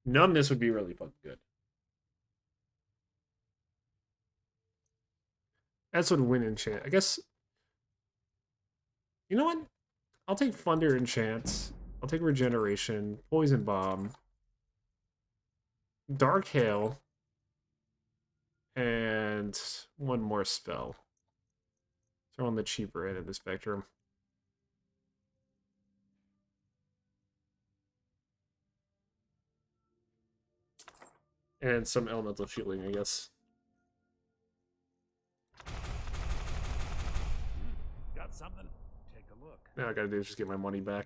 Numbness would be really fucking good. That's what win enchant. I guess. You know what? I'll take Thunder enchant. I'll take Regeneration, Poison Bomb, Dark Hail, and one more spell. They're on the cheaper end of the spectrum. And some elemental shielding, I guess. Got something? Take a look. Now all I gotta do is just get my money back.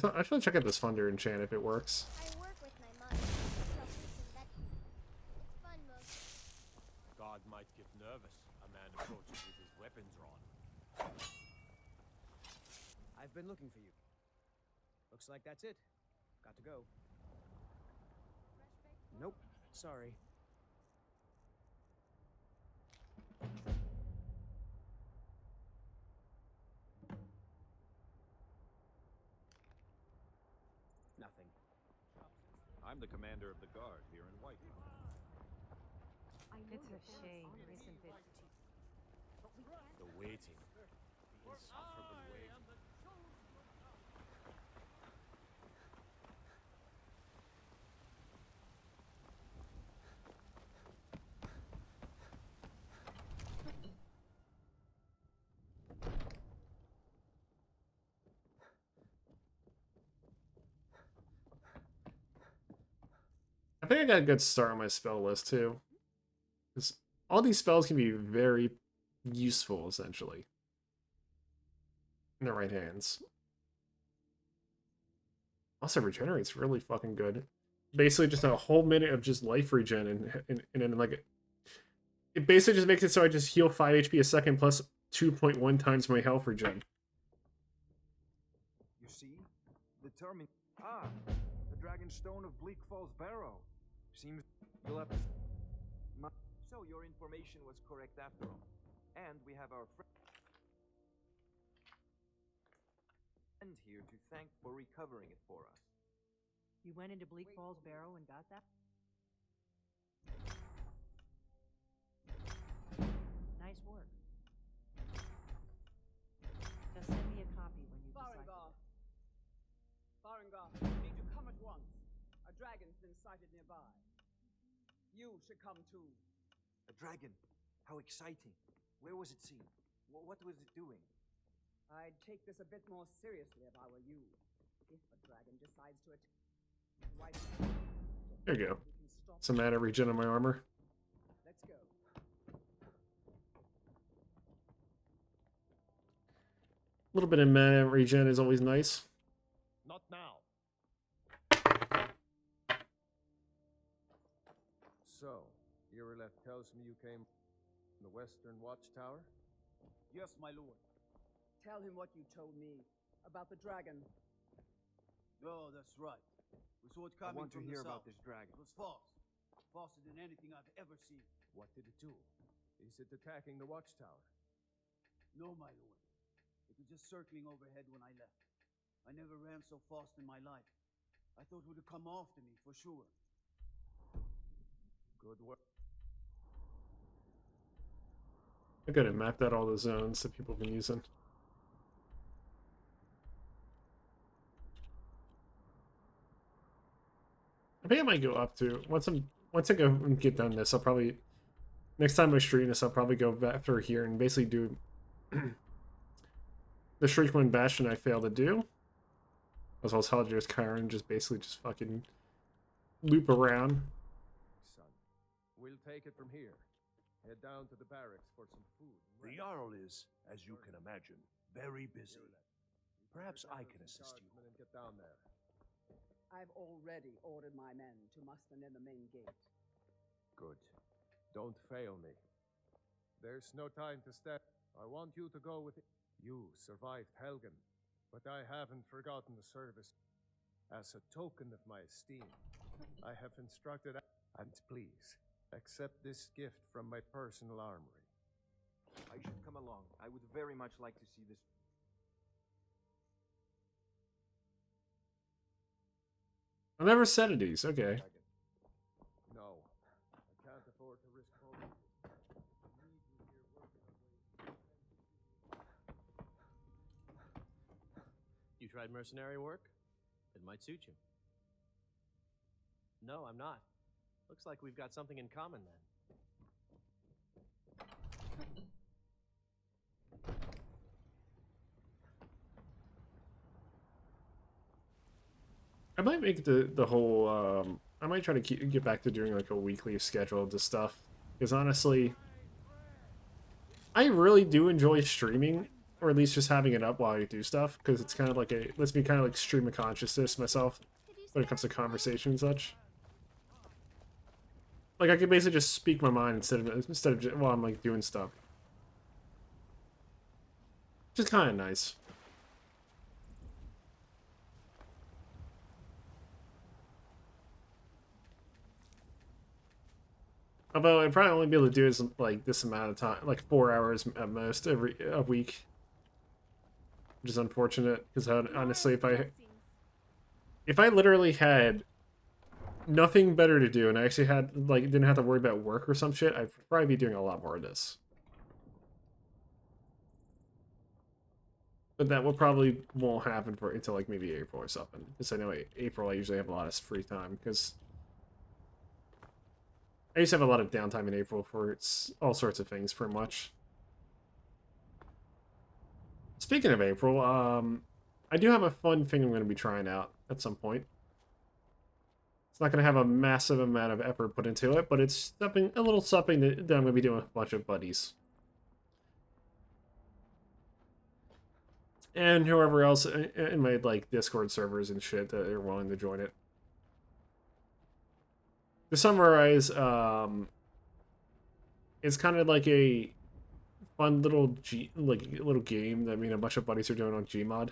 I should check out this Thunder enchant if it works. I work with my mother. It's fun most. God might get nervous. A man approaches with his weapon drawn. I've been looking for you. Looks like that's it. Got to go. Nope. Sorry. Nothing. I'm the commander of the guard here in Whitehall. It's a shame, isn't it? The waiting. The insufferable waiting. I think I got a good start on my spell list too. 'Cause all these spells can be very useful, essentially. In the right hands. Also, regenerate's really fucking good. Basically, just a whole minute of just life regen, and then like it basically just makes it so I just heal 5 HP a second plus 2.1 times my health regen. You see? Determined. Ah, the Dragon Stone of Bleak Falls Barrow. Seems you'll have to. So your information was correct after all, and we have our friend here to thank for recovering it for us. You went into Bleak Falls Barrow and got that? Nice work. Just send me a copy when you decide. Farengar, you need to come at once. A dragon's been sighted nearby. You should come too. A dragon? How exciting. Where was it seen? What was it doing? I'd take this a bit more seriously if I were you. If a dragon decides to attack, There you go. Some mana regen on my armor. Let's go. A little bit of mana regen is always nice. Not now. So, Irileth tells me you came from the Western Watchtower? Yes, my lord. Tell him what you told me about the dragon. Oh, that's right. We saw it I coming want to from hear the about south. this dragon. It was false. Falser than anything I've ever seen. What did it do? Is it attacking the Watchtower? No, my lord. It was just circling overhead when I left. I never ran so fast in my life. I thought it would have come after me, for sure. Good work. I gotta map out all the zones that people have been using. I think I might go up to once I go and get done this, I'll probably next time I stream this, I'll probably go back through here and basically do the Shriekwind Bastion I failed to do. As well as Hellgear's Skyrim, just basically just fucking loop around. Son, we'll take it from here. Head down to the barracks for some food. The Jarl is, as you can imagine, very busy. Perhaps I can assist you. And get down there. I've already ordered my men to muster near the main gate. Good. Don't fail me. There's no time to step. I want you to go with it. You survived Helgen, but I haven't forgotten the service. As a token of my esteem, I have instructed, and please, accept this gift from my personal armory. I should come along. I would very much like to see this. I've never said it is, okay. No, I can't afford to risk both. You tried mercenary work? It might suit you. No, I'm not. Looks like we've got something in common then. I might make the whole I might try to get back to doing like a weekly schedule of this stuff, because honestly I really do enjoy streaming or at least just having it up while I do stuff, because it's kind of like lets me kind of like stream of consciousness myself when it comes to conversation and such. Like I could basically just speak my mind instead of just, while I'm like doing stuff, which is kind of nice. Although I'd probably only be able to do it like this amount of time, like 4 hours at most every a week, which is unfortunate. Because honestly, if I literally had nothing better to do and I actually had like didn't have to worry about work or some shit, I'd probably be doing a lot more of this. But that will probably won't happen until like maybe April or something. Because I know April I usually have a lot of free time because I used to have a lot of downtime in April for all sorts of things, pretty much. Speaking of April, I do have a fun thing I'm going to be trying out at some point. It's not going to have a massive amount of effort put into it, but it's something, a little something that I'm going to be doing with a bunch of buddies. And whoever else in my like Discord servers and shit that are willing to join it. To summarize, it's kind of like a fun little little game that a bunch of buddies are doing on Gmod.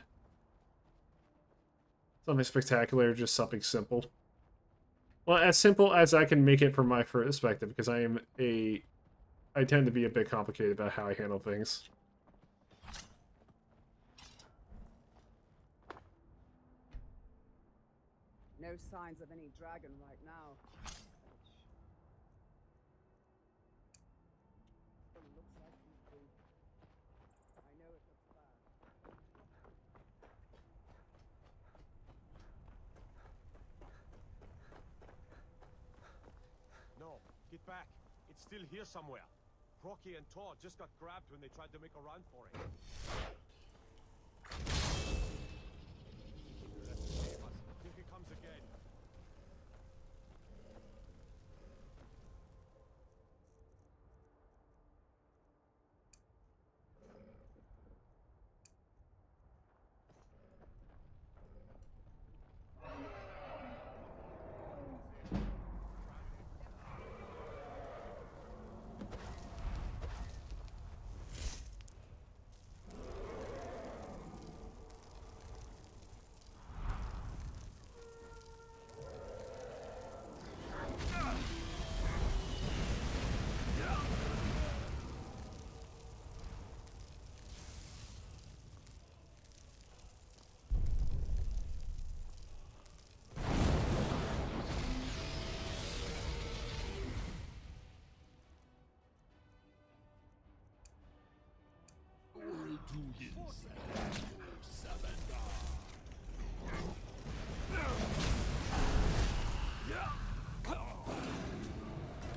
Something spectacular, just something simple. Well, as simple as I can make it from my perspective, because I tend to be a bit complicated about how I handle things. No signs of any dragon right now. Looks like he's been. I know it looks bad. No, get back. It's still here somewhere. Rocky and Todd just got grabbed when they tried to make a run for it. Here he comes again.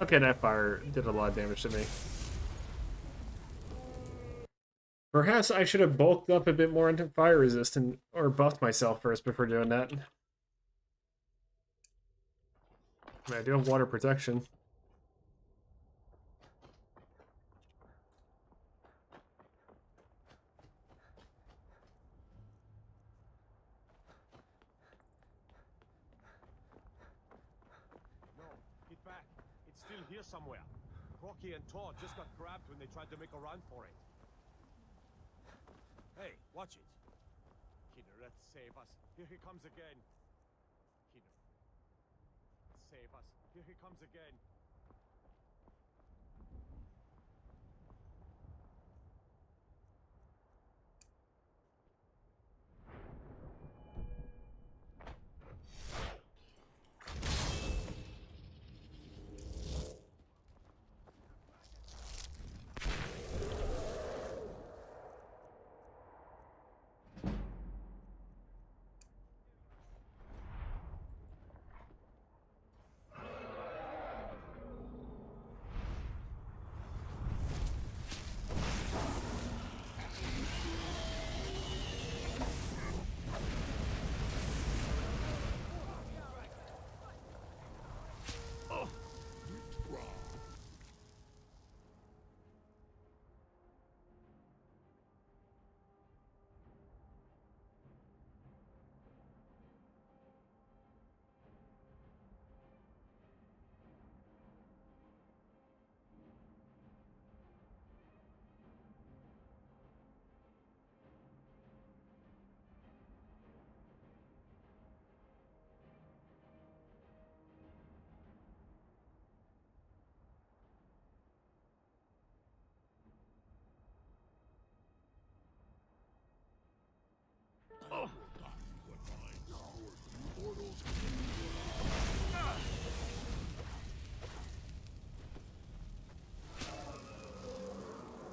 Okay, that fire did a lot of damage to me. Perhaps I should have bulked up a bit more into fire resistant, or buffed myself first before doing that. I do have water protection. No, get back. It's still here somewhere. Rocky and Todd just got grabbed when they tried to make a run for it. Hey, watch it. Kinneret, save us. Here he comes again. Kinneret, save us. Here he comes again.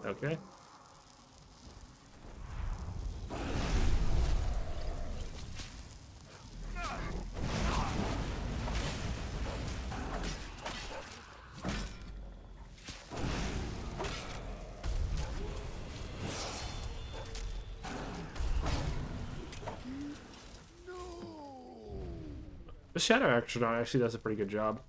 Okay. The Shadow Astronaut actually does a pretty good job.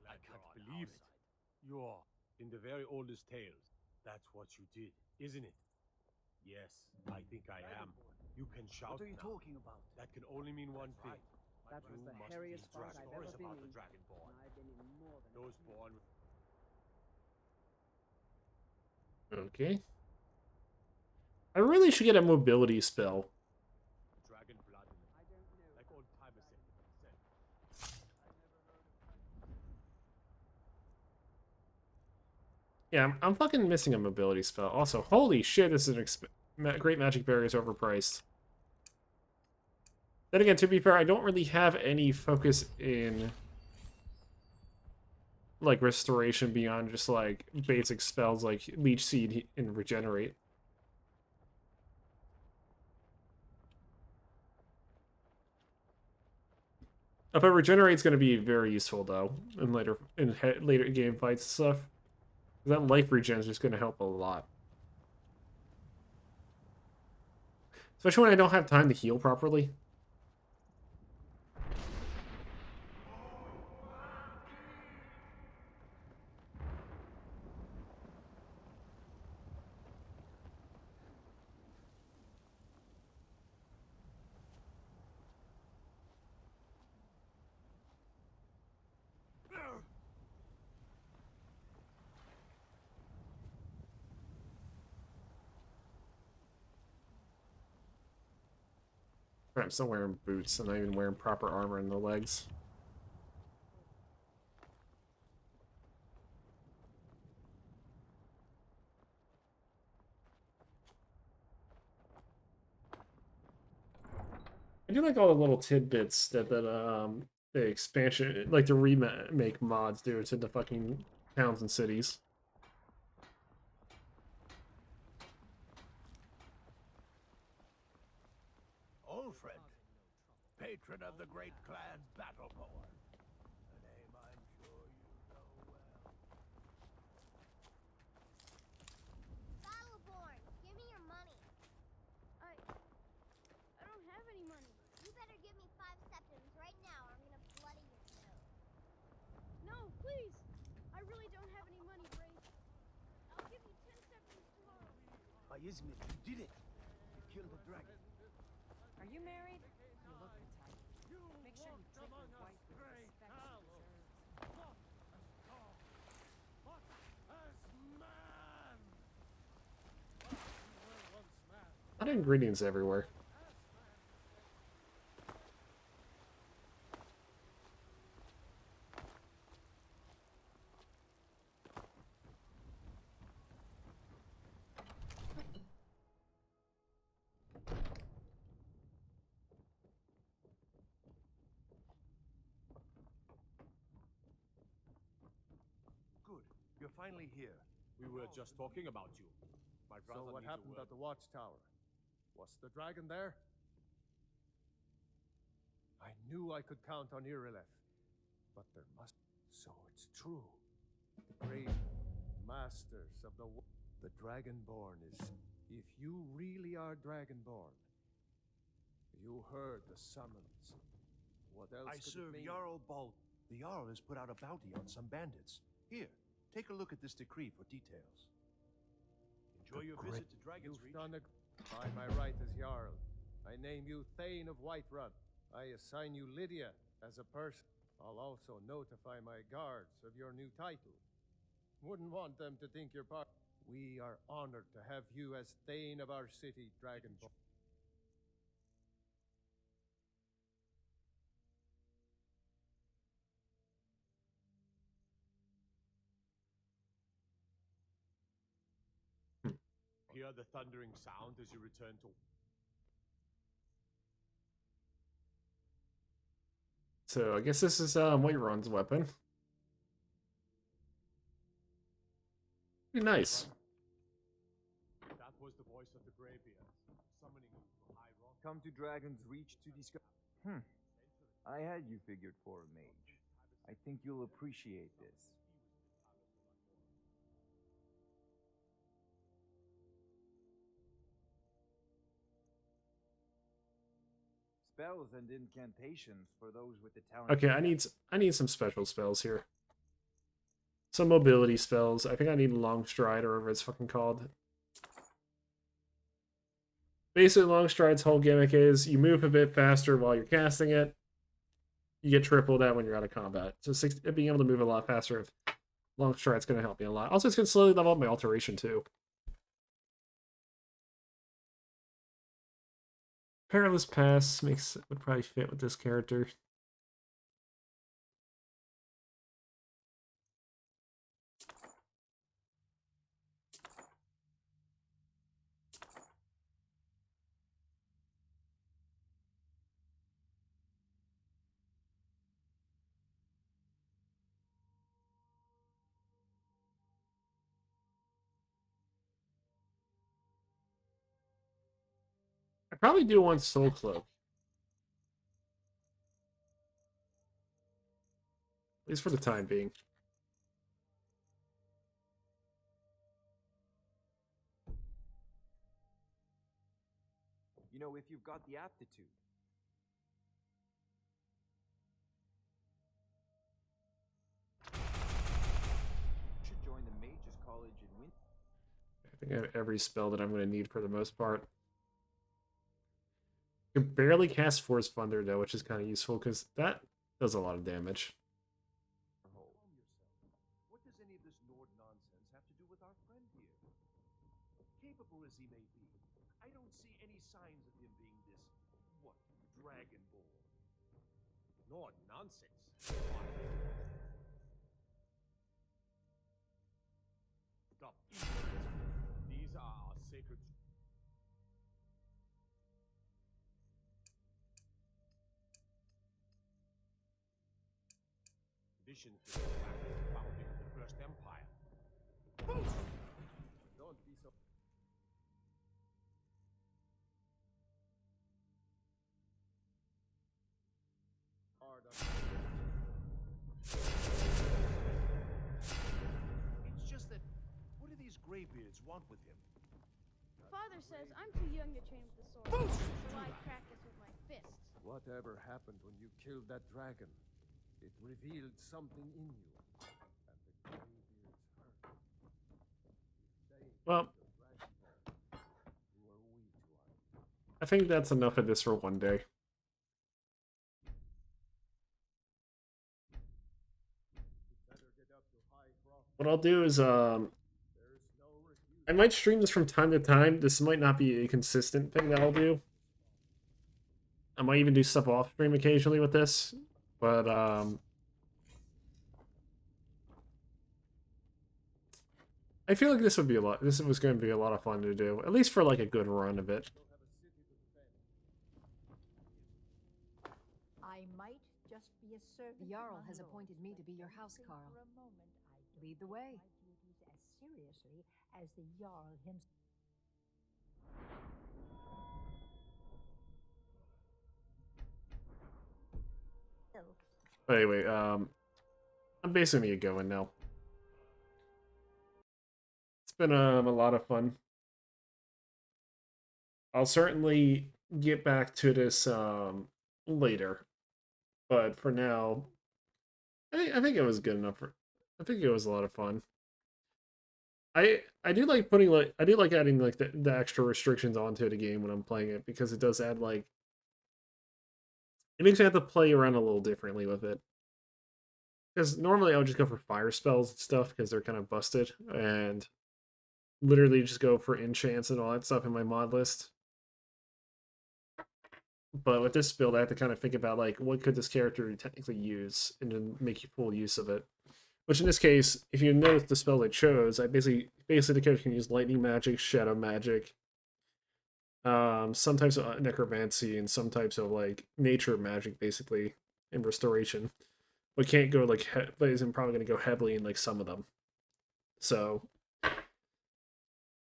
I can't believe it. You are in the very oldest tales. That's what you did, isn't it? Yes, I think I am. You can shout. What are you now. talking about? That can only mean one thing. That was You the must hairiest be fight I've ever stories been about the in. Dragonborn. And I've been in more than Those born. Okay. I really should get a mobility spell. Dragon blood in it. I don't know. Like old timers said. Yeah, I'm fucking missing a mobility spell. Also, holy shit, this is an great magic barrier is overpriced. Then again, to be fair, I don't really have any focus in like restoration beyond just like basic spells like Leech Seed and Regenerate. But Regenerate's going to be very useful though in later game fights and stuff. That life regen is just going to help a lot. Especially when I don't have time to heal properly. I'm still wearing boots and not even wearing proper armor in the legs. I do like all the little tidbits that the expansion, like the remake mods do to the fucking towns and cities. Old friend, patron of the great clan Battleborn. A name I'm sure you know well. Battleborn, give me your money. I don't have any money. You better give me 5 septims right now or I'm gonna bloody your nose. No, please! I really don't have any money, Brace. I'll give you 10 septims tomorrow. Ismit, you did it. You killed the dragon. Are you married? You look the type. Make sure you treat your wife with the respect she deserves. A lot of ingredients everywhere. Good. You're finally here. We were just talking about you. My brother So what needs a happened word. at the watchtower? Was the dragon there? I knew I could count on Irileth, but there must... So it's true. The great masters of the Dragonborn is... If you really are Dragonborn, you heard the summons. What else I could serve it mean? Jarl Bald. The Jarl has put out a bounty on some bandits. Here, Take a look at this decree for details. Enjoy your visit to Dragon's Reach. By my right as Jarl, I name you Thane of Whiterun. I assign you Lydia as a person. I'll also notify my guards of your new title. Wouldn't want them to think you're part. We are honored to have you as Thane of our city, Dragonborn. Hear the thundering sound as you return to... So I guess this is Whiterun's weapon. Pretty nice. That was the voice of the Greybeard, summoning you to High Rock. Come to Dragon's Reach to discuss. I had you figured for a mage. I think you'll appreciate this. Spells and incantations for those with the talent. Okay, I need some special spells here. Some mobility spells. I think I need Long Stride or whatever it's fucking called. Basically, Long Stride's whole gimmick is you move a bit faster while you're casting it. You get tripled out when you're out of combat. So being able to move a lot faster with Long Stride's going to help me a lot. Also, it's going to slowly level up my alteration too. Perilous Pass would probably fit with this character. I probably do want Soul Cloak. At least for the time being. You know, if you've got the aptitude. You should join the Mages College in Winter. I think I have every spell that I'm going to need for the most part. I can barely cast Force Thunder though, which is kind of useful because that does a lot of damage. What does any of this Nord nonsense have to do with our friend here? Capable as he may be, I don't see any signs of him being this, Dragonborn. Nord nonsense? Why? Stop. These are our sacred... Visions to go back to the founding of the First Empire. Don't be so. Hard on. It's just that, what do these Greybeards want with him? Father says I'm too young to train with the sword, so I practice with my fists. Whatever happened when you killed that dragon? It revealed something in you. And the Greybeards hurt. Well, I think that's enough of this for one day. What I'll do is, I might stream this from time to time. This might not be a consistent thing that I'll do. I might even do stuff off stream occasionally with this, but I feel like this would be a lot. This was going to be a lot of fun to do, at least for like a good run of it. I might just be a servant. The Jarl has appointed me to be your house, Carl. Lead the way. As seriously as the Jarl himself. Anyway, I'm basically gonna get going now. It's been a lot of fun. I'll certainly get back to this later, but for now, I think it was good enough. I think it was a lot of fun. I do like putting like I do like adding like the extra restrictions onto the game when I'm playing it because it does add like it makes me have to play around a little differently with it. Because normally I would just go for fire spells and stuff because they're kind of busted and literally just go for enchants and all that stuff in my mod list. But with this build, I have to kind of think about like what could this character technically use and then make full use of it. Which in this case, if you notice the spell I chose, I basically the character can use lightning magic, shadow magic, some types of necromancy, and some types of like nature magic, basically, and restoration. But can't go like, but isn't probably going to go heavily in like some of them. So,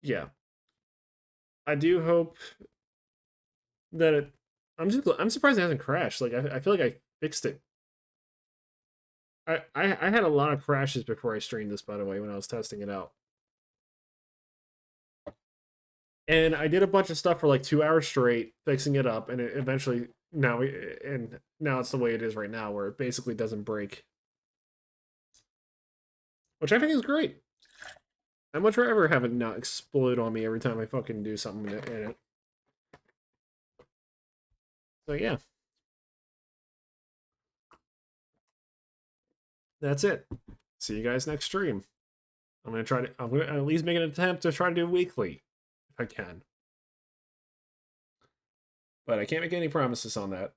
yeah, I do hope that it. I'm surprised it hasn't crashed. Like I feel like I fixed it. I had a lot of crashes before I streamed this, by the way, when I was testing it out. And I did a bunch of stuff for like 2 hours straight, fixing it up, and it eventually now it's the way it is right now, where it basically doesn't break, which I think is great. I'd much rather have it not explode on me every time I fucking do something in it. So yeah, that's it. See you guys next stream. I'm gonna at least make an attempt to try to do weekly, if I can. But I can't make any promises on that.